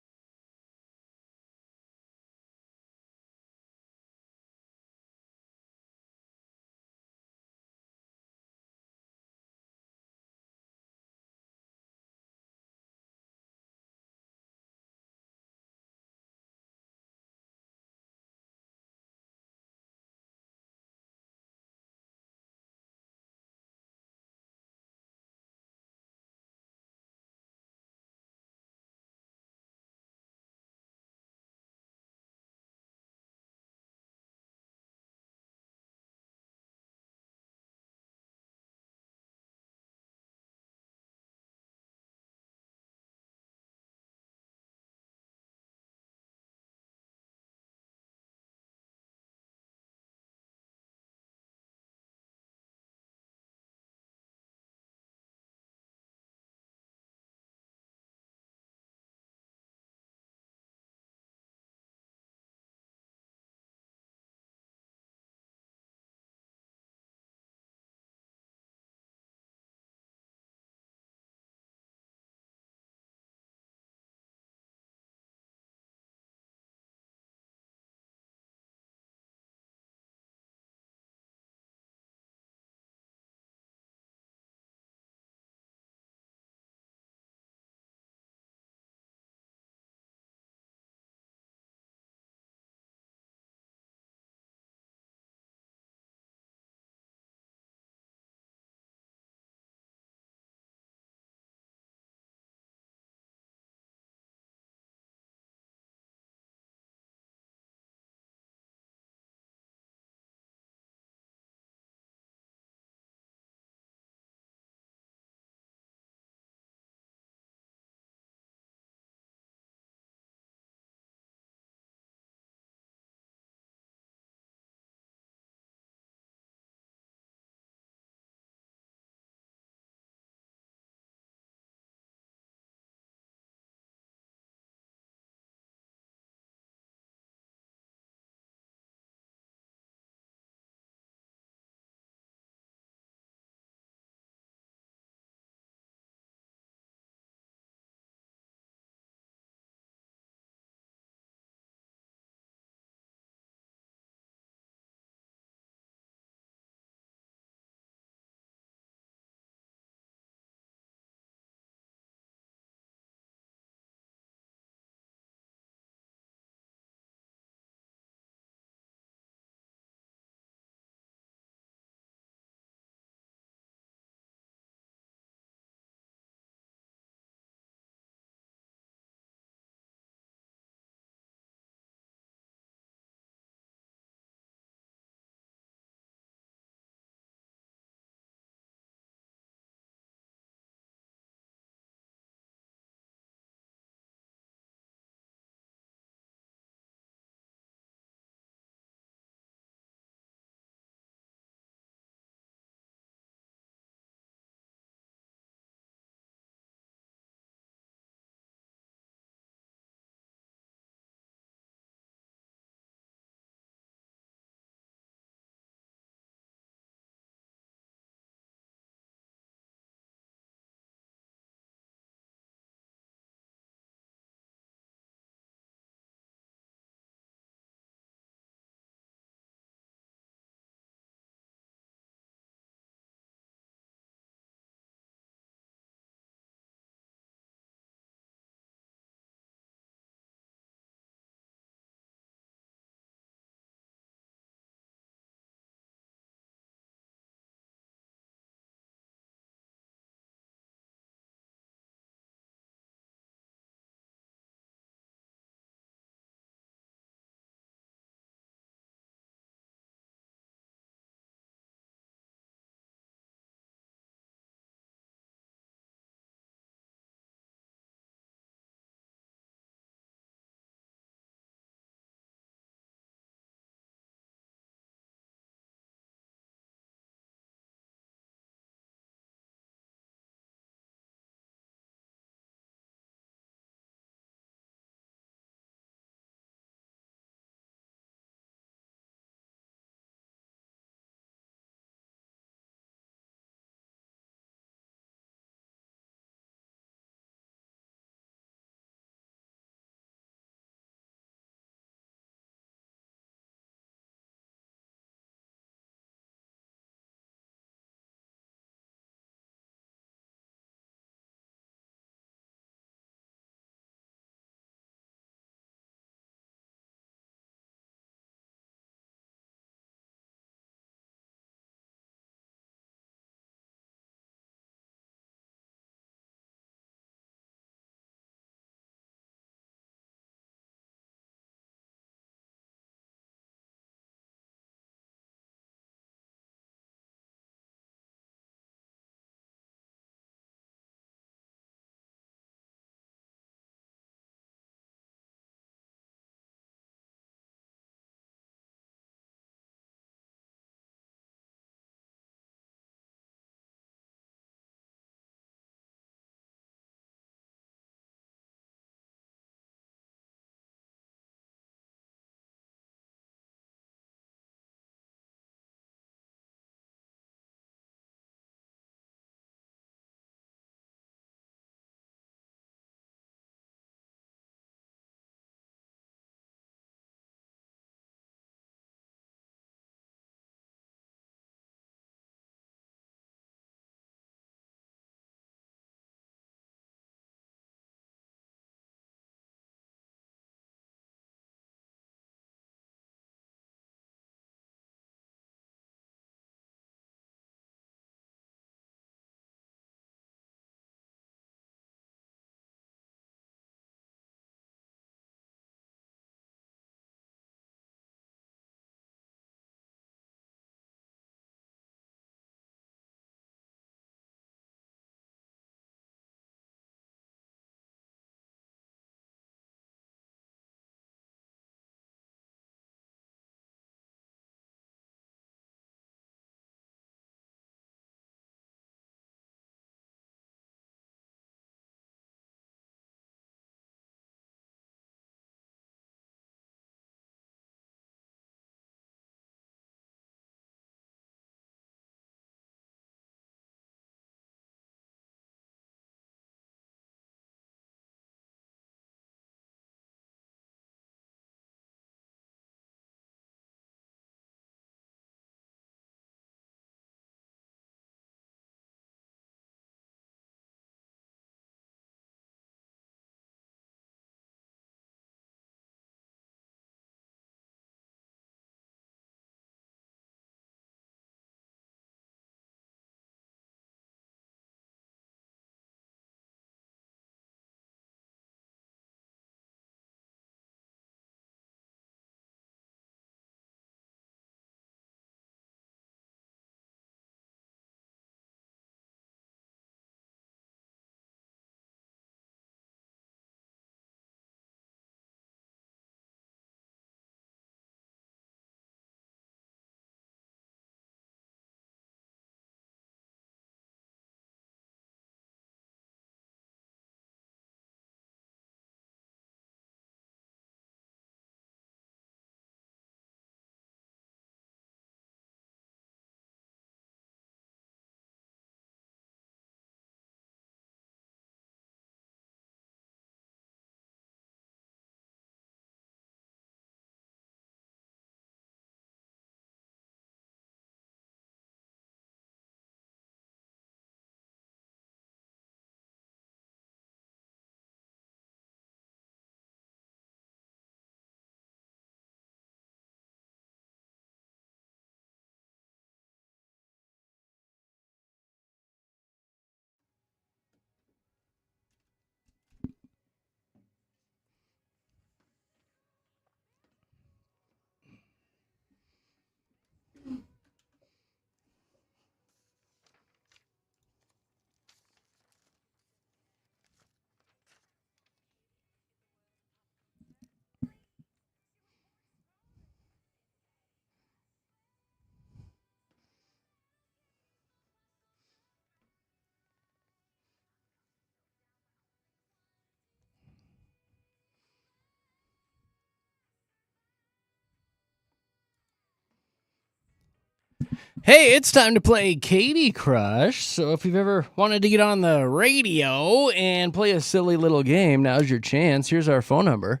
Hey, it's time to play Katy Crush. So if you've ever wanted to get on the radio and play a silly little game, now's your chance. Here's our phone number.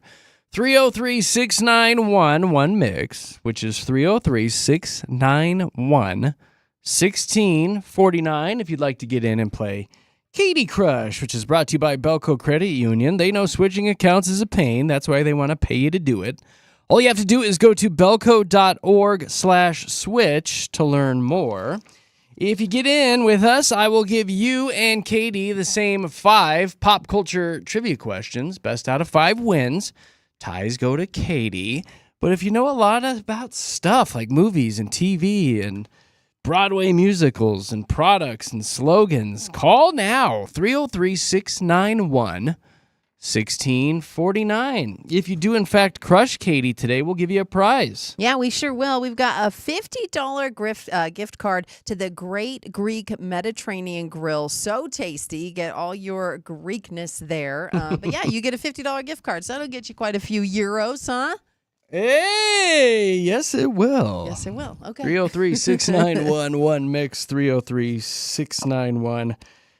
303-691-1MIX, which is 303-691-1649 if you'd like to get in and play Katy Crush, which is brought to you by Belco Credit Union. They know switching accounts is a pain. That's why they want to pay you to do it. All you have to do is go to belco.org/switch to learn more. If you get in with us, I will give you and Katie the same 5 pop culture trivia questions. Best out of 5 wins. Ties go to Katie. But if you know a lot about stuff like movies and TV and Broadway musicals and products and slogans, call now. 303-691-1649. If you do, in fact, crush Katie today, we'll give you a prize. Yeah, we sure will. We've got a $50 gift card to the Great Greek Mediterranean Grill. So tasty. Get all your Greekness there. But yeah, you get a $50 gift card. So that'll get you quite a few euros, huh? Hey, yes, it will. Yes, it will. Okay. 303-691-1MIX,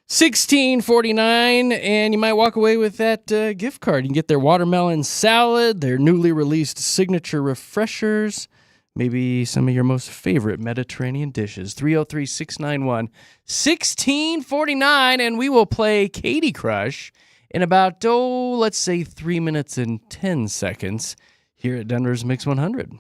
303-691-1649, and you might walk away with that gift card. You can get their watermelon salad, their newly released signature refreshers, maybe some of your most favorite Mediterranean dishes. 303-691-1649, and we will play Katy Crush in about, let's say 3 minutes and 10 seconds here at Denver's Mix 100.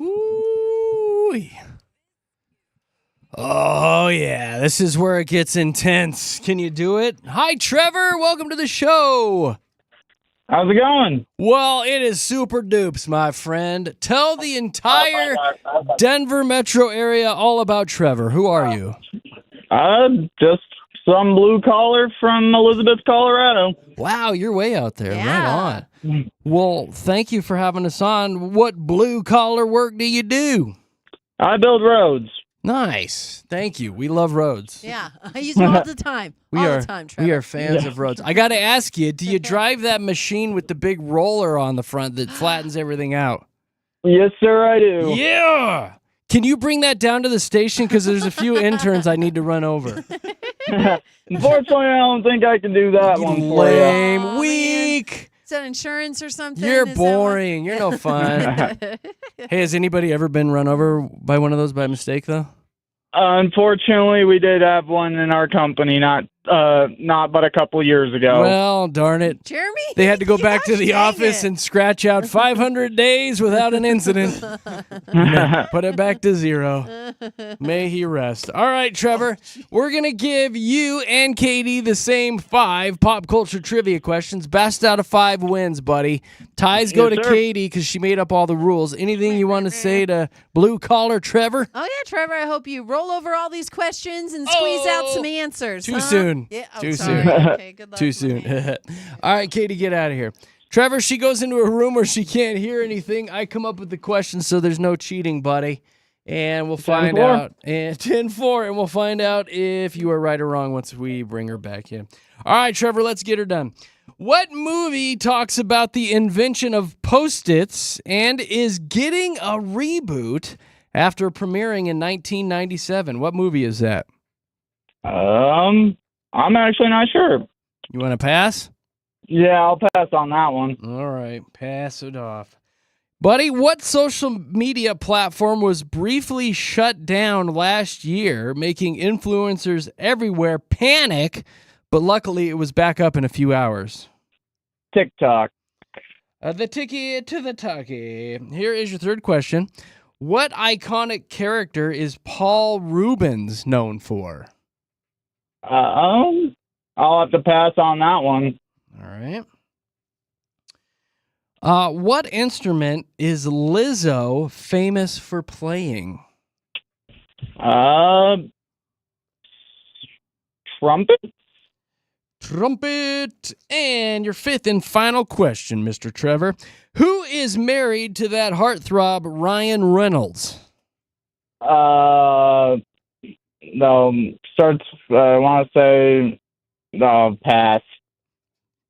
Ooh. Oh, yeah. This is where it gets intense. Can you do it? Hi, Trevor. Welcome to the show. How's it going? Well, it is super dupes, my friend. Tell the entire Denver metro area all about Trevor. Who are you? Just some blue collar from Elizabeth, Colorado. Wow, you're way out there. Yeah. Right on. Well, thank you for having us on. What blue-collar work do you do? I build roads. Nice. Thank you. We love roads. Yeah, I use them all the time. All the time, Trevor. We are fans of roads. I got to ask you, do you drive that machine with the big roller on the front that flattens everything out? Yes, sir, I do. Yeah. Can you bring that down to the station? Because there's a few interns I need to run over. Unfortunately, I don't think I can do that one for you. Lame. Aw, Weak. Is that insurance or something? You're Is that boring. You're no fun. Hey, has anybody ever been run over by one of those by mistake, though? Unfortunately, we did have one in our company not but a couple years ago. Well, darn it. Jeremy? They had to go back to Gosh, the dang office it. and scratch out 500 days without an incident. Put it back to 0. May he rest. All right, Trevor. We're going to give you and Katie the same 5 pop culture trivia questions. Best out of 5 wins, buddy. Ties go Yes, to sir. Katie because she made up all the rules. Anything you want to say to blue collar Trevor? Oh, yeah, Trevor, I hope you roll over all these questions and squeeze out some answers. Too huh? soon. Yeah, oh, Too sorry. soon. Okay, good luck. Too my soon. man. All right, Katie, get out of here. Trevor, she goes into a room where she can't hear anything. I come up with the questions, so there's no cheating, buddy. And we'll find 10-4. out. And 10-4, and we'll find out if you are right or wrong once we bring her back in. All right, Trevor, let's get her done. What movie talks about the invention of Post-its and is getting a reboot after premiering in 1997? What movie is that? I'm actually not sure. You want to pass? Yeah, I'll pass on that one. All right, pass it off. Buddy, what social media platform was briefly shut down last year, making influencers everywhere panic, but luckily it was back up in a few hours? TikTok. The ticky to the tucky. Here is your third question. What iconic character is Paul Rubens known for? I'll have to pass on that one. All right. What instrument is Lizzo famous for playing? Trumpet? Trumpet. And your fifth and final question, Mr. Trevor. Who is married to that heartthrob Ryan Reynolds? No, starts, I want to say, no, pass.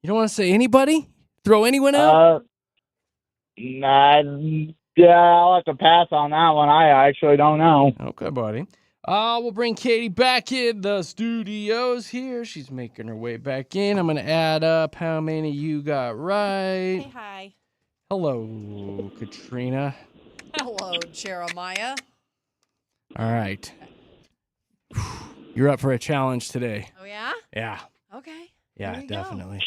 You don't want to say anybody? Throw anyone out? Nah, yeah, I'll have to pass on that one. I actually don't know. Okay, buddy. We'll bring Katie back in the studios here. She's making her way back in. I'm going to add up how many you got right. Hey, hi. Hello, Katrina. Hello, Jeremiah. All right. You're up for a challenge today. Oh, yeah? Yeah. Okay. Yeah, Here we go. definitely.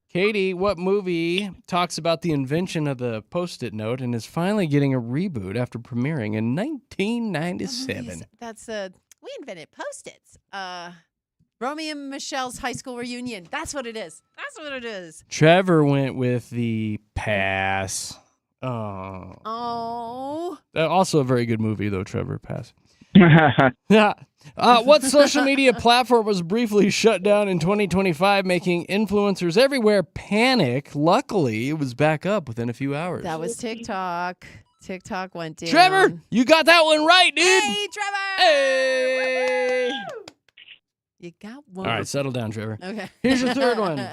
Katie, what movie talks about the invention of the Post-it note and is finally getting a reboot after premiering in 1997? That's we invented Post-its. Romeo and Michelle's high school reunion. That's what it is. That's what it is. Trevor went with the pass. Oh. Oh. Also a very good movie, though, Trevor. Pass. Yeah. What social media platform was briefly shut down in 2025, making influencers everywhere panic? Luckily, it was back up within a few hours. That was TikTok. TikTok went down. Trevor, you got that one right, dude. Hey, Trevor. Hey. You got one. All right, settle down, Trevor. Okay. Here's your third one.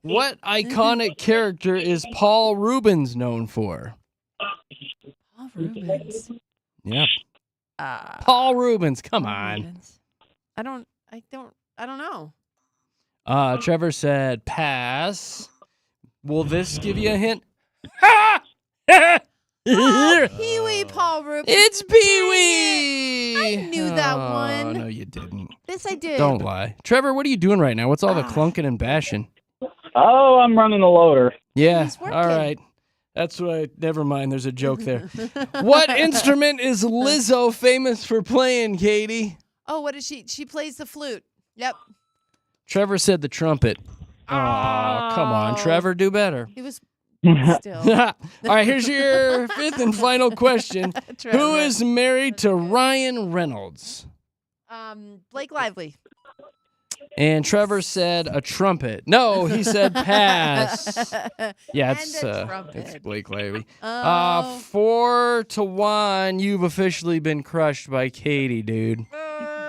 What iconic character is Paul Rubens known for? Paul Rubens. Yep. Paul Rubens, come Paul on. Rubens. I don't know. Trevor said pass. Will this give you a hint? Oh, Pee-wee Paul Rubens. It's Pee-wee. I knew that Oh, one. no, you didn't. Yes, I did. Don't lie. Trevor, what are you doing right now? What's all the clunking and bashing? Oh, I'm running the loader. Yeah, He's working. all right. That's what never mind. There's a joke there. What instrument is Lizzo famous for playing, Katie? Oh, what is she? She plays the flute. Yep. Trevor said the trumpet. Oh, come on, Trevor, do better. He was All still. right, here's your fifth and final question. Who Trevor. is married to Ryan Reynolds? Blake Lively. And Trevor said a trumpet. No, he said pass. Yeah, And it's a trumpet. it's Blake Lively. Oh. 4-1. You've officially been crushed by Katie, dude.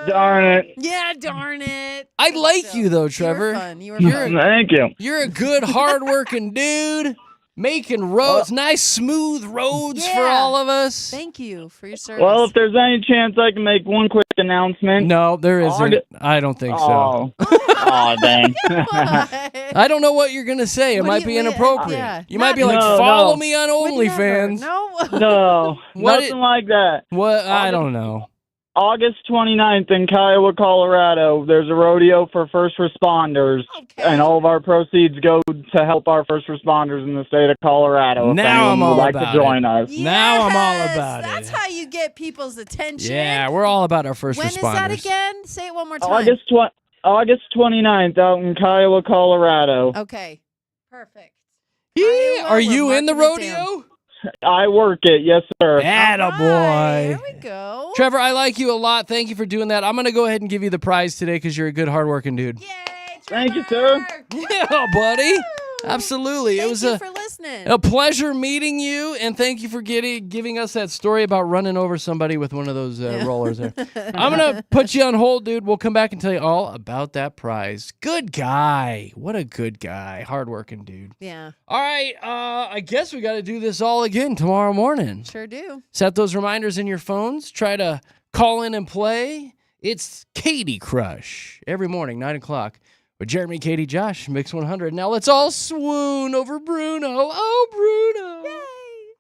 Darn it. Yeah, darn it. I But like still, you though, Trevor. You were fun. You were You're fun. Thank you. You're a good, hard-working dude. Making roads, nice smooth roads for Yeah. all of us. Thank you for your service. Well, if there's any chance I can make one quick announcement. No, there isn't. August- I don't think so. Oh, oh dang. I don't know what you're gonna say. It What do might you- be yeah, inappropriate. yeah. You might be like, No, follow no. me on Would never. OnlyFans. No. No, What nothing it- like that. What? I don't know. August 29th in Kiowa, Colorado, there's a rodeo for first responders, Okay. and all of our proceeds go to help our first responders in the state of Colorado. If Now anyone I'm would all like about to join us. Now I'm all Yes, about That's it. how you get people's attention. Yeah, we're all about our first When responders. is that again? Say it one more time. August 29th out in Kiowa, Colorado. Okay. Perfect. Yeah. Iowa, Are we're you in the marking it down. rodeo? I work it, yes, sir. All right, Attaboy. There we go. Trevor, I like you a lot. Thank you for doing that. I'm going to go ahead and give you the prize today because you're a good, hardworking dude. Yay, Thank you, sir. Trevor. Yeah, buddy. Absolutely. Thank It was you a for listening. pleasure meeting you, and thank you for giving us that story about running over somebody with one of those rollers there. I'm going to put you on hold, dude. We'll come back and tell you all about that prize. Good guy. What a good guy. Hardworking dude. Yeah, All right. I guess we got to do this all again tomorrow morning. sure do. Set those reminders in your phones. Try to call in and play. It's Katie Crush every morning, 9 o'clock. With Jeremy, Katy, Josh, Mix 100. Now let's all swoon over Bruno. Oh, Bruno. Yay.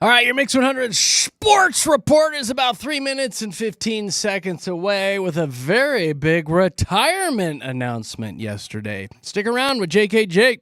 All right, your Mix 100 Sports Report is about 3 minutes and 15 seconds away with a very big retirement announcement yesterday. Stick around with JK Jake.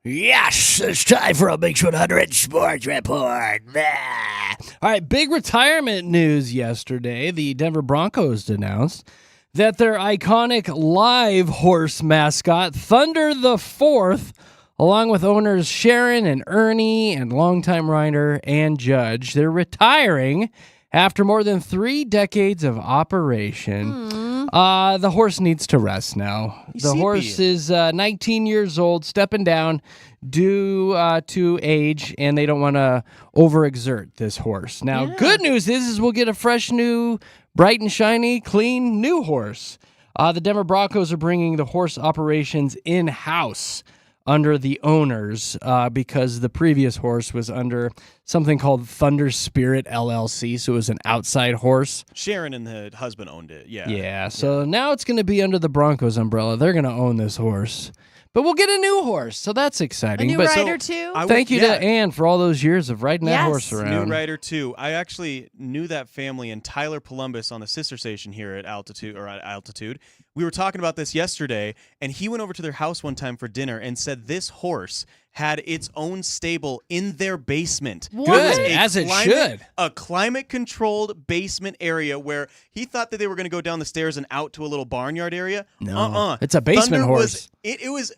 Yes, it's time for a Mix 100 Sports Report. Bah. All right, big retirement news yesterday. The Denver Broncos announced that their iconic live horse mascot, Thunder the Fourth, along with owners Sharon and Ernie and longtime rider and judge, they're retiring after more than 3 decades of operation. The horse needs to rest now. The horse is 19 years old, stepping down due to age, and they don't want to overexert this horse. Now, good news is we'll get a fresh, new, bright and shiny, clean, new horse. The Denver Broncos are bringing the horse operations in-house under the owners because the previous horse was under something called Thunder Spirit LLC, so it was an outside horse. Sharon and the husband owned it, yeah. Yeah, so now it's going to be under the Broncos umbrella. They're going to own this horse. But we'll get a new horse, so that's exciting. A new rider, too? Thank you to Ann for all those years of riding that horse around. New rider, too. I actually knew that family in Tyler, Columbus on the sister station here at Altitude. We were talking about this yesterday, and he went over to their house one time for dinner and said this horse had its own stable in their basement. Good, as it should. A climate-controlled basement area where he thought that they were going to go down the stairs and out to a little barnyard area. No, it's a basement horse. It was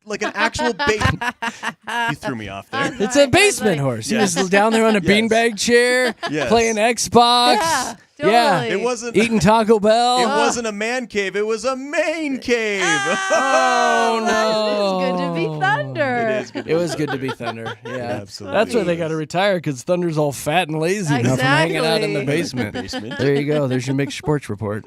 like an actual You threw me off there. It's a basement horse. He was down there on a Yes. beanbag chair, Yes. playing Xbox. Yeah, totally. It wasn't. Eating Taco Bell. It wasn't a man cave. It was a main cave. Oh no! It's good to be Thunder. It is good. It was good to be Thunder. Yeah, absolutely That's why they is. got to retire because Thunder's all fat and lazy now from hanging out in the Exactly. basement. There you go. There's your mixed sports report.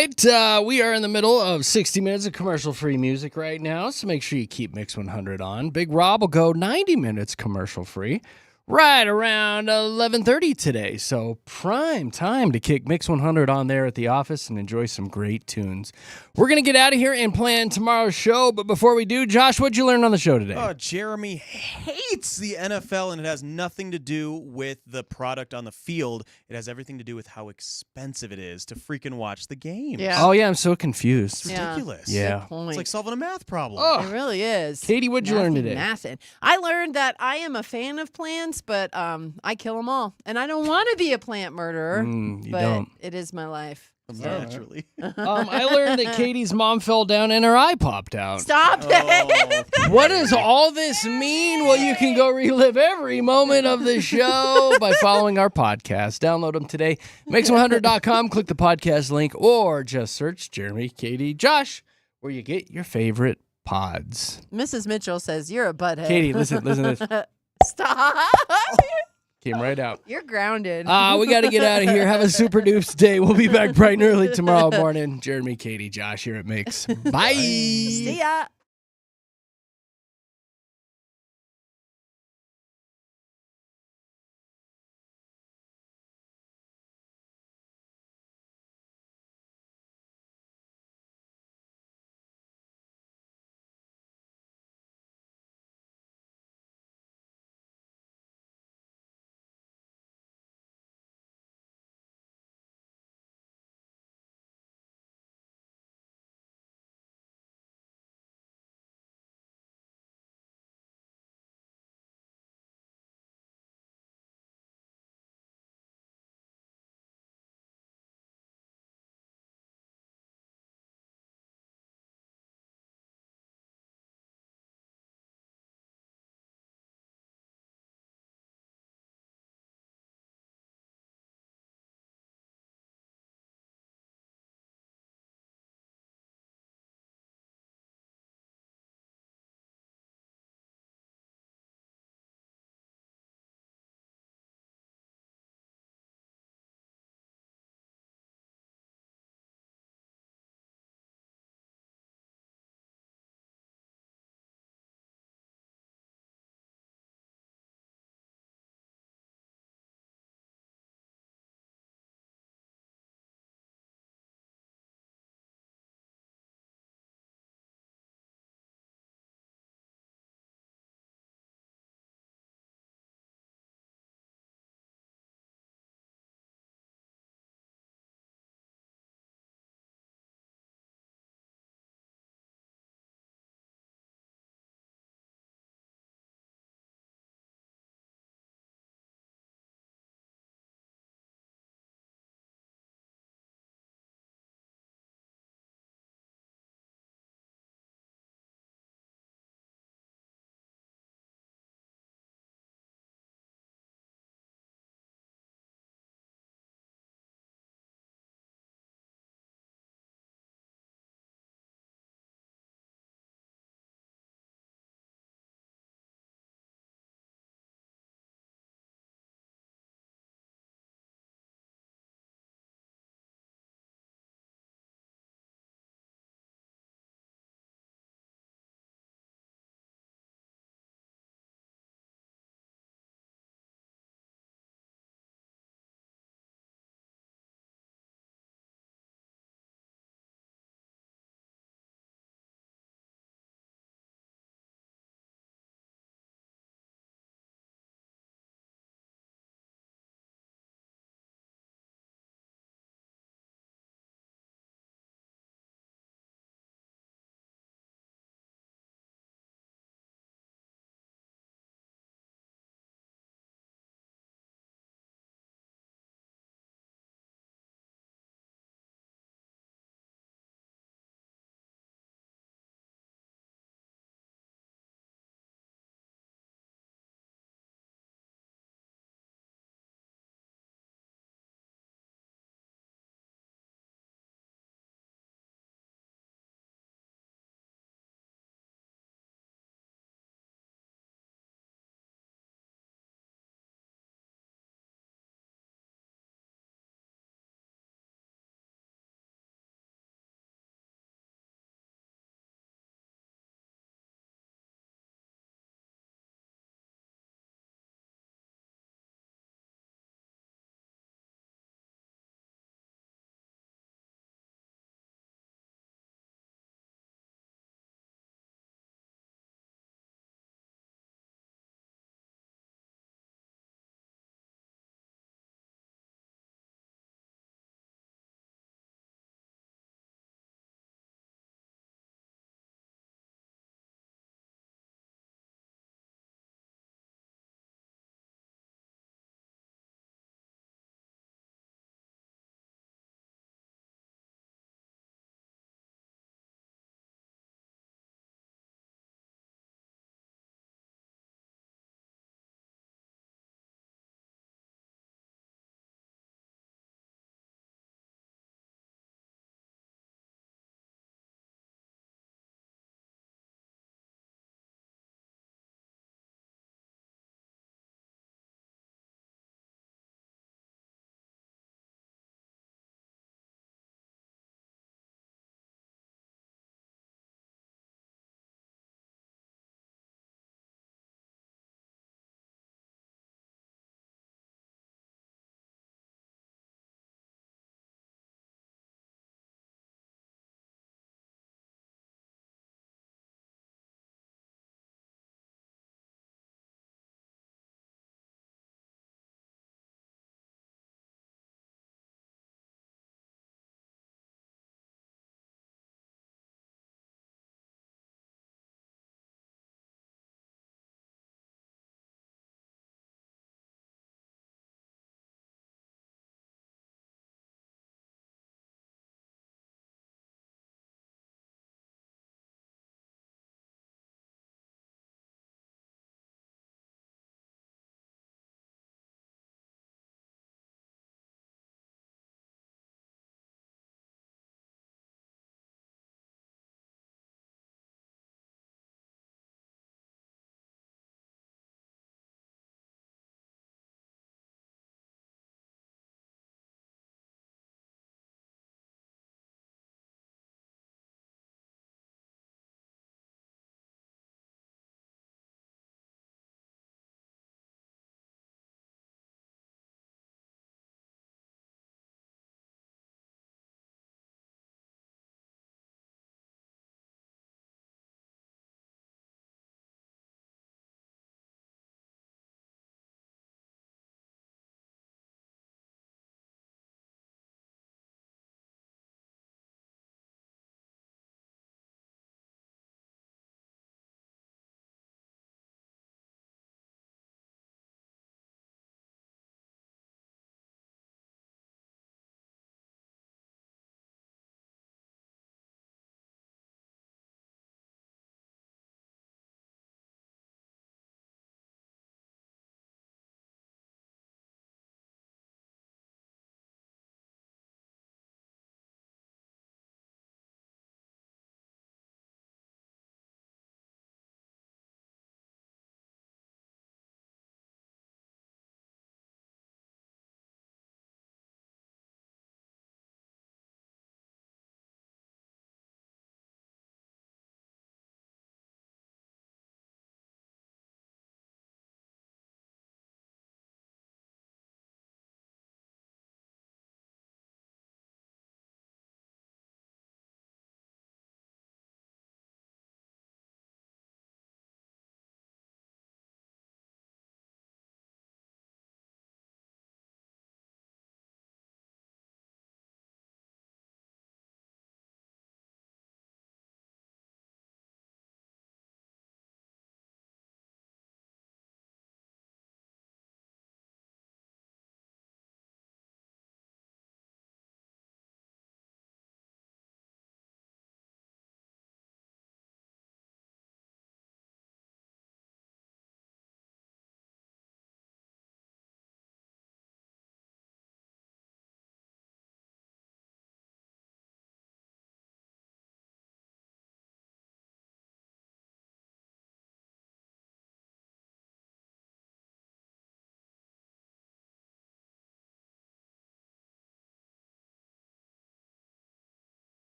right. We are in the middle of 60 minutes of commercial-free music right now, so make sure you keep Mix 100 on. Big Rob will go 90 minutes commercial-free right around 11:30 today. So prime time to kick Mix 100 on there at the office and enjoy some great tunes. We're going to get out of here and plan tomorrow's show, but before we do, Josh, what'd you learn on the show today? Oh, Jeremy hates the NFL, and it has nothing to do with the product on the field. It has everything to do with how expensive it is to freaking watch the games. Yeah. Oh, yeah, I'm so confused. It's ridiculous. Yeah. Good point. It's like solving a math problem. Oh. It really is. Katie, what'd you learn today? Nothing. I learned that I am a fan of plants, but I kill them all. And I don't want to be a plant murderer, You but don't. it is my life. Naturally. I learned that Katie's mom fell down and her eye popped out. Stop it. What does all this mean? Well, you can go relive every moment of the show by following our podcast. Download them today. Mix100.com, click the podcast link, or just search Jeremy, Katie, Josh, where you get your favorite pods. Mrs. Mitchell says you're a butthead. Katie, listen to this. Stop. Came right out. You're grounded. We got to get out of here. Have a super dupes day. We'll be back bright and early tomorrow morning. Jeremy, Katie, Josh here at Mix. Bye. See ya.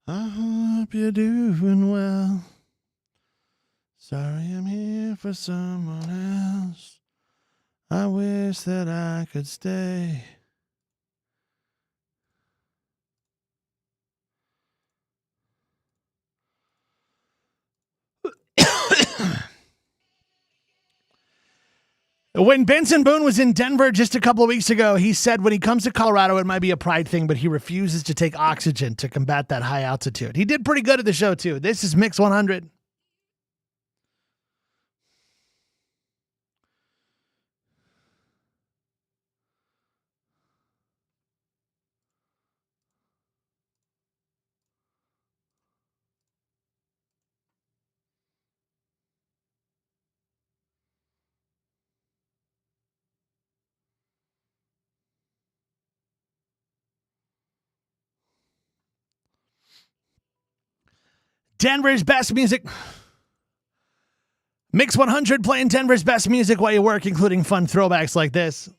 I hope you're doing well. Sorry I'm here for someone else. I wish that I could stay. When Benson Boone was in Denver just a couple of weeks ago, he said when he comes to Colorado, it might be a pride thing, but he refuses to take oxygen to combat that high altitude. He did pretty good at the show, too. This is Mix 100. Denver's best music. Mix 100 playing Denver's best music while you work, including fun throwbacks like this.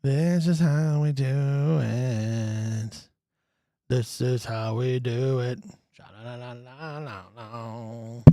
This is how we do it. This is how we do it. Sha-la-la-la-la-la-la.